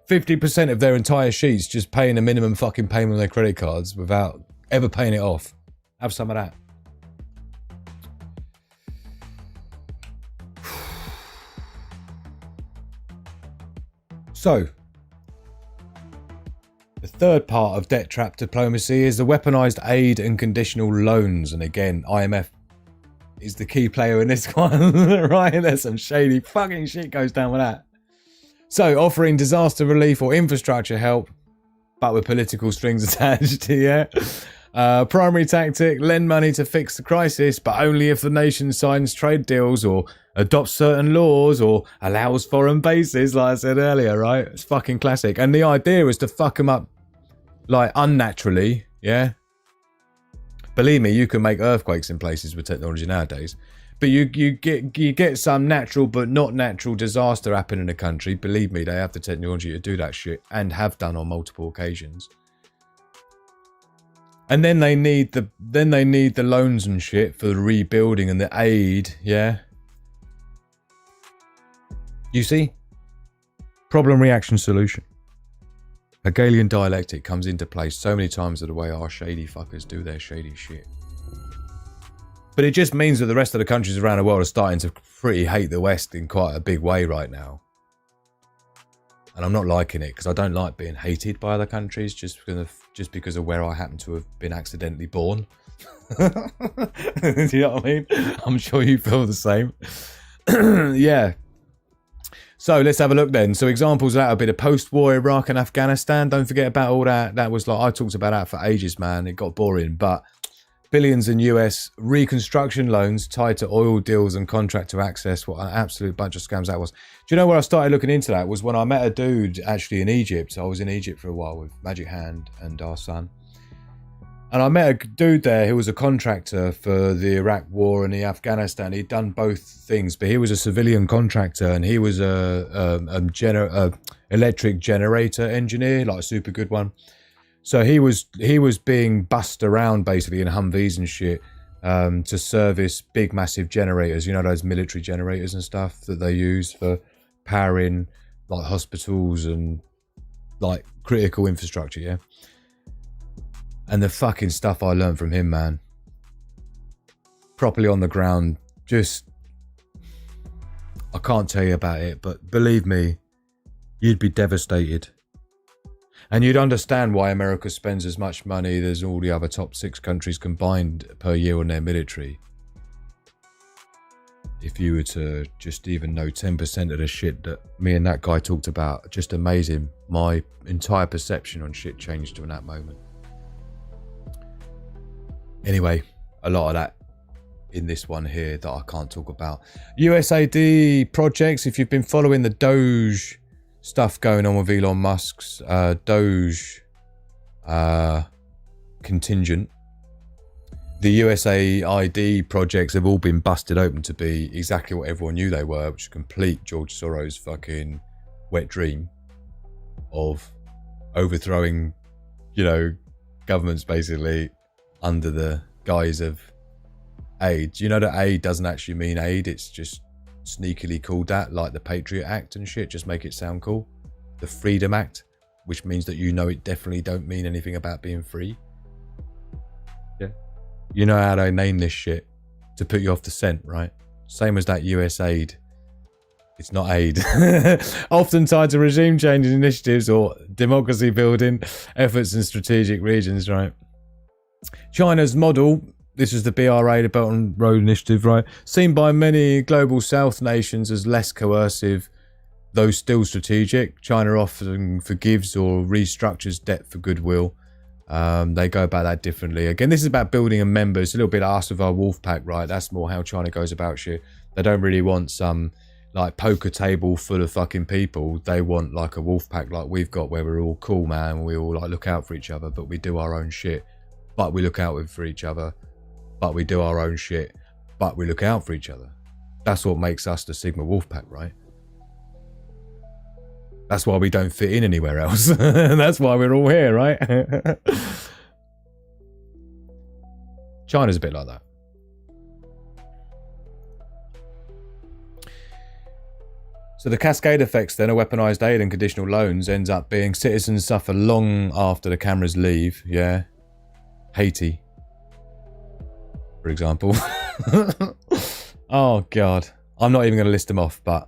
50% of their entire sheets just paying a minimum fucking payment on their credit cards without ever paying it off. Have some of that. So, the third part of debt trap diplomacy is the weaponized aid and conditional loans. And again, IMF is the key player in this one, right? There's some shady fucking shit goes down with that. So, offering disaster relief or infrastructure help, but with political strings attached, yeah. Primary tactic, lend money to fix the crisis, but only if the nation signs trade deals or adopts certain laws or allows foreign bases, like I said earlier, right? It's fucking classic. And the idea is to fuck them up, like, unnaturally, yeah? Believe me, you can make earthquakes in places with technology nowadays. But you get some natural but not natural disaster happen in a country. Believe me, they have the technology to do that shit and have done on multiple occasions. And then they need the loans and shit for the rebuilding and the aid, yeah. You see? Problem, reaction, solution. Hegelian dialectic comes into play so many times of the way our shady fuckers do their shady shit. But it just means that the rest of the countries around the world are starting to pretty hate the West in quite a big way right now. And I'm not liking it, because I don't like being hated by other countries just because of where I happen to have been accidentally born. Do you know what I mean? I'm sure you feel the same. Yeah. So let's have a look then. So examples of that would be the post-war Iraq and Afghanistan. Don't forget about all that. That was like, I talked about that for ages, man. It got boring, but billions in US reconstruction loans tied to oil deals and contractor access. What an absolute bunch of scams that was. Do you know where I started looking into that? Was when I met a dude actually in Egypt. I was in Egypt for a while with Magic Hand and our son. And I met a dude there who was a contractor for the Iraq war and the Afghanistan. He'd done both things, but he was a civilian contractor and he was a electric generator engineer, like a super good one. So he was being bussed around basically in Humvees and shit to service big massive generators, you know, those military generators and stuff that they use for powering like hospitals and like critical infrastructure, yeah. And the fucking stuff I learned from him, man. Properly on the ground, just... I can't tell you about it, but believe me, you'd be devastated. And you'd understand why America spends as much money as all the other top 6 countries combined per year on their military. If you were to just even know 10% of the shit that me and that guy talked about, just amazing. My entire perception on shit changed in that moment. Anyway, a lot of that in this one here that I can't talk about. USAID projects, if you've been following the Doge stuff going on with Elon Musk's Doge contingent, the USAID projects have all been busted open to be exactly what everyone knew they were, which is complete George Soros fucking wet dream of overthrowing, you know, governments basically under the guise of aid. You know that aid doesn't actually mean aid, it's just sneakily called that, like the Patriot Act and shit, just make it sound cool. The Freedom Act, which means that you know it definitely don't mean anything about being free. Yeah. You know how they name this shit to put you off the scent, right? Same as that US aid. It's not aid. Often tied to regime changing initiatives or democracy building efforts in strategic regions, right? China's model, this is the BRA, the Belt and Road Initiative, right? Seen by many global South nations as less coercive, though still strategic. China often forgives or restructures debt for goodwill. They go about that differently. Again, this is about building a member. It's a little bit us with our wolf pack, right? That's more how China goes about shit. They don't really want some like poker table full of fucking people. They want like a wolf pack like we've got, where we're all cool, man. We all like look out for each other, but we do our own shit. But we look out for each other. But we do our own shit. But we look out for each other. That's what makes us the Sigma wolf pack, right? That's why we don't fit in anywhere else. That's why we're all here, right? China's a bit like that. So the cascade effects then of weaponized aid and conditional loans ends up being citizens suffer long after the cameras leave. Yeah. Haiti, for example. Oh, God. I'm not even going to list them off, but...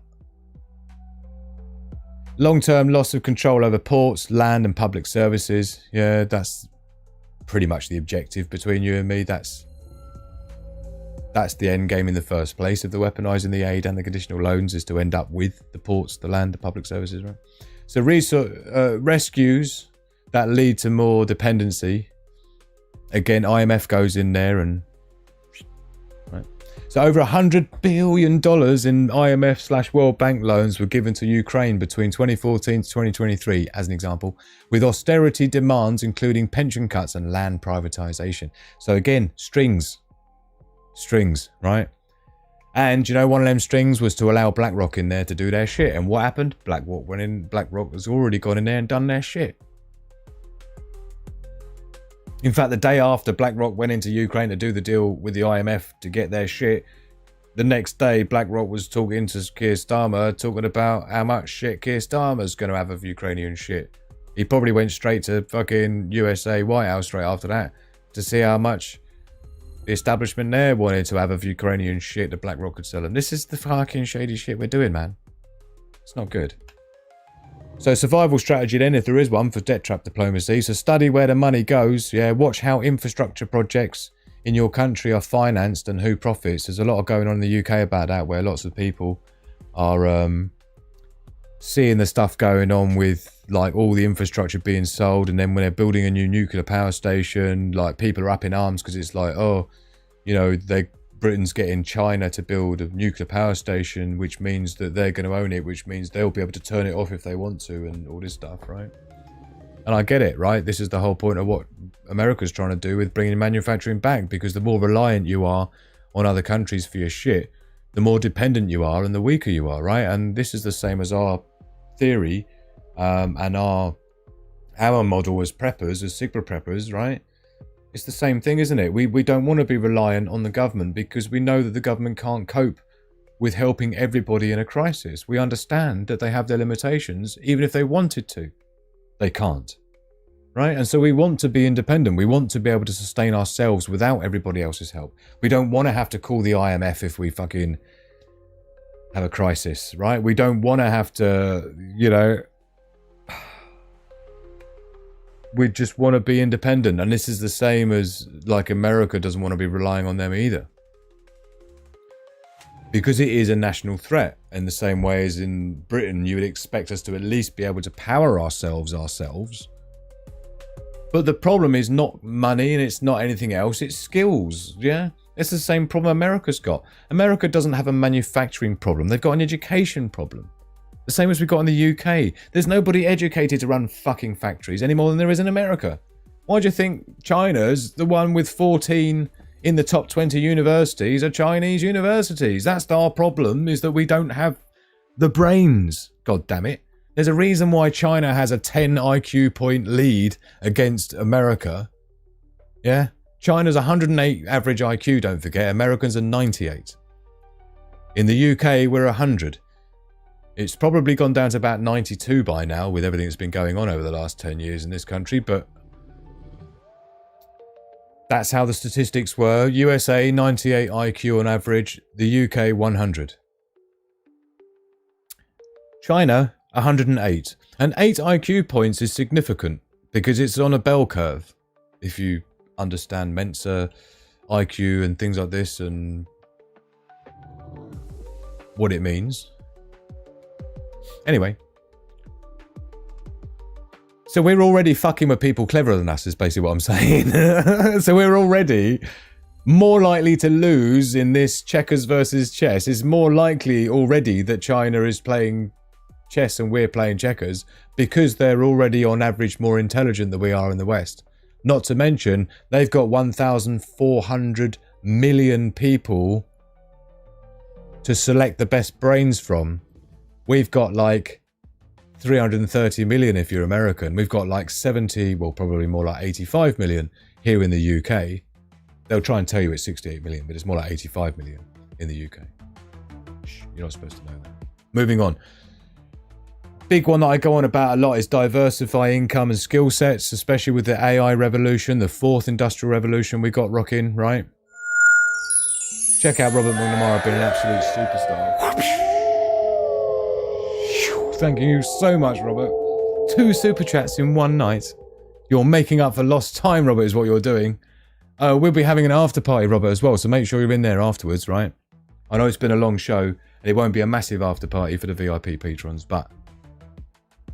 long-term loss of control over ports, land and public services. Yeah, that's pretty much the objective between you and me. That's the end game in the first place of the weaponizing the aid and the conditional loans, is to end up with the ports, the land, the public services, right? So rescues that lead to more dependency. Again, IMF goes in there and... right. So over $100 billion in IMF/World Bank loans were given to Ukraine between 2014 to 2023, as an example, with austerity demands including pension cuts and land privatization. So again, strings, right? And you know, one of them strings was to allow BlackRock in there to do their shit. And what happened? BlackRock has already gone in there and done their shit. In fact, the day after BlackRock went into Ukraine to do the deal with the IMF to get their shit, the next day BlackRock was talking to Keir Starmer, talking about how much shit Keir Starmer's going to have of Ukrainian shit. He probably went straight to fucking USA White House straight after that to see how much the establishment there wanted to have of Ukrainian shit that BlackRock could sell them. This is the fucking shady shit we're doing, man. It's not good. So survival strategy then, if there is one, for debt trap diplomacy. So study where the money goes. Yeah, watch how infrastructure projects in your country are financed and who profits. There's a lot going on in the UK about that, where lots of people are seeing the stuff going on with like all the infrastructure being sold, and then when they're building a new nuclear power station, like people are up in arms because it's like, oh, you know, Britain's getting China to build a nuclear power station, which means that they're going to own it, which means they'll be able to turn it off if they want to, and all this stuff, right? And I get it, right? This is the whole point of what America's trying to do with bringing manufacturing back, because the more reliant you are on other countries for your shit, the more dependent you are and the weaker you are, right? And this is the same as our theory and our model as preppers, as Sigma preppers, right? It's the same thing, isn't it? We don't want to be reliant on the government because we know that the government can't cope with helping everybody in a crisis. We understand that they have their limitations, even if they wanted to. They can't. right? And so we want to be independent. We want to be able to sustain ourselves without everybody else's help. We don't want to have to call the IMF if we fucking have a crisis, right? We don't want to have to, you know, we just want to be independent. And this is the same as, like, America doesn't want to be relying on them either. Because it is a national threat. In the same way as in Britain, you would expect us to at least be able to power ourselves. But the problem is not money and it's not anything else, it's skills, yeah? It's the same problem America's got. America doesn't have a manufacturing problem, they've got an education problem. The same as we've got in the UK. There's nobody educated to run fucking factories any more than there is in America. Why do you think China's the one with 14 in the top 20 universities are Chinese universities? That's our problem, is that we don't have the brains, god damn it. There's a reason why China has a 10 IQ point lead against America. Yeah? China's 108 average IQ, don't forget. Americans are 98. In the UK, we're 100. It's probably gone down to about 92 by now with everything that's been going on over the last 10 years in this country, but that's how the statistics were. USA, 98 IQ on average. The UK, 100. China, 108. And 8 IQ points is significant because it's on a bell curve. If you understand Mensa, IQ and things like this and what it means. Anyway. So we're already fucking with people cleverer than us is basically what I'm saying. So we're already more likely to lose in this checkers versus chess. It's more likely already that China is playing chess and we're playing checkers because they're already on average more intelligent than we are in the West. Not to mention, they've got 1,400 million people to select the best brains from. We've got like 330 million if you're American. We've got like 70, well, probably more like 85 million here in the UK. They'll try and tell you it's 68 million, but it's more like 85 million in the UK. Shh, you're not supposed to know that. Moving on. Big one that I go on about a lot is diversify income and skill sets, especially with the AI revolution, the fourth industrial revolution we got rocking, right? Check out Robert McNamara, been an absolute superstar. Thank you so much, Robert. 2 super chats in one night. You're making up for lost time, Robert, is what you're doing. We'll be having an after party, Robert, as well, so make sure you're in there afterwards, right? I know it's been a long show, and it won't be a massive after party for the VIP patrons, but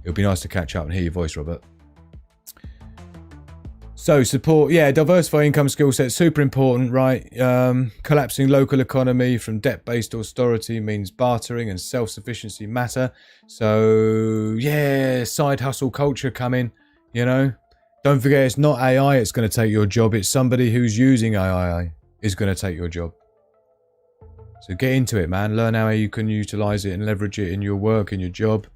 it'll be nice to catch up and hear your voice, Robert. So support, yeah, diversify income skill sets, super important, right? Collapsing local economy from debt-based austerity means bartering and self-sufficiency matter. So, yeah, side hustle culture coming, you know? Don't forget, it's not AI it's going to take your job. It's somebody who's using AI is going to take your job. So get into it, man. Learn how you can utilize it and leverage it in your work, in your job,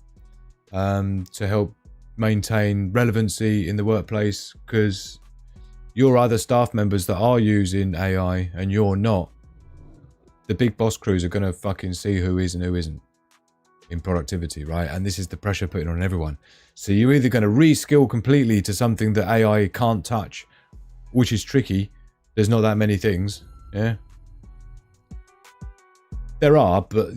to help maintain relevancy in the workplace, because you're either staff members that are using AI and you're not. The big boss crews are going to fucking see who is and who isn't in productivity, right? And this is the pressure putting on everyone. So you're either going to reskill completely to something that AI can't touch, which is tricky. There's not that many things, yeah? There are, but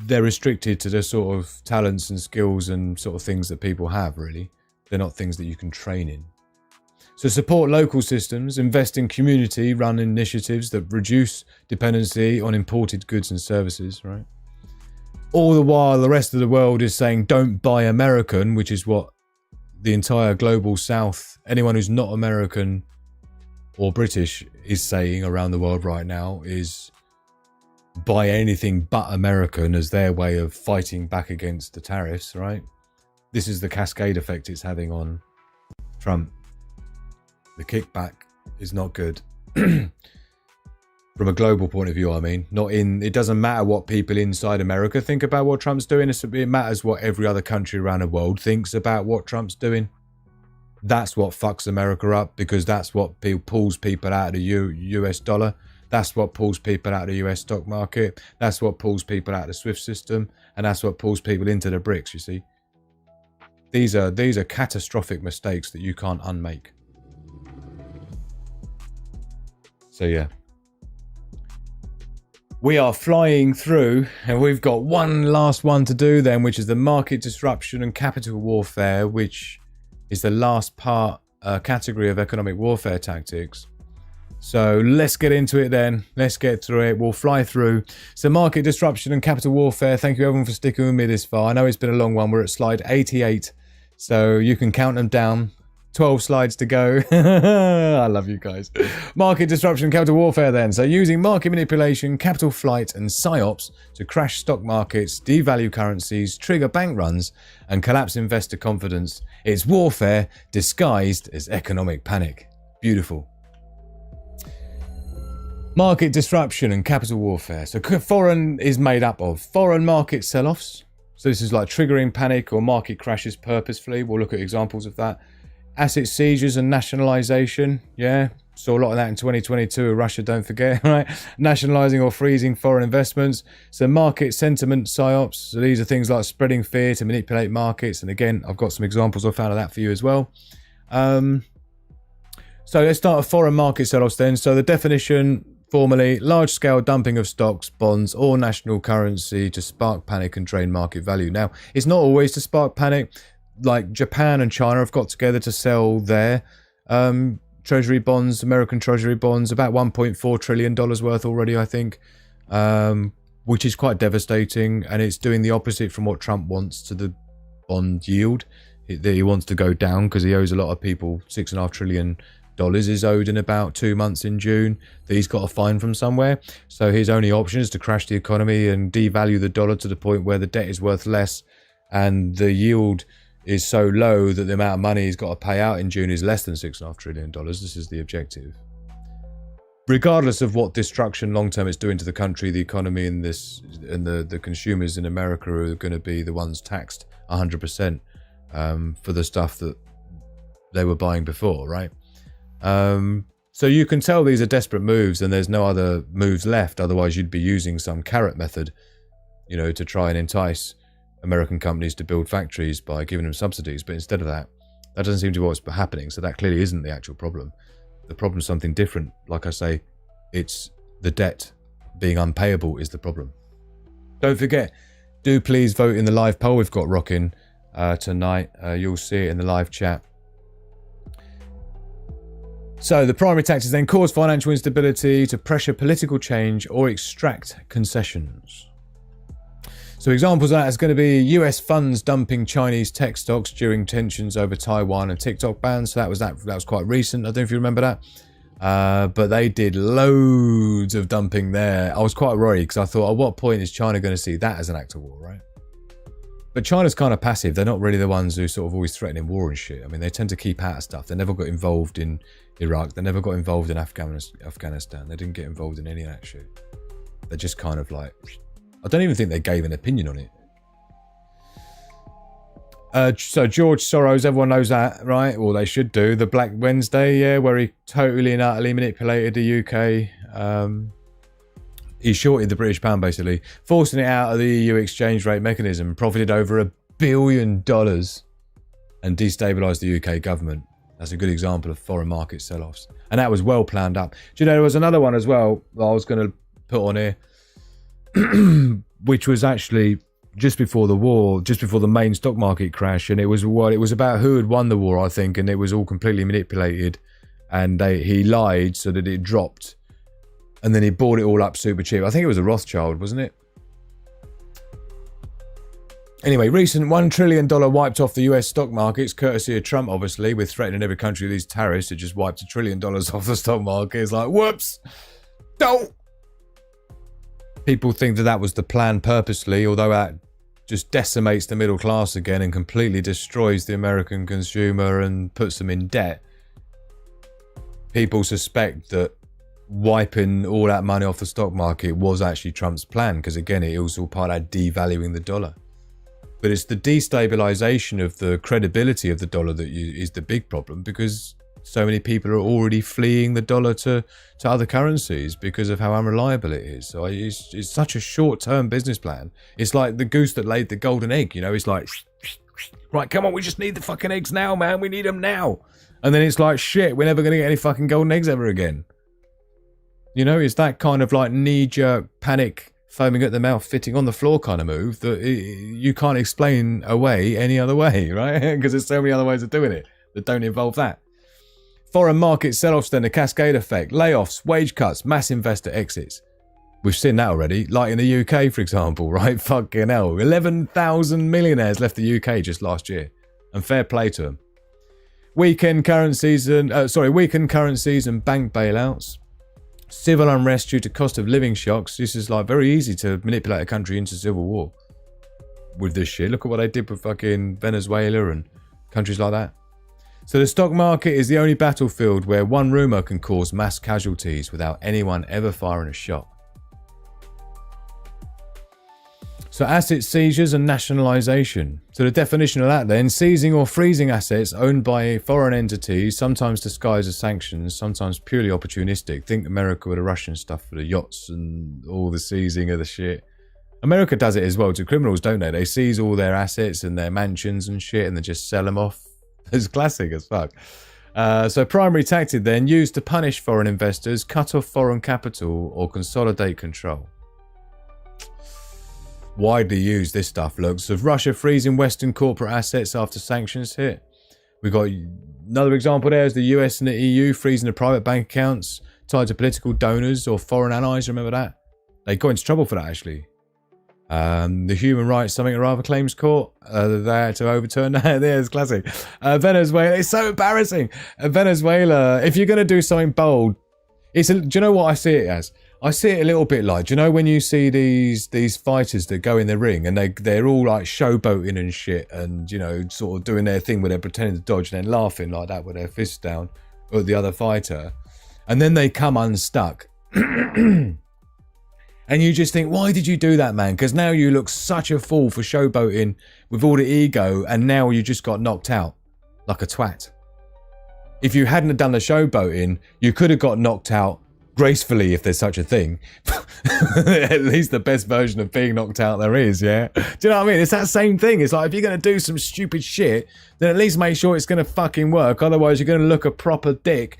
they're restricted to the sort of talents and skills and sort of things that people have, really. They're not things that you can train in. So support local systems, invest in community-run initiatives that reduce dependency on imported goods and services, right? All the while, the rest of the world is saying, don't buy American, which is what the entire global south, anyone who's not American or British is saying around the world right now, is buy anything but American as their way of fighting back against the tariffs, right? This is the cascade effect it's having on Trump. The kickback is not good. From a global point of view, I mean. It doesn't matter what people inside America think about what Trump's doing. It matters what every other country around the world thinks about what Trump's doing. That's what fucks America up, because that's what pulls people out of the US dollar. That's what pulls people out of the US stock market. That's what pulls people out of the SWIFT system. And that's what pulls people into the BRICS, you see. These are catastrophic mistakes that you can't unmake. So yeah. We are flying through, and we've got one last one to do then, which is the market disruption and capital warfare, which is the last category of economic warfare tactics. So let's get into it then. Let's get through it. We'll fly through. So market disruption and capital warfare. Thank you everyone for sticking with me this far. I know it's been a long one. We're at slide 88. So you can count them down. 12 slides to go. I love you guys. Market disruption, capital warfare then. So using market manipulation, capital flight and psyops to crash stock markets, devalue currencies, trigger bank runs and collapse investor confidence. It's warfare disguised as economic panic. Beautiful. Market disruption and capital warfare. So foreign is made up of foreign market sell-offs. So this is like triggering panic or market crashes purposefully. We'll look at examples of that. Asset seizures and nationalization. Yeah, saw a lot of that in 2022 with Russia, don't forget, right? Nationalizing or freezing foreign investments. So market sentiment psyops. So these are things like spreading fear to manipulate markets. And again, I've got some examples I found of that for you as well. So let's start with foreign market sell-offs then. So the definition, formally, large-scale dumping of stocks, bonds, or national currency to spark panic and drain market value. Now, it's not always to spark panic. Like Japan and China have got together to sell their treasury bonds, American treasury bonds, about $1.4 trillion worth already, I think, which is quite devastating. And it's doing the opposite from what Trump wants to the bond yield. He wants to go down because he owes a lot of people. $6.5 trillion is owed in about 2 months in June that he's got to find from somewhere. So his only option is to crash the economy and devalue the dollar to the point where the debt is worth less and the yield is so low that the amount of money he's got to pay out in June is less than $6.5 trillion. This is the objective. Regardless of what destruction long-term it's doing to the country, the economy, and the consumers in America are going to be the ones taxed 100% for the stuff that they were buying before, right? So you can tell these are desperate moves and there's no other moves left. Otherwise, you'd be using some carrot method, you know, to try and entice American companies to build factories by giving them subsidies, but instead of that doesn't seem to be what's happening. So that clearly isn't the actual problem. The problem is something different. Like I say, it's the debt being unpayable is the problem. Don't forget, do please vote in the live poll we've got rocking tonight. You'll see it in the live chat. So the primary tactics then cause financial instability to pressure political change or extract concessions. So examples of that is going to be US funds dumping Chinese tech stocks during tensions over Taiwan and TikTok bans. So that was quite recent. I don't know if you remember that. But they did loads of dumping there. I was quite worried because I thought, at what point is China going to see that as an act of war, right? But China's kind of passive. They're not really the ones who sort of always threatening war and shit. I mean, they tend to keep out of stuff. They never got involved in Iraq. They never got involved in Afghanistan. They didn't get involved in any of that shit. They're just kind of like... I don't even think they gave an opinion on it. So George Soros, everyone knows that, right? Or they should do. The Black Wednesday, yeah, where he totally and utterly manipulated the UK. He shorted the British pound, basically, forcing it out of the EU exchange rate mechanism, profited over $1 billion and destabilised the UK government. That's a good example of foreign market sell-offs. And that was well planned up. Do you know, there was another one as well that I was going to put on here, which was actually just before the war, just before the main stock market crash, and it was about who had won the war, I think, and it was all completely manipulated, and he lied so that it dropped, and then he bought it all up super cheap. I think it was a Rothschild, wasn't it? Anyway, recent $1 trillion wiped off the US stock markets, courtesy of Trump, obviously, with threatening every country with these tariffs. It just wiped $1 trillion off the stock market. It's like, whoops, don't. People think that was the plan purposely, although that just decimates the middle class again and completely destroys the American consumer and puts them in debt. People suspect that wiping all that money off the stock market was actually Trump's plan, because again, it was all part of devaluing the dollar. But it's the destabilization of the credibility of the dollar that is the big problem, because so many people are already fleeing the dollar to other currencies because of how unreliable it is. So it's such a short-term business plan. It's like the goose that laid the golden egg, you know. It's like, Right, come on, we just need the fucking eggs now, man. We need them now. And then it's like, shit, we're never going to get any fucking golden eggs ever again. You know, it's that kind of like knee-jerk panic, foaming at the mouth, fitting on the floor kind of move that you can't explain away any other way, right? Because there's so many other ways of doing it that don't involve that. Foreign market sell-offs then, a cascade effect, layoffs, wage cuts, mass investor exits. We've seen that already, like in the UK, for example, right? Fucking hell. 11,000 millionaires left the UK just last year. And fair play to them. Weakened currencies and bank bailouts. Civil unrest due to cost of living shocks. This is like very easy to manipulate a country into civil war with this shit. Look at what they did with fucking Venezuela and countries like that. So the stock market is the only battlefield where one rumour can cause mass casualties without anyone ever firing a shot. So asset seizures and nationalisation. So the definition of that then, seizing or freezing assets owned by foreign entities, sometimes disguised as sanctions, sometimes purely opportunistic. Think America with the Russian stuff for the yachts and all the seizing of the shit. America does it as well to criminals, don't they? They seize all their assets and their mansions and shit and they just sell them off. It's classic as fuck. So primary tactic then, used to punish foreign investors, cut off foreign capital or consolidate control. Widely used, this stuff looks of Russia freezing Western corporate assets after sanctions hit. We've got another example there is the US and the EU freezing the private bank accounts tied to political donors or foreign allies. Remember that? They got into trouble for that actually. The Human Rights Something or Other Claims Court, they had to overturn that. There's classic. Venezuela, it's so embarrassing. Venezuela, if you're going to do something bold, do you know what I see it as? I see it a little bit like, do you know when you see these fighters that go in the ring and they're all like showboating and shit and, you know, sort of doing their thing where they're pretending to dodge and then laughing like that with their fists down at the other fighter. And then they come unstuck. And you just think, why did you do that, man? Because now you look such a fool for showboating with all the ego and now you just got knocked out like a twat. If you hadn't done the showboating, you could have got knocked out gracefully, if there's such a thing. At least the best version of being knocked out there is, yeah? Do you know what I mean? It's that same thing. It's like, if you're going to do some stupid shit, then at least make sure it's going to fucking work. Otherwise, you're going to look a proper dick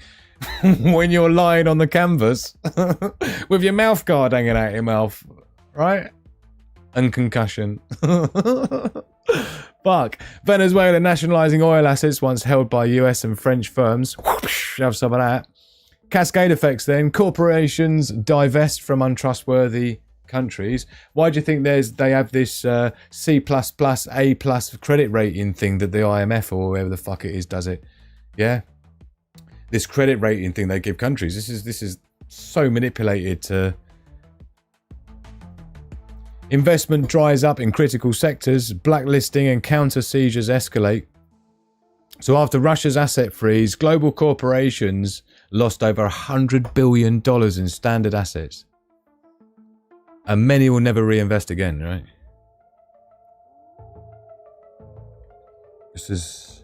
when you're lying on the canvas with your mouth guard hanging out your mouth, right? And concussion. Fuck. Venezuela nationalising oil assets once held by US and French firms. Whoosh, have some of that. Cascade effects then. Corporations divest from untrustworthy countries. Why do you think they have this C++, A+ credit rating thing that the IMF or whoever the fuck it is does it? Yeah? This credit rating thing they give countries. This is so manipulated to... Investment dries up in critical sectors. Blacklisting and counter seizures escalate. So after Russia's asset freeze, global corporations lost over $100 billion in standard assets. And many will never reinvest again, right? This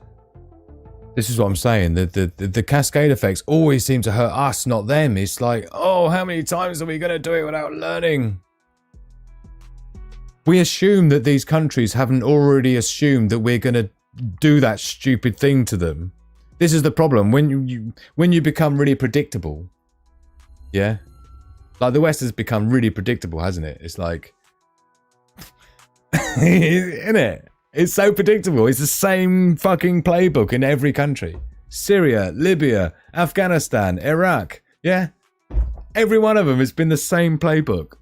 is what I'm saying. The cascade effects always seem to hurt us, not them. It's like, oh, how many times are we going to do it without learning? We assume that these countries haven't already assumed that we're going to do that stupid thing to them. This is the problem. When you become really predictable, yeah? Like the West has become really predictable, hasn't it? It's like, isn't it? It's so predictable. It's the same fucking playbook in every country. Syria, Libya, Afghanistan, Iraq. Yeah? Every one of them has been the same playbook.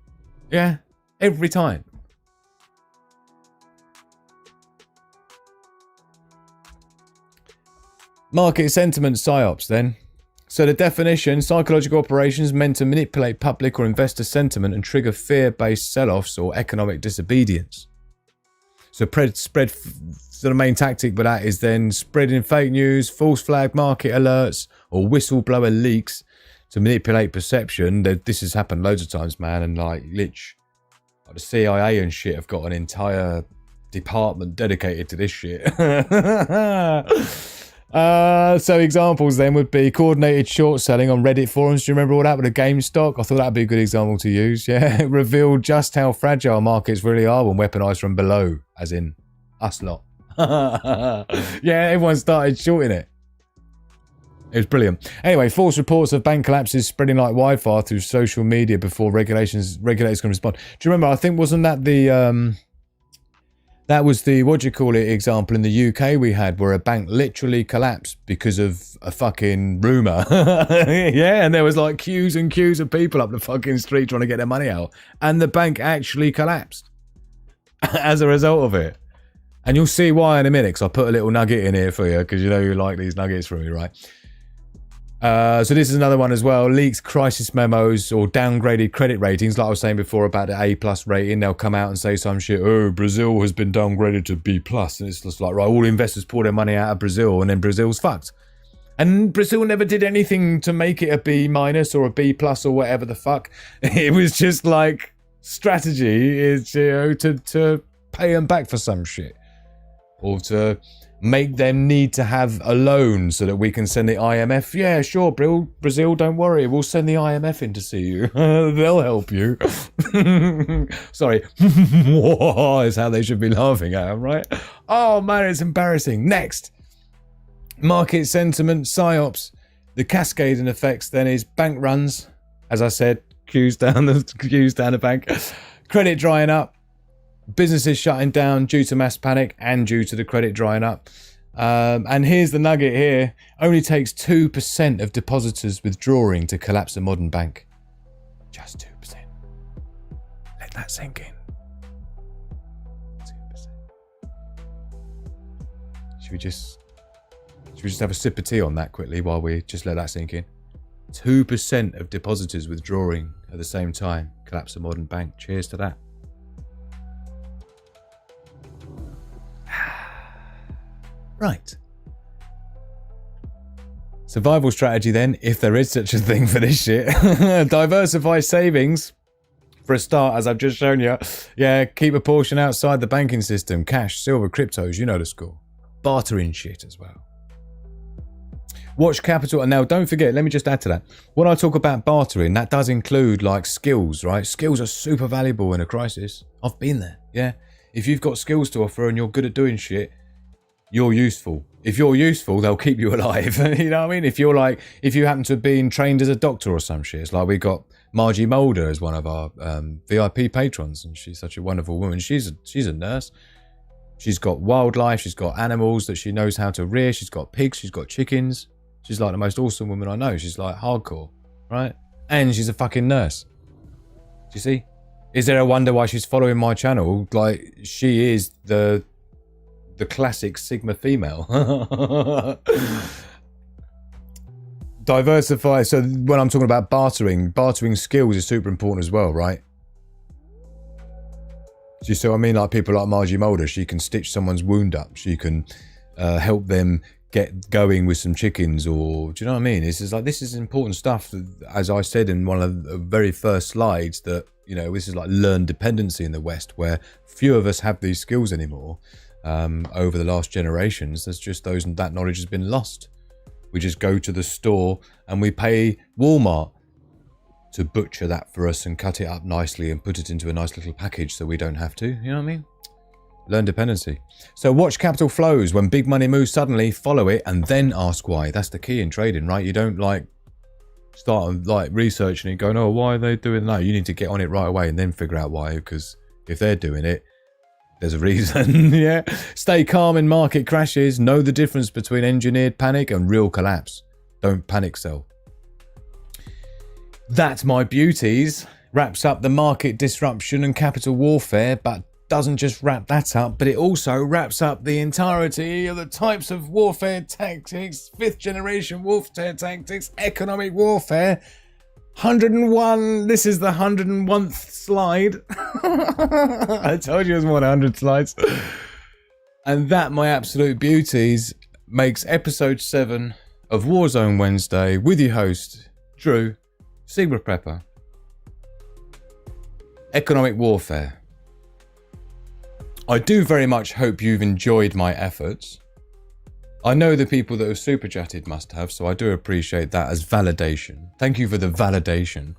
Yeah? Every time. Market sentiment psyops then. So the definition, psychological operations meant to manipulate public or investor sentiment and trigger fear-based sell-offs or economic disobedience. So the main tactic with that is then spreading fake news, false flag market alerts, or whistleblower leaks to manipulate perception. This has happened loads of times, man, and like the CIA and shit have got an entire department dedicated to this shit. So examples then would be coordinated short selling on Reddit forums. Do you remember all that with a GameStop? I thought that'd be a good example to use. Yeah, it revealed just how fragile markets really are when weaponized from below, as in us lot. Yeah, everyone started shorting it. It was brilliant. Anyway, false reports of bank collapses spreading like wildfire through social media before regulators can respond. Do you remember? I think wasn't that the that was the what do you call it example in the UK we had where a bank literally collapsed because of a fucking rumour. Yeah, and there was like queues and queues of people up the fucking street trying to get their money out, and the bank actually collapsed as a result of it. And you'll see why in a minute, because I put a little nugget in here for you, because you know you like these nuggets from me, right? So this is another one as well. Leaked crisis memos or downgraded credit ratings. Like I was saying before about the A+ rating, they'll come out and say some shit. Oh, Brazil has been downgraded to B+. And it's just like, right, all investors pour their money out of Brazil and then Brazil's fucked. And Brazil never did anything to make it a B- or a B+ or whatever the fuck. It was just like strategy is, you know, to pay them back for some shit. Or to make them need to have a loan so that we can send the IMF. Yeah, sure, Brazil, don't worry. We'll send the IMF in to see you. They'll help you. Sorry. Is how they should be laughing at them, right? Oh, man, it's embarrassing. Next. Market sentiment, psyops. The cascading effects then is bank runs. As I said, queues down the bank. Credit drying up. Businesses shutting down due to mass panic and due to the credit drying up. And here's the nugget here. Only takes 2% of depositors withdrawing to collapse a modern bank. Just 2%. Let that sink in. 2%. Should we just have a sip of tea on that quickly while we just let that sink in? 2% of depositors withdrawing at the same time. Collapse a modern bank. Cheers to that. Right. Survival strategy then, if there is such a thing for this shit. Diversify savings. For a start, as I've just shown you. Yeah, keep a portion outside the banking system. Cash, silver, cryptos, you know the score. Bartering shit as well. Watch capital. And now don't forget, let me just add to that. When I talk about bartering, that does include like skills, right? Skills are super valuable in a crisis. I've been there, yeah? If you've got skills to offer and you're good at doing shit, you're useful. If you're useful, they'll keep you alive. You know what I mean? If you happen to have been trained as a doctor or some shit, it's like we got Margie Mulder as one of our VIP patrons, and she's such a wonderful woman. She's a nurse. She's got wildlife. She's got animals that she knows how to rear. She's got pigs. She's got chickens. She's like the most awesome woman I know. She's like hardcore, right? And she's a fucking nurse. Do you see? Is there a wonder why she's following my channel? Like, she is the classic Sigma female. Diversify. So when I'm talking about bartering skills is super important as well, right? Do you see what I mean? Like people like Margie Mulder, she can stitch someone's wound up. She can help them get going with some chickens, or do you know what I mean? This is important stuff. As I said in one of the very first slides, that you know this is like learned dependency in the West, where few of us have these skills anymore. Over the last generations, there's just that knowledge has been lost. We just go to the store and we pay Walmart to butcher that for us and cut it up nicely and put it into a nice little package so we don't have to. You know what I mean? Learn dependency. So watch capital flows. When big money moves suddenly, follow it and then ask why. That's the key in trading, right? You don't like start like researching and going, oh, why are they doing that? You need to get on it right away and then figure out why, because if they're doing it, there's a reason. Yeah. Stay calm in market crashes. Know the difference between engineered panic and real collapse. Don't panic sell. That's my beauties. Wraps up the market disruption and capital warfare, but doesn't just wrap that up, but it also wraps up the entirety of the types of warfare tactics, 5th generation warfare tactics, economic warfare. 101. This is the 101th slide. I told you it was more than 100 slides. And that, my absolute beauties, makes episode 7 of Warzone Wednesday with your host, Drew, Sigma Prepper. Economic warfare. I do very much hope you've enjoyed my efforts. I know the people that have super chatted must have, so I do appreciate that as validation. Thank you for the validation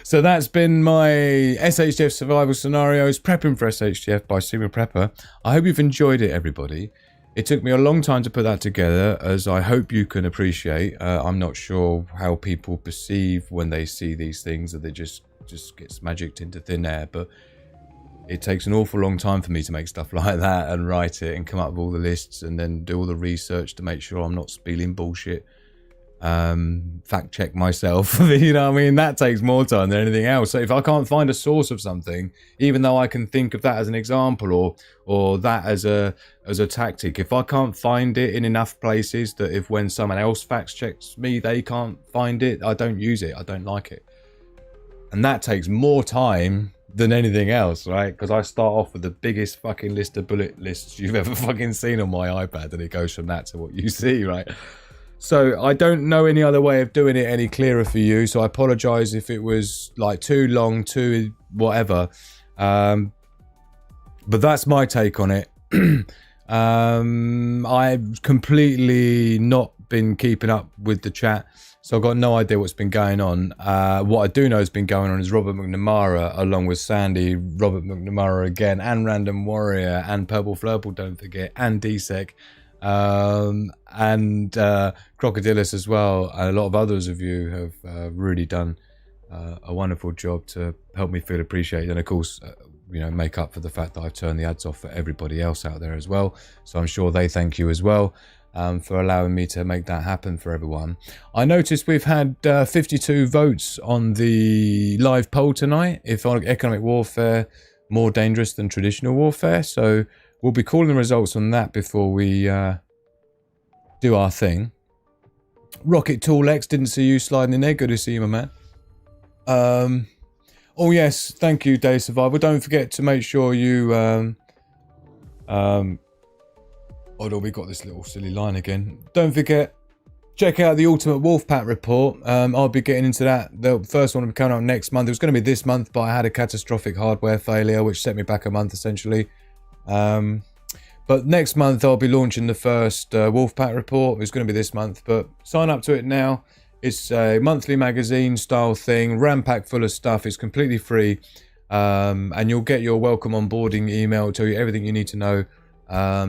So that's been my SHTF survival scenarios, prepping for SHTF by Sigma Prepper. I hope you've enjoyed it, everybody. It took me a long time to put that together, as I hope you can appreciate. I'm not sure how people perceive when they see these things, that they just gets magicked into thin air, but it takes an awful long time for me to make stuff like that and write it and come up with all the lists and then do all the research to make sure I'm not spieling bullshit. Fact check myself. You know what I mean? That takes more time than anything else. So if I can't find a source of something, even though I can think of that as an example or that as a tactic, if I can't find it in enough places that if when someone else fact checks me they can't find it, I don't use it. I don't like it. And that takes more time than anything else, right? Because I start off with the biggest fucking list of bullet lists you've ever fucking seen on my iPad, and it goes from that to what you see, right? So I don't know any other way of doing it any clearer for you, so I apologize if it was like too long, too whatever. But that's my take on it. I've completely not been keeping up with the chat, so I've got no idea what's been going on. What I do know has been going on is Robert McNamara, along with Sandy, Robert McNamara again, and Random Warrior, and Purple Flurple, don't forget, and DSEC. And Crocodilus as well, and a lot of others of you have really done a wonderful job to help me feel appreciated, and of course you know, make up for the fact that I've turned the ads off for everybody else out there as well, so I'm sure they thank you as well for allowing me to make that happen for everyone. I noticed we've had 52 votes on the live poll tonight, if economic warfare more dangerous than traditional warfare, so we'll be calling the results on that before we do our thing. Rocket Tool X, didn't see you sliding in there. Good to see you, my man. Oh yes, thank you, Day Survival. Don't forget to make sure you hold on, we got this little silly line again. Don't forget, check out the Ultimate Wolfpack report. I'll be getting into that. The first one will be coming out next month. It was going to be this month, but I had a catastrophic hardware failure, which set me back a month essentially. But next month I'll be launching the first Wolfpack report. It's going to be this month, but sign up to it now. It's a monthly magazine style thing, ram-packed full of stuff. It's completely free, and you'll get your welcome onboarding email. It'll tell you everything you need to know.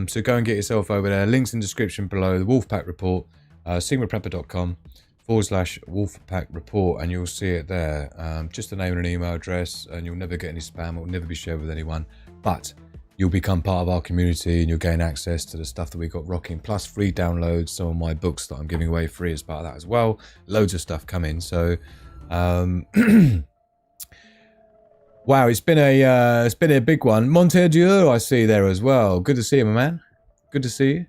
So go and get yourself over there. Links in the description below. The Wolfpack report, sigmaprepper.com/Wolfpack report, and you'll see it there. Just a name and an email address, and you'll never get any spam. It will never be shared with anyone, but you'll become part of our community and you'll gain access to the stuff that we got rocking, plus free downloads, some of my books that I'm giving away free as part of that as well. Loads of stuff coming. So wow, it's been a big one. Montedieu, I see there as well. Good to see you, my man. Good to see you.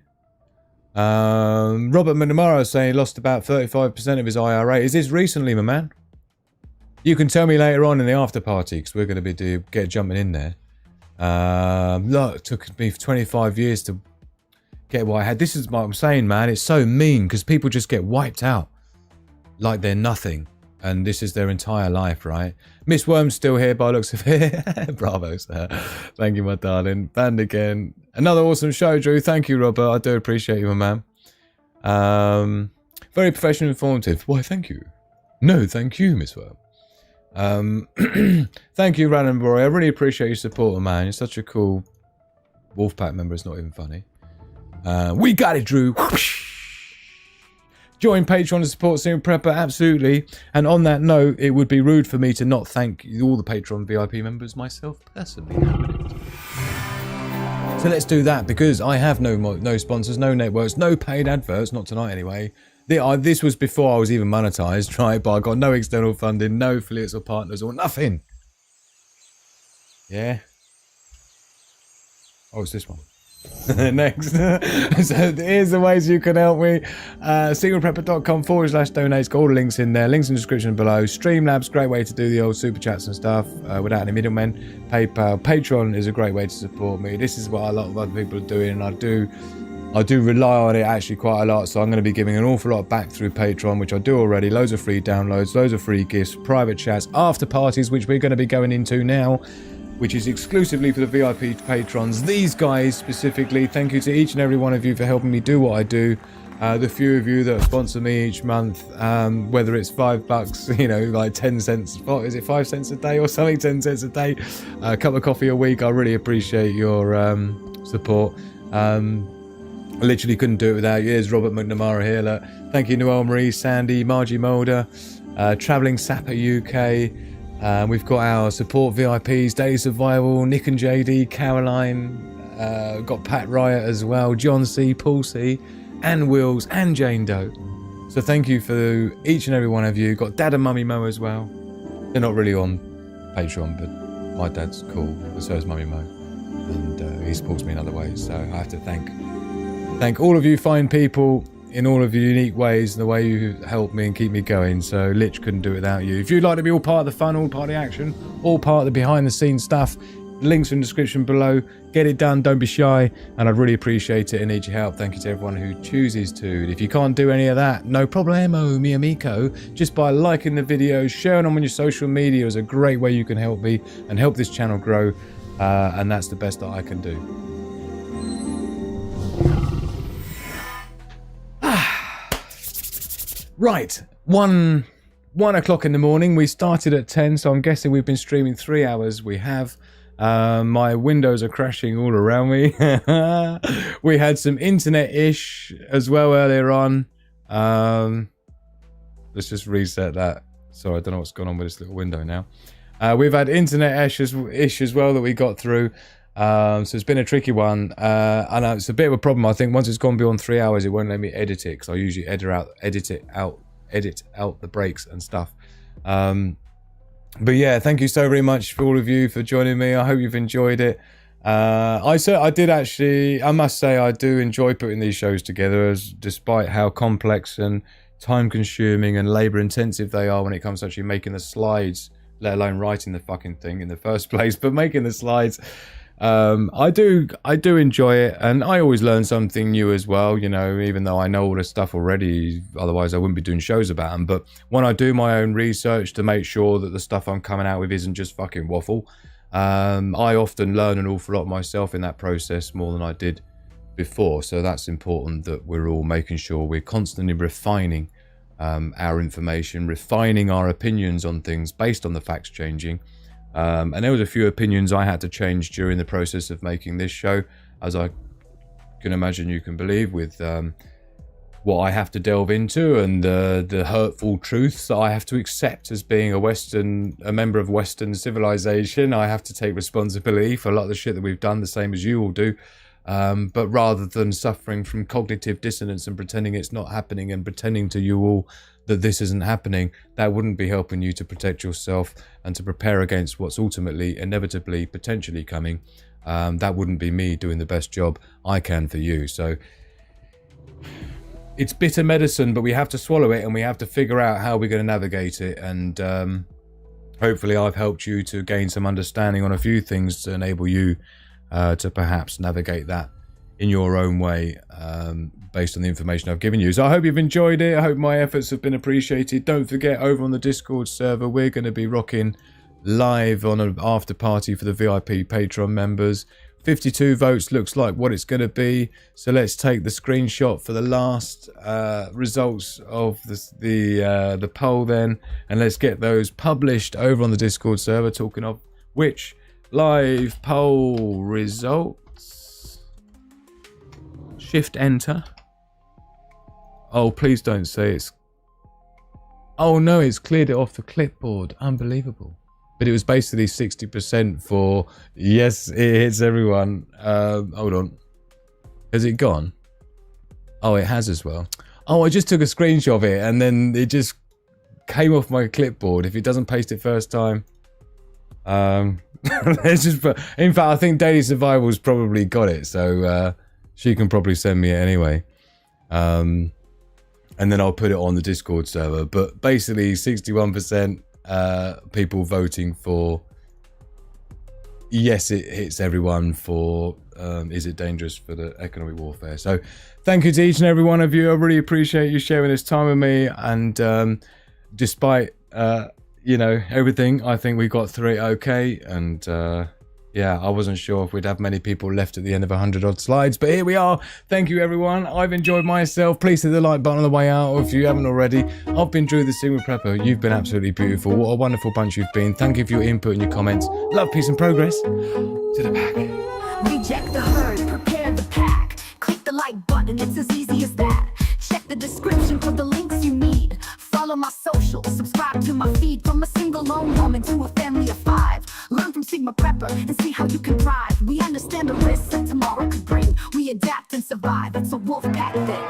Robert McNamara saying he lost about 35% of his IRA. Is this recently, my man? You can tell me later on in the after party, because we're going to be jumping in there. Look, it took me 25 years to get what I had. This is what I'm saying, man. It's so mean because people just get wiped out like they're nothing, and this is their entire life, right? Miss Worm's still here by looks of it. Bravo, sir. Thank you, my darling. Band again. Another awesome show, Drew. Thank you, Robert. I do appreciate you, my man. Very professional, informative. Why, thank you. No, thank you, Miss Worm. Thank you, Random Boy. I really appreciate your support, man. You're such a cool Wolfpack member. It's not even funny. We got it, Drew. Join Patreon to support Sigma Prepper, absolutely. And on that note, it would be rude for me to not thank all the Patreon VIP members myself personally. So let's do that, because I have no sponsors, no networks, no paid adverts, not tonight anyway. This was before I was even monetized, right? But I got no external funding, no affiliates or partners or nothing. Yeah. Oh, it's this one. Next. So here's the ways you can help me. Sigmaprepper.com/donate. Got all the links in there. Links in the description below. Streamlabs, great way to do the old super chats and stuff without any middlemen. PayPal. Patreon is a great way to support me. This is what a lot of other people are doing, and I do rely on it actually quite a lot, so I'm going to be giving an awful lot back through Patreon, which I do already. Loads of free downloads, loads of free gifts, private chats, after parties, which we're going to be going into now, which is exclusively for the VIP patrons. These guys specifically, thank you to each and every one of you for helping me do what I do. The few of you that sponsor me each month, whether it's $5, you know, like 10 cents, what is it, 5 cents a day or something, 10 cents a day, a cup of coffee a week. I really appreciate your support. I literally couldn't do it without you. There's Robert McNamara here. Look. Thank you, Noelle Marie, Sandy, Margie Mulder, Travelling Sapper UK. We've got our support VIPs, Daily Survival, Nick and JD, Caroline, got Pat Riot as well, John C, Paul C, and Wills, and Jane Doe. So thank you for each and every one of you. Got Dad and Mummy Mo as well. They're not really on Patreon, but my dad's cool, but so is Mummy Mo. And he supports me in other ways. So I have to thank all of you fine people in all of your unique ways, and the way you help me and keep me going. So Lich couldn't do it without you. If you'd like to be all part of the fun, all part of the action, all part of the behind the scenes stuff, links in the description below. Get it done, don't be shy, and I'd really appreciate it and need your help. Thank you to everyone who chooses to. If you can't do any of that, no problemo, mi amico. Just by liking the videos, sharing them on your social media is a great way you can help me and help this channel grow, and that's the best that I can do. Right, 1 o'clock in the morning. We started at 10, so I'm guessing we've been streaming 3 hours. We have. My windows are crashing all around me. We had some internet-ish as well earlier on. Let's just reset that. Sorry, I don't know what's going on with this little window now. We've had internet-ish as well that we got through. So it's been a tricky one. I know it's a bit of a problem. I think once it's gone beyond 3 hours, it won't let me edit it, because I usually edit out the breaks and stuff. But yeah, thank you so very much for all of you for joining me. I hope you've enjoyed it. I did actually, I must say, I do enjoy putting these shows together, as despite how complex and time consuming and labor intensive they are when it comes to actually making the slides, let alone writing the fucking thing in the first place, but making the slides. I do enjoy it, and I always learn something new as well, you know, even though I know all this stuff already, otherwise I wouldn't be doing shows about them. But when I do my own research to make sure that the stuff I'm coming out with isn't just fucking waffle, I often learn an awful lot myself in that process, more than I did before. So that's important, that we're all making sure we're constantly refining our information, refining our opinions on things based on the facts changing. And there was a few opinions I had to change during the process of making this show, as I can imagine you can believe, with what I have to delve into and the hurtful truths that I have to accept as being a member of Western civilization. I have to take responsibility for a lot of the shit that we've done, the same as you all do. But rather than suffering from cognitive dissonance and pretending it's not happening and pretending to you all that this isn't happening, that wouldn't be helping you to protect yourself and to prepare against what's ultimately, inevitably, potentially coming. That wouldn't be me doing the best job I can for you. So it's bitter medicine, but we have to swallow it, and we have to figure out how we're going to navigate it. And hopefully I've helped you to gain some understanding on a few things to enable you to perhaps navigate that in your own way, based on the information I've given you. So I hope you've enjoyed it. I hope my efforts have been appreciated. Don't forget, over on the Discord server, we're going to be rocking live on an after party for the VIP Patreon members. 52 votes looks like what it's going to be. So let's take the screenshot for the last results of the poll then, and let's get those published over on the Discord server. Talking of which, live poll results. Shift enter. Oh, please don't say it's... Oh no, it's cleared it off the clipboard. Unbelievable. But it was basically 60% for... Yes, it hits everyone. Hold on. Has it gone? Oh, it has as well. Oh, I just took a screenshot of it and then it just came off my clipboard. If it doesn't paste it first time... let's just put... In fact, I think Daily Survival's probably got it, so she can probably send me it anyway. And then I'll put it on the Discord server. But basically 61% people voting for yes, it hits everyone, for is it dangerous for the economic warfare. So thank you to each and every one of you. I really appreciate you sharing this time with me, and despite you know, everything, I think we got through it okay. And Yeah, I wasn't sure if we'd have many people left at the end of 100 odd slides, but here we are. Thank you, everyone. I've enjoyed myself. Please hit the like button on the way out, or if you haven't already. I've been Drew the Single Prepper. You've been absolutely beautiful. What a wonderful bunch you've been. Thank you for your input and your comments. Love, peace, and progress. To the back. Reject the herd, prepare the pack. Click the like button, it's as easy as that. Check the description for the links you need. Follow my socials, subscribe to my feed. From a single lone woman to a family of 5. Learn from Sigma Prepper and see how you can thrive. We understand the risks that tomorrow could bring. We adapt and survive, it's a wolf pack thing.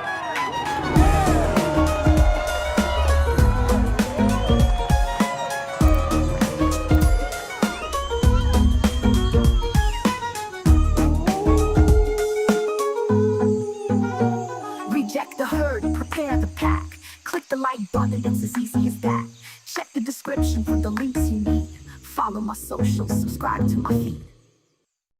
Reject the herd, prepare the pack. Click the like button, it's as easy as that. Check the description for the links you need. Follow my socials, subscribe to my feed.